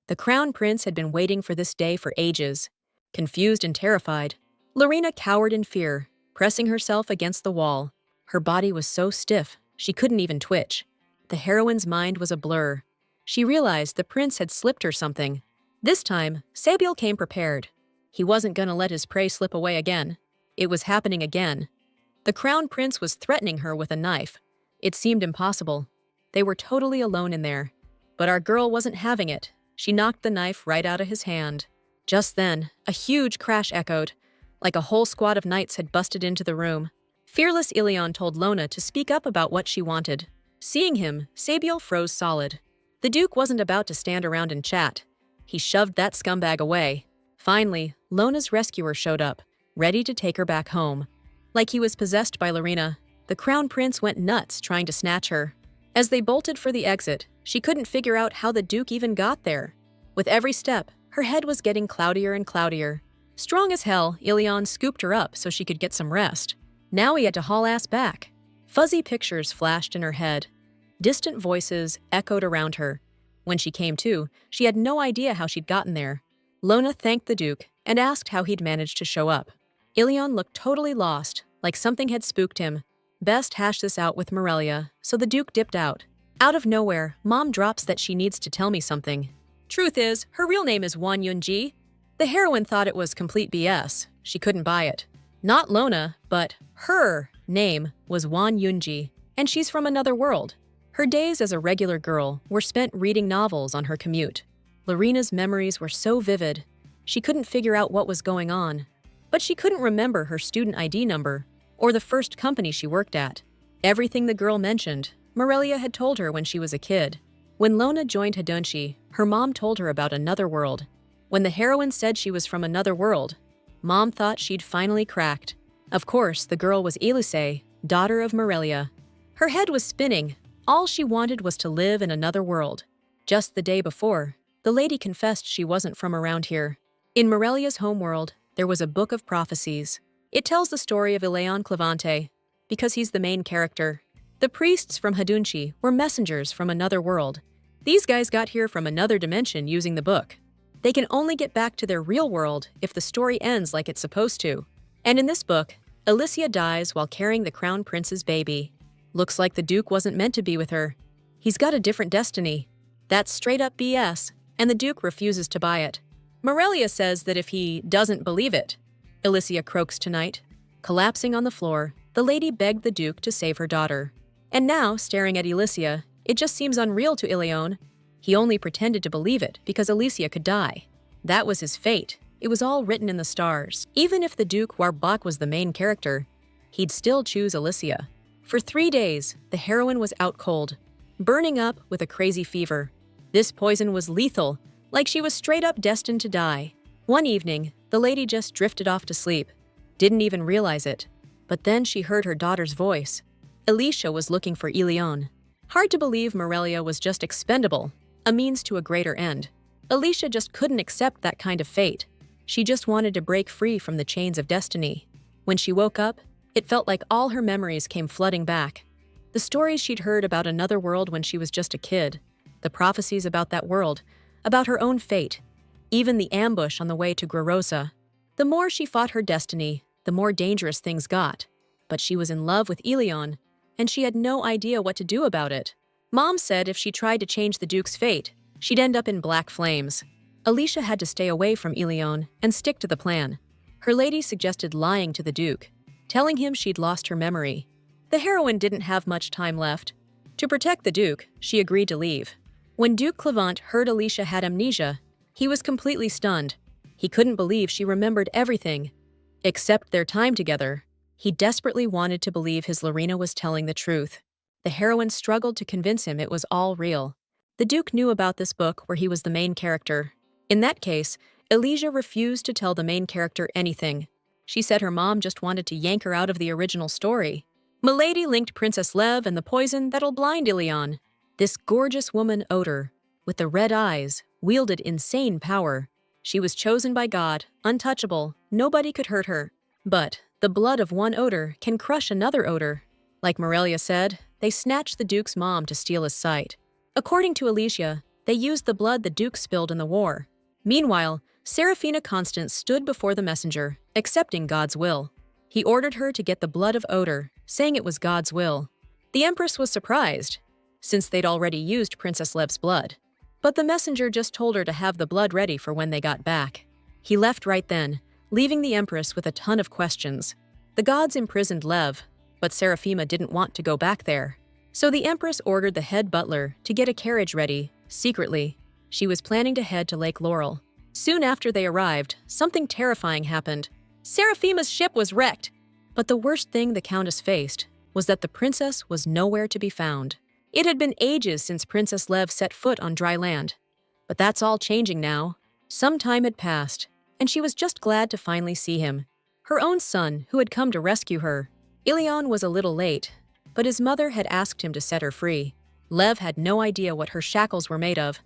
The Crown Prince had been waiting for this day for ages. Confused and terrified, Lorena cowered in fear, pressing herself against the wall. Her body was so stiff, she couldn't even twitch. The heroine's mind was a blur. She realized the prince had slipped her something. This time, Sabiel came prepared. He wasn't gonna let his prey slip away again. It was happening again. The Crown Prince was threatening her with a knife. It seemed impossible. They were totally alone in there. But our girl wasn't having it. She knocked the knife right out of his hand. Just then, a huge crash echoed, like a whole squad of knights had busted into the room. Fearless Ilion told Lona to speak up about what she wanted. Seeing him, Sabiel froze solid. The Duke wasn't about to stand around and chat. He shoved that scumbag away. Finally, Lona's rescuer showed up, ready to take her back home. Like he was possessed by Lorena, the Crown Prince went nuts trying to snatch her. As they bolted for the exit, she couldn't figure out how the Duke even got there. With every step, her head was getting cloudier and cloudier. Strong as hell, Ilion scooped her up so she could get some rest. Now he had to haul ass back. Fuzzy pictures flashed in her head. Distant voices echoed around her. When she came to, she had no idea how she'd gotten there. Lona thanked the Duke and asked how he'd managed to show up. Ilion looked totally lost, like something had spooked him. Best hash this out with Morelia, so the Duke dipped out. Out of nowhere, Mom drops that she needs to tell me something. Truth is, her real name is Won Yunji. The heroine thought it was complete BS. She couldn't buy it. Not Lona, but her name was Won Yunji, and she's from another world. Her days as a regular girl were spent reading novels on her commute. Lorena's memories were so vivid, she couldn't figure out what was going on. But she couldn't remember her student ID number or the first company she worked at. Everything the girl mentioned, Morelia had told her when she was a kid. When Lona joined Hadunshi, her mom told her about another world. When the heroine said she was from another world, Mom thought she'd finally cracked. Of course, the girl was Elise, daughter of Morelia. Her head was spinning. All she wanted was to live in another world. Just the day before, the lady confessed she wasn't from around here. In Morelia's homeworld, there was a book of prophecies. It tells the story of Ileon Clevante, because he's the main character. The priests from Hadunshi were messengers from another world. These guys got here from another dimension using the book. They can only get back to their real world if the story ends like it's supposed to. And in this book, Alicia dies while carrying the Crown Prince's baby. Looks like the Duke wasn't meant to be with her. He's got a different destiny. That's straight up BS, and the Duke refuses to buy it. Morelia says that if he doesn't believe it, Alicia croaks tonight. Collapsing on the floor, the lady begged the Duke to save her daughter. And now, staring at Alicia, it just seems unreal to Ilion. He only pretended to believe it because Alicia could die. That was his fate. It was all written in the stars. Even if the Duke Warbach was the main character, he'd still choose Alicia. For 3 days, the heroine was out cold, burning up with a crazy fever. This poison was lethal, like she was straight up destined to die. One evening, the lady just drifted off to sleep, didn't even realize it. But then she heard her daughter's voice. Alicia was looking for Ilion. Hard to believe Morelia was just expendable, a means to a greater end. Alicia just couldn't accept that kind of fate. She just wanted to break free from the chains of destiny. When she woke up, it felt like all her memories came flooding back. The stories she'd heard about another world when she was just a kid, the prophecies about that world, about her own fate, even the ambush on the way to Grorosa. The more she fought her destiny, the more dangerous things got. But she was in love with Ilion, and she had no idea what to do about it. Mom said if she tried to change the Duke's fate, she'd end up in black flames. Alicia had to stay away from Ilion and stick to the plan. Her lady suggested lying to the Duke, telling him she'd lost her memory. The heroine didn't have much time left. To protect the Duke, she agreed to leave. When Duke Clavant heard Alicia had amnesia, he was completely stunned. He couldn't believe she remembered everything, except their time together. He desperately wanted to believe his Lorena was telling the truth. The heroine struggled to convince him it was all real. The Duke knew about this book where he was the main character. In that case, Alicia refused to tell the main character anything. She said her mom just wanted to yank her out of the original story. Milady linked Princess Lev and the poison that'll blind Ilion. This gorgeous woman, Oder, with the red eyes, wielded insane power. She was chosen by God, untouchable, nobody could hurt her. But the blood of one Oder can crush another Oder. Like Morelia said, they snatched the Duke's mom to steal his sight. According to Alicia, they used the blood the Duke spilled in the war. Meanwhile, Seraphina Constance stood before the messenger, accepting God's will. He ordered her to get the blood of Oder, saying it was God's will. The Empress was surprised, since they'd already used Princess Lev's blood. But the messenger just told her to have the blood ready for when they got back. He left right then, leaving the Empress with a ton of questions. The gods imprisoned Lev, but Seraphima didn't want to go back there. So the Empress ordered the head butler to get a carriage ready, secretly. She was planning to head to Lake Laurel. Soon after they arrived, something terrifying happened. Seraphima's ship was wrecked. But the worst thing the Countess faced was that the princess was nowhere to be found. It had been ages since Princess Lev set foot on dry land. But that's all changing now. Some time had passed, and she was just glad to finally see him. Her own son, who had come to rescue her. Ilion was a little late, but his mother had asked him to set her free. Lev had no idea what her shackles were made of,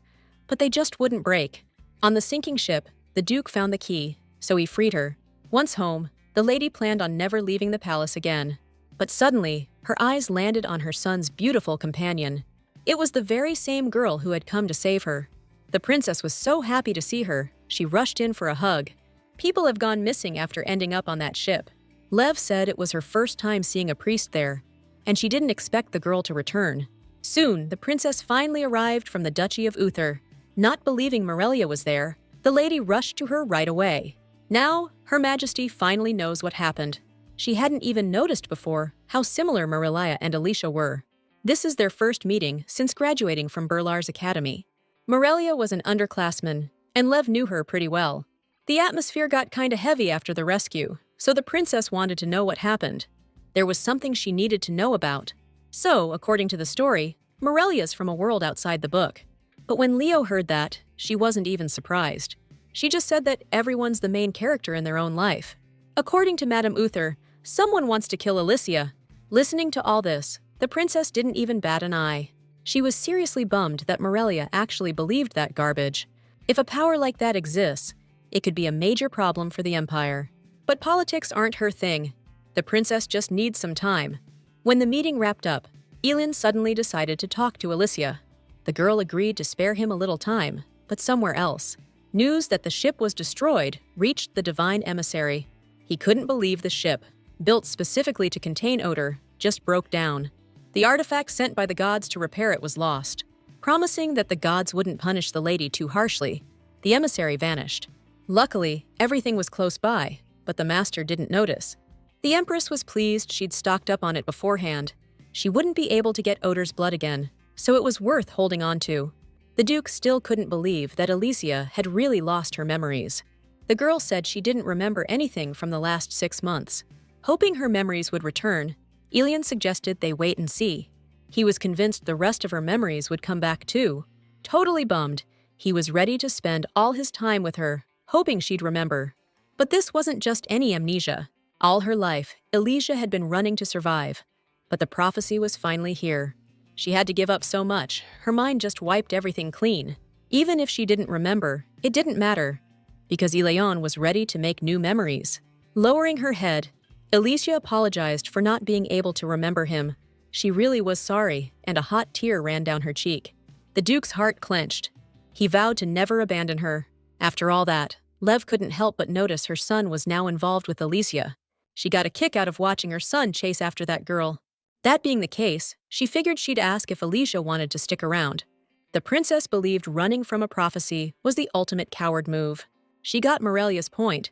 but they just wouldn't break. On the sinking ship, the Duke found the key, so he freed her. Once home, the lady planned on never leaving the palace again. But suddenly, her eyes landed on her son's beautiful companion. It was the very same girl who had come to save her. The princess was so happy to see her, she rushed in for a hug. People have gone missing after ending up on that ship. Lev said it was her first time seeing a priest there, and she didn't expect the girl to return. Soon, the princess finally arrived from the Duchy of Uther. Not believing Morelia was there, the lady rushed to her right away. Now, Her Majesty finally knows what happened. She hadn't even noticed before how similar Morelia and Alicia were. This is their first meeting since graduating from Berlar's academy. Morelia was an underclassman, and Lev knew her pretty well. The atmosphere got kinda heavy after the rescue, so the princess wanted to know what happened. There was something she needed to know about. So, according to the story, Morelia's from a world outside the book. But when Leo heard that, she wasn't even surprised. She just said that everyone's the main character in their own life. According to Madame Uther, someone wants to kill Alicia. Listening to all this, the princess didn't even bat an eye. She was seriously bummed that Morelia actually believed that garbage. If a power like that exists, it could be a major problem for the Empire. But politics aren't her thing. The princess just needs some time. When the meeting wrapped up, Elin suddenly decided to talk to Alicia. The girl agreed to spare him a little time, but somewhere else. News that the ship was destroyed reached the divine emissary. He couldn't believe the ship, built specifically to contain Oder, just broke down. The artifact sent by the gods to repair it was lost. Promising that the gods wouldn't punish the lady too harshly, the emissary vanished. Luckily, everything was close by, but the master didn't notice. The Empress was pleased she'd stocked up on it beforehand. She wouldn't be able to get Oder's blood again, so it was worth holding on to. The Duke still couldn't believe that Alicia had really lost her memories. The girl said she didn't remember anything from the last 6 months. Hoping her memories would return, Elian suggested they wait and see. He was convinced the rest of her memories would come back too. Totally bummed, he was ready to spend all his time with her, hoping she'd remember. But this wasn't just any amnesia. All her life, Alicia had been running to survive. But the prophecy was finally here. She had to give up so much, her mind just wiped everything clean. Even if she didn't remember, it didn't matter, because Ileon was ready to make new memories. Lowering her head, Alicia apologized for not being able to remember him. She really was sorry, and a hot tear ran down her cheek. The Duke's heart clenched. He vowed to never abandon her. After all that, Lev couldn't help but notice her son was now involved with Alicia. She got a kick out of watching her son chase after that girl. That being the case, she figured she'd ask if Alicia wanted to stick around. The princess believed running from a prophecy was the ultimate coward move. She got Morelia's point,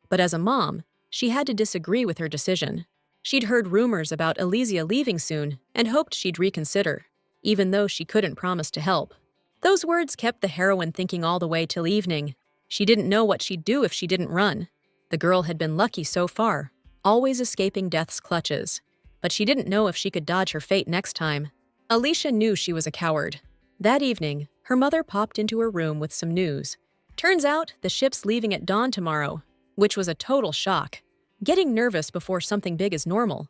but as a mom, she had to disagree with her decision. She'd heard rumors about Elysia leaving soon and hoped she'd reconsider, even though she couldn't promise to help. Those words kept the heroine thinking all the way till evening. She didn't know what she'd do if she didn't run. The girl had been lucky so far, always escaping death's clutches. But she didn't know if she could dodge her fate next time. Alicia knew she was a coward. That evening, her mother popped into her room with some news. Turns out, the ship's leaving at dawn tomorrow, which was a total shock. Getting nervous before something big is normal,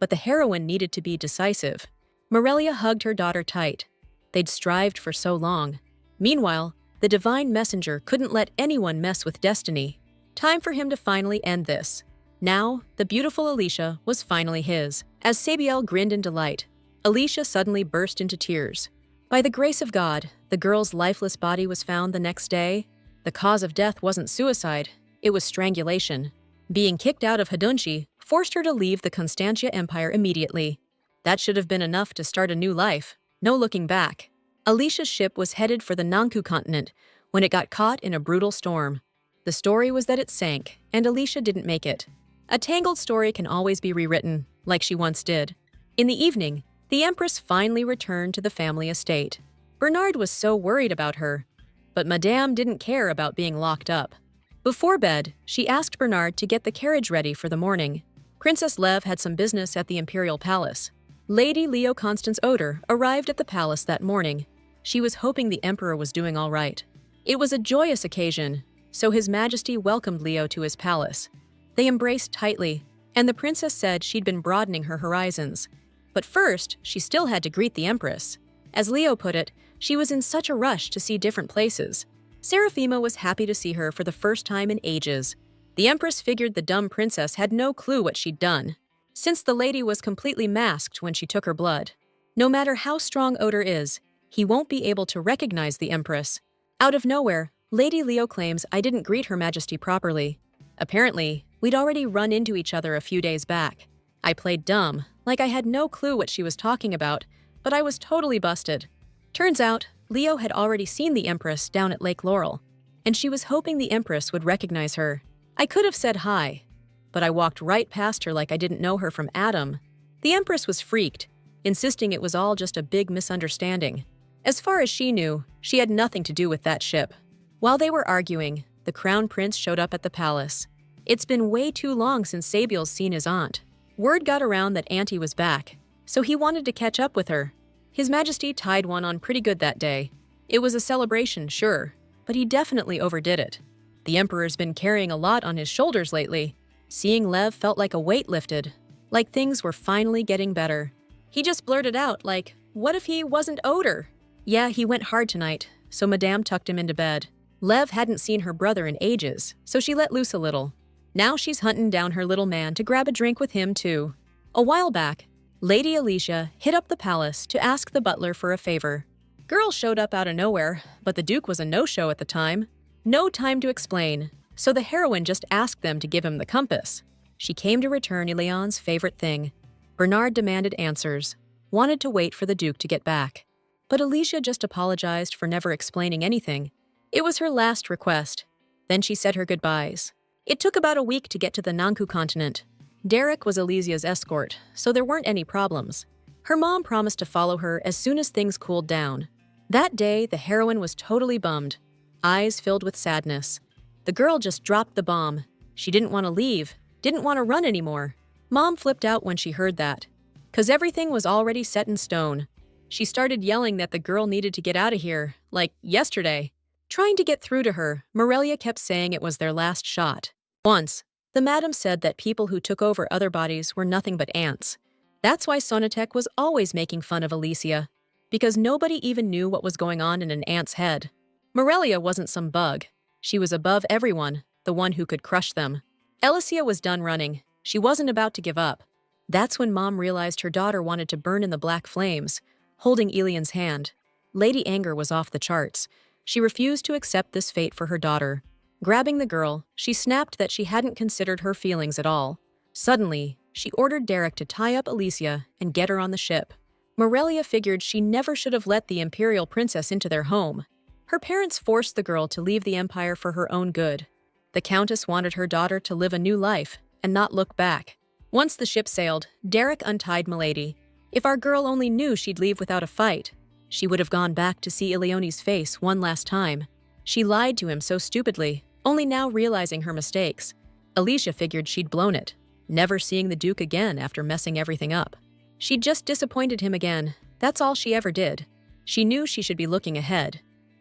but the heroine needed to be decisive. Morelia hugged her daughter tight. They'd strived for so long. Meanwhile, the divine messenger couldn't let anyone mess with destiny. Time for him to finally end this. Now, the beautiful Alicia was finally his. As Sabiel grinned in delight, Alicia suddenly burst into tears. By the grace of God, the girl's lifeless body was found the next day. The cause of death wasn't suicide, it was strangulation. Being kicked out of Hadunchi forced her to leave the Constantia Empire immediately. That should have been enough to start a new life. No looking back. Alicia's ship was headed for the Nanku continent when it got caught in a brutal storm. The story was that it sank, and Alicia didn't make it. A tangled story can always be rewritten, like she once did. In the evening, the Empress finally returned to the family estate. Bernard was so worried about her, but Madame didn't care about being locked up. Before bed, she asked Bernard to get the carriage ready for the morning. Princess Lev had some business at the Imperial Palace. Lady Leo Constance Oder arrived at the palace that morning. She was hoping the Emperor was doing all right. It was a joyous occasion, so His Majesty welcomed Leo to his palace. They embraced tightly, and the princess said she'd been broadening her horizons. But first, she still had to greet the Empress. As Leo put it, she was in such a rush to see different places. Seraphima was happy to see her for the first time in ages. The Empress figured the dumb princess had no clue what she'd done, since the lady was completely masked when she took her blood. No matter how strong Oder is, he won't be able to recognize the Empress. Out of nowhere, Lady Leo claims I didn't greet Her Majesty properly. Apparently, we'd already run into each other a few days back. I played dumb, like I had no clue what she was talking about, but I was totally busted. Turns out, Leo had already seen the Empress down at Lake Laurel, and she was hoping the Empress would recognize her. I could have said hi, but I walked right past her like I didn't know her from Adam. The Empress was freaked, insisting it was all just a big misunderstanding. As far as she knew, she had nothing to do with that ship. While they were arguing, the Crown Prince showed up at the palace. It's been way too long since Sabiel's seen his aunt. Word got around that Auntie was back, so he wanted to catch up with her. His Majesty tied one on pretty good that day. It was a celebration, sure, but he definitely overdid it. The Emperor's been carrying a lot on his shoulders lately. Seeing Lev felt like a weight lifted, like things were finally getting better. He just blurted out, like, what if he wasn't Oder? Yeah, he went hard tonight, so Madame tucked him into bed. Lev hadn't seen her brother in ages, so she let loose a little. Now she's hunting down her little man to grab a drink with him, too. A while back, Lady Alicia hit up the palace to ask the butler for a favor. Girl showed up out of nowhere, but the Duke was a no-show at the time. No time to explain, so the heroine just asked them to give him the compass. She came to return Ileon's favorite thing. Bernard demanded answers, wanted to wait for the Duke to get back. But Alicia just apologized for never explaining anything. It was her last request. Then she said her goodbyes. It took about a week to get to the Nanku continent. Derek was Elysia's escort, so there weren't any problems. Her mom promised to follow her as soon as things cooled down. That day, the heroine was totally bummed, eyes filled with sadness. The girl just dropped the bomb. She didn't want to leave, didn't want to run anymore. Mom flipped out when she heard that, 'cause everything was already set in stone. She started yelling that the girl needed to get out of here, like yesterday. Trying to get through to her, Morelia kept saying it was their last shot. Once, the madam said that people who took over other bodies were nothing but ants. That's why Sonatek was always making fun of Alicia, because nobody even knew what was going on in an ant's head. Morelia wasn't some bug. She was above everyone, the one who could crush them. Alicia was done running. She wasn't about to give up. That's when Mom realized her daughter wanted to burn in the black flames, holding Elian's hand. Lady Anger was off the charts. She refused to accept this fate for her daughter. Grabbing the girl, she snapped that she hadn't considered her feelings at all. Suddenly, she ordered Derek to tie up Alicia and get her on the ship. Morelia figured she never should have let the Imperial Princess into their home. Her parents forced the girl to leave the Empire for her own good. The Countess wanted her daughter to live a new life and not look back. Once the ship sailed, Derek untied Milady. If our girl only knew she'd leave without a fight, she would have gone back to see Ileone's face one last time. She lied to him so stupidly, only now realizing her mistakes. Alicia figured she'd blown it, never seeing the Duke again after messing everything up. She'd just disappointed him again. That's all she ever did. She knew she should be looking ahead,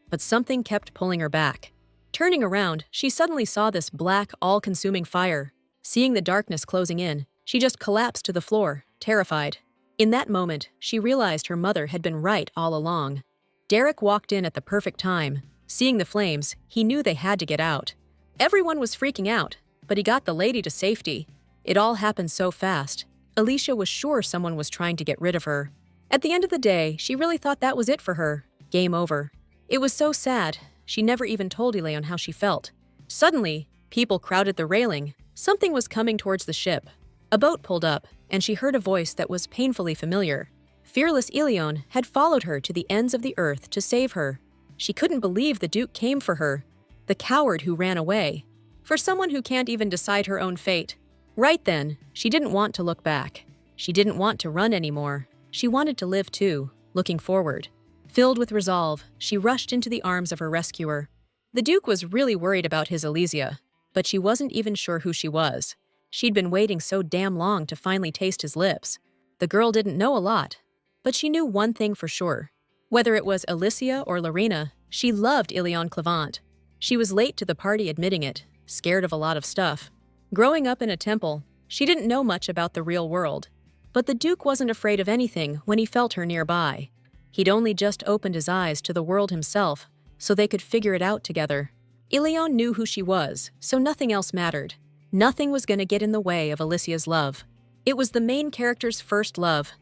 but something kept pulling her back. Turning around, she suddenly saw this black, all-consuming fire. Seeing the darkness closing in, she just collapsed to the floor, terrified. In that moment, she realized her mother had been right all along. Derek walked in at the perfect time. Seeing the flames, he knew they had to get out. Everyone was freaking out, but he got the lady to safety. It all happened so fast. Alicia was sure someone was trying to get rid of her. At the end of the day, she really thought that was it for her. Game over. It was so sad. She never even told Elaine how she felt. Suddenly, people crowded the railing. Something was coming towards the ship. A boat pulled up, and she heard a voice that was painfully familiar. Fearless Ilion had followed her to the ends of the earth to save her. She couldn't believe the Duke came for her, the coward who ran away. For someone who can't even decide her own fate. Right then, she didn't want to look back. She didn't want to run anymore. She wanted to live too, looking forward. Filled with resolve, she rushed into the arms of her rescuer. The Duke was really worried about his Alicia, but she wasn't even sure who she was. She'd been waiting so damn long to finally taste his lips. The girl didn't know a lot, but she knew one thing for sure. Whether it was Alicia or Lorena, she loved Ilion Clevant. She was late to the party admitting it, scared of a lot of stuff. Growing up in a temple, she didn't know much about the real world. But the Duke wasn't afraid of anything when he felt her nearby. He'd only just opened his eyes to the world himself, so they could figure it out together. Ilion knew who she was, so nothing else mattered. Nothing was going to get in the way of Alicia's love. It was the main character's first love,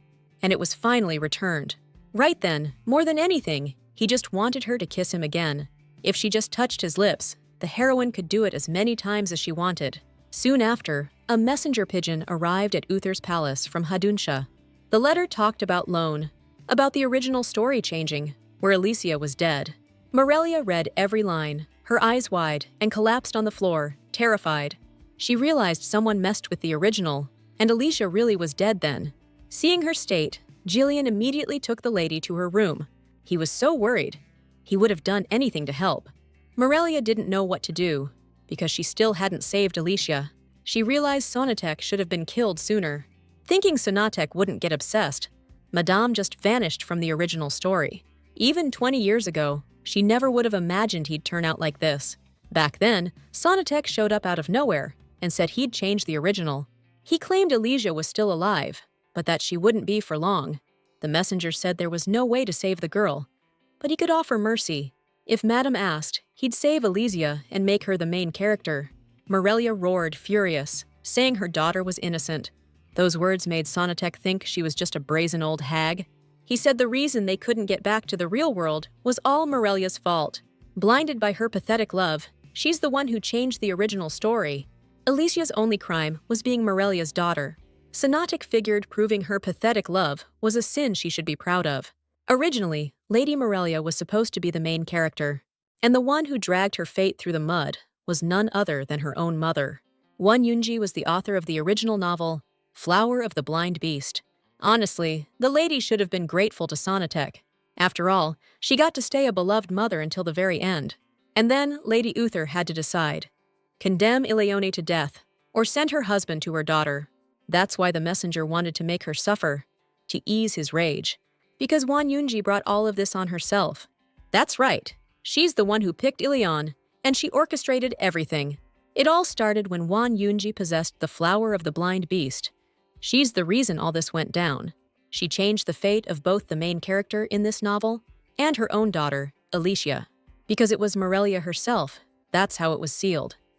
and it was finally returned. Right then, more than anything, he just wanted her to kiss him again. If she just touched his lips, the heroine could do it as many times as she wanted. Soon after, a messenger pigeon arrived at Uther's palace from Hadunsha. The letter talked about Lone, about the original story changing, where Alicia was dead. Morelia read every line, her eyes wide, and collapsed on the floor, terrified. She realized someone messed with the original, and Alicia really was dead then. Seeing her state, Jillian immediately took the lady to her room. He was so worried. He would have done anything to help. Morelia didn't know what to do, because she still hadn't saved Alicia. She realized Sonatek should have been killed sooner. Thinking Sonatek wouldn't get obsessed, Madame just vanished from the original story. Even 20 years ago, she never would have imagined he'd turn out like this. Back then, Sonatek showed up out of nowhere and said he'd change the original. He claimed Alicia was still alive, but that she wouldn't be for long. The messenger said there was no way to save the girl, but he could offer mercy. If Madame asked, he'd save Alicia and make her the main character. Morelia roared, furious, saying her daughter was innocent. Those words made Sonatek think she was just a brazen old hag. He said the reason they couldn't get back to the real world was all Morelia's fault. Blinded by her pathetic love, she's the one who changed the original story. Alicia's only crime was being Morelia's daughter. Sonatek figured proving her pathetic love was a sin she should be proud of. Originally, Lady Morelia was supposed to be the main character, and the one who dragged her fate through the mud was none other than her own mother. Won Yunji was the author of the original novel, Flower of the Blind Beast. Honestly, the lady should have been grateful to Sonatek. After all, she got to stay a beloved mother until the very end. And then Lady Uther had to decide. Condemn Ileone to death, or send her husband to her daughter. That's why the messenger wanted to make her suffer, to ease his rage. Because Won Yunji brought all of this on herself. That's right, she's the one who picked Ilion, and she orchestrated everything. It all started when Won Yunji possessed the Flower of the Blind Beast. She's the reason all this went down. She changed the fate of both the main character in this novel and her own daughter, Alicia. Because it was Morelia herself, that's how it was sealed.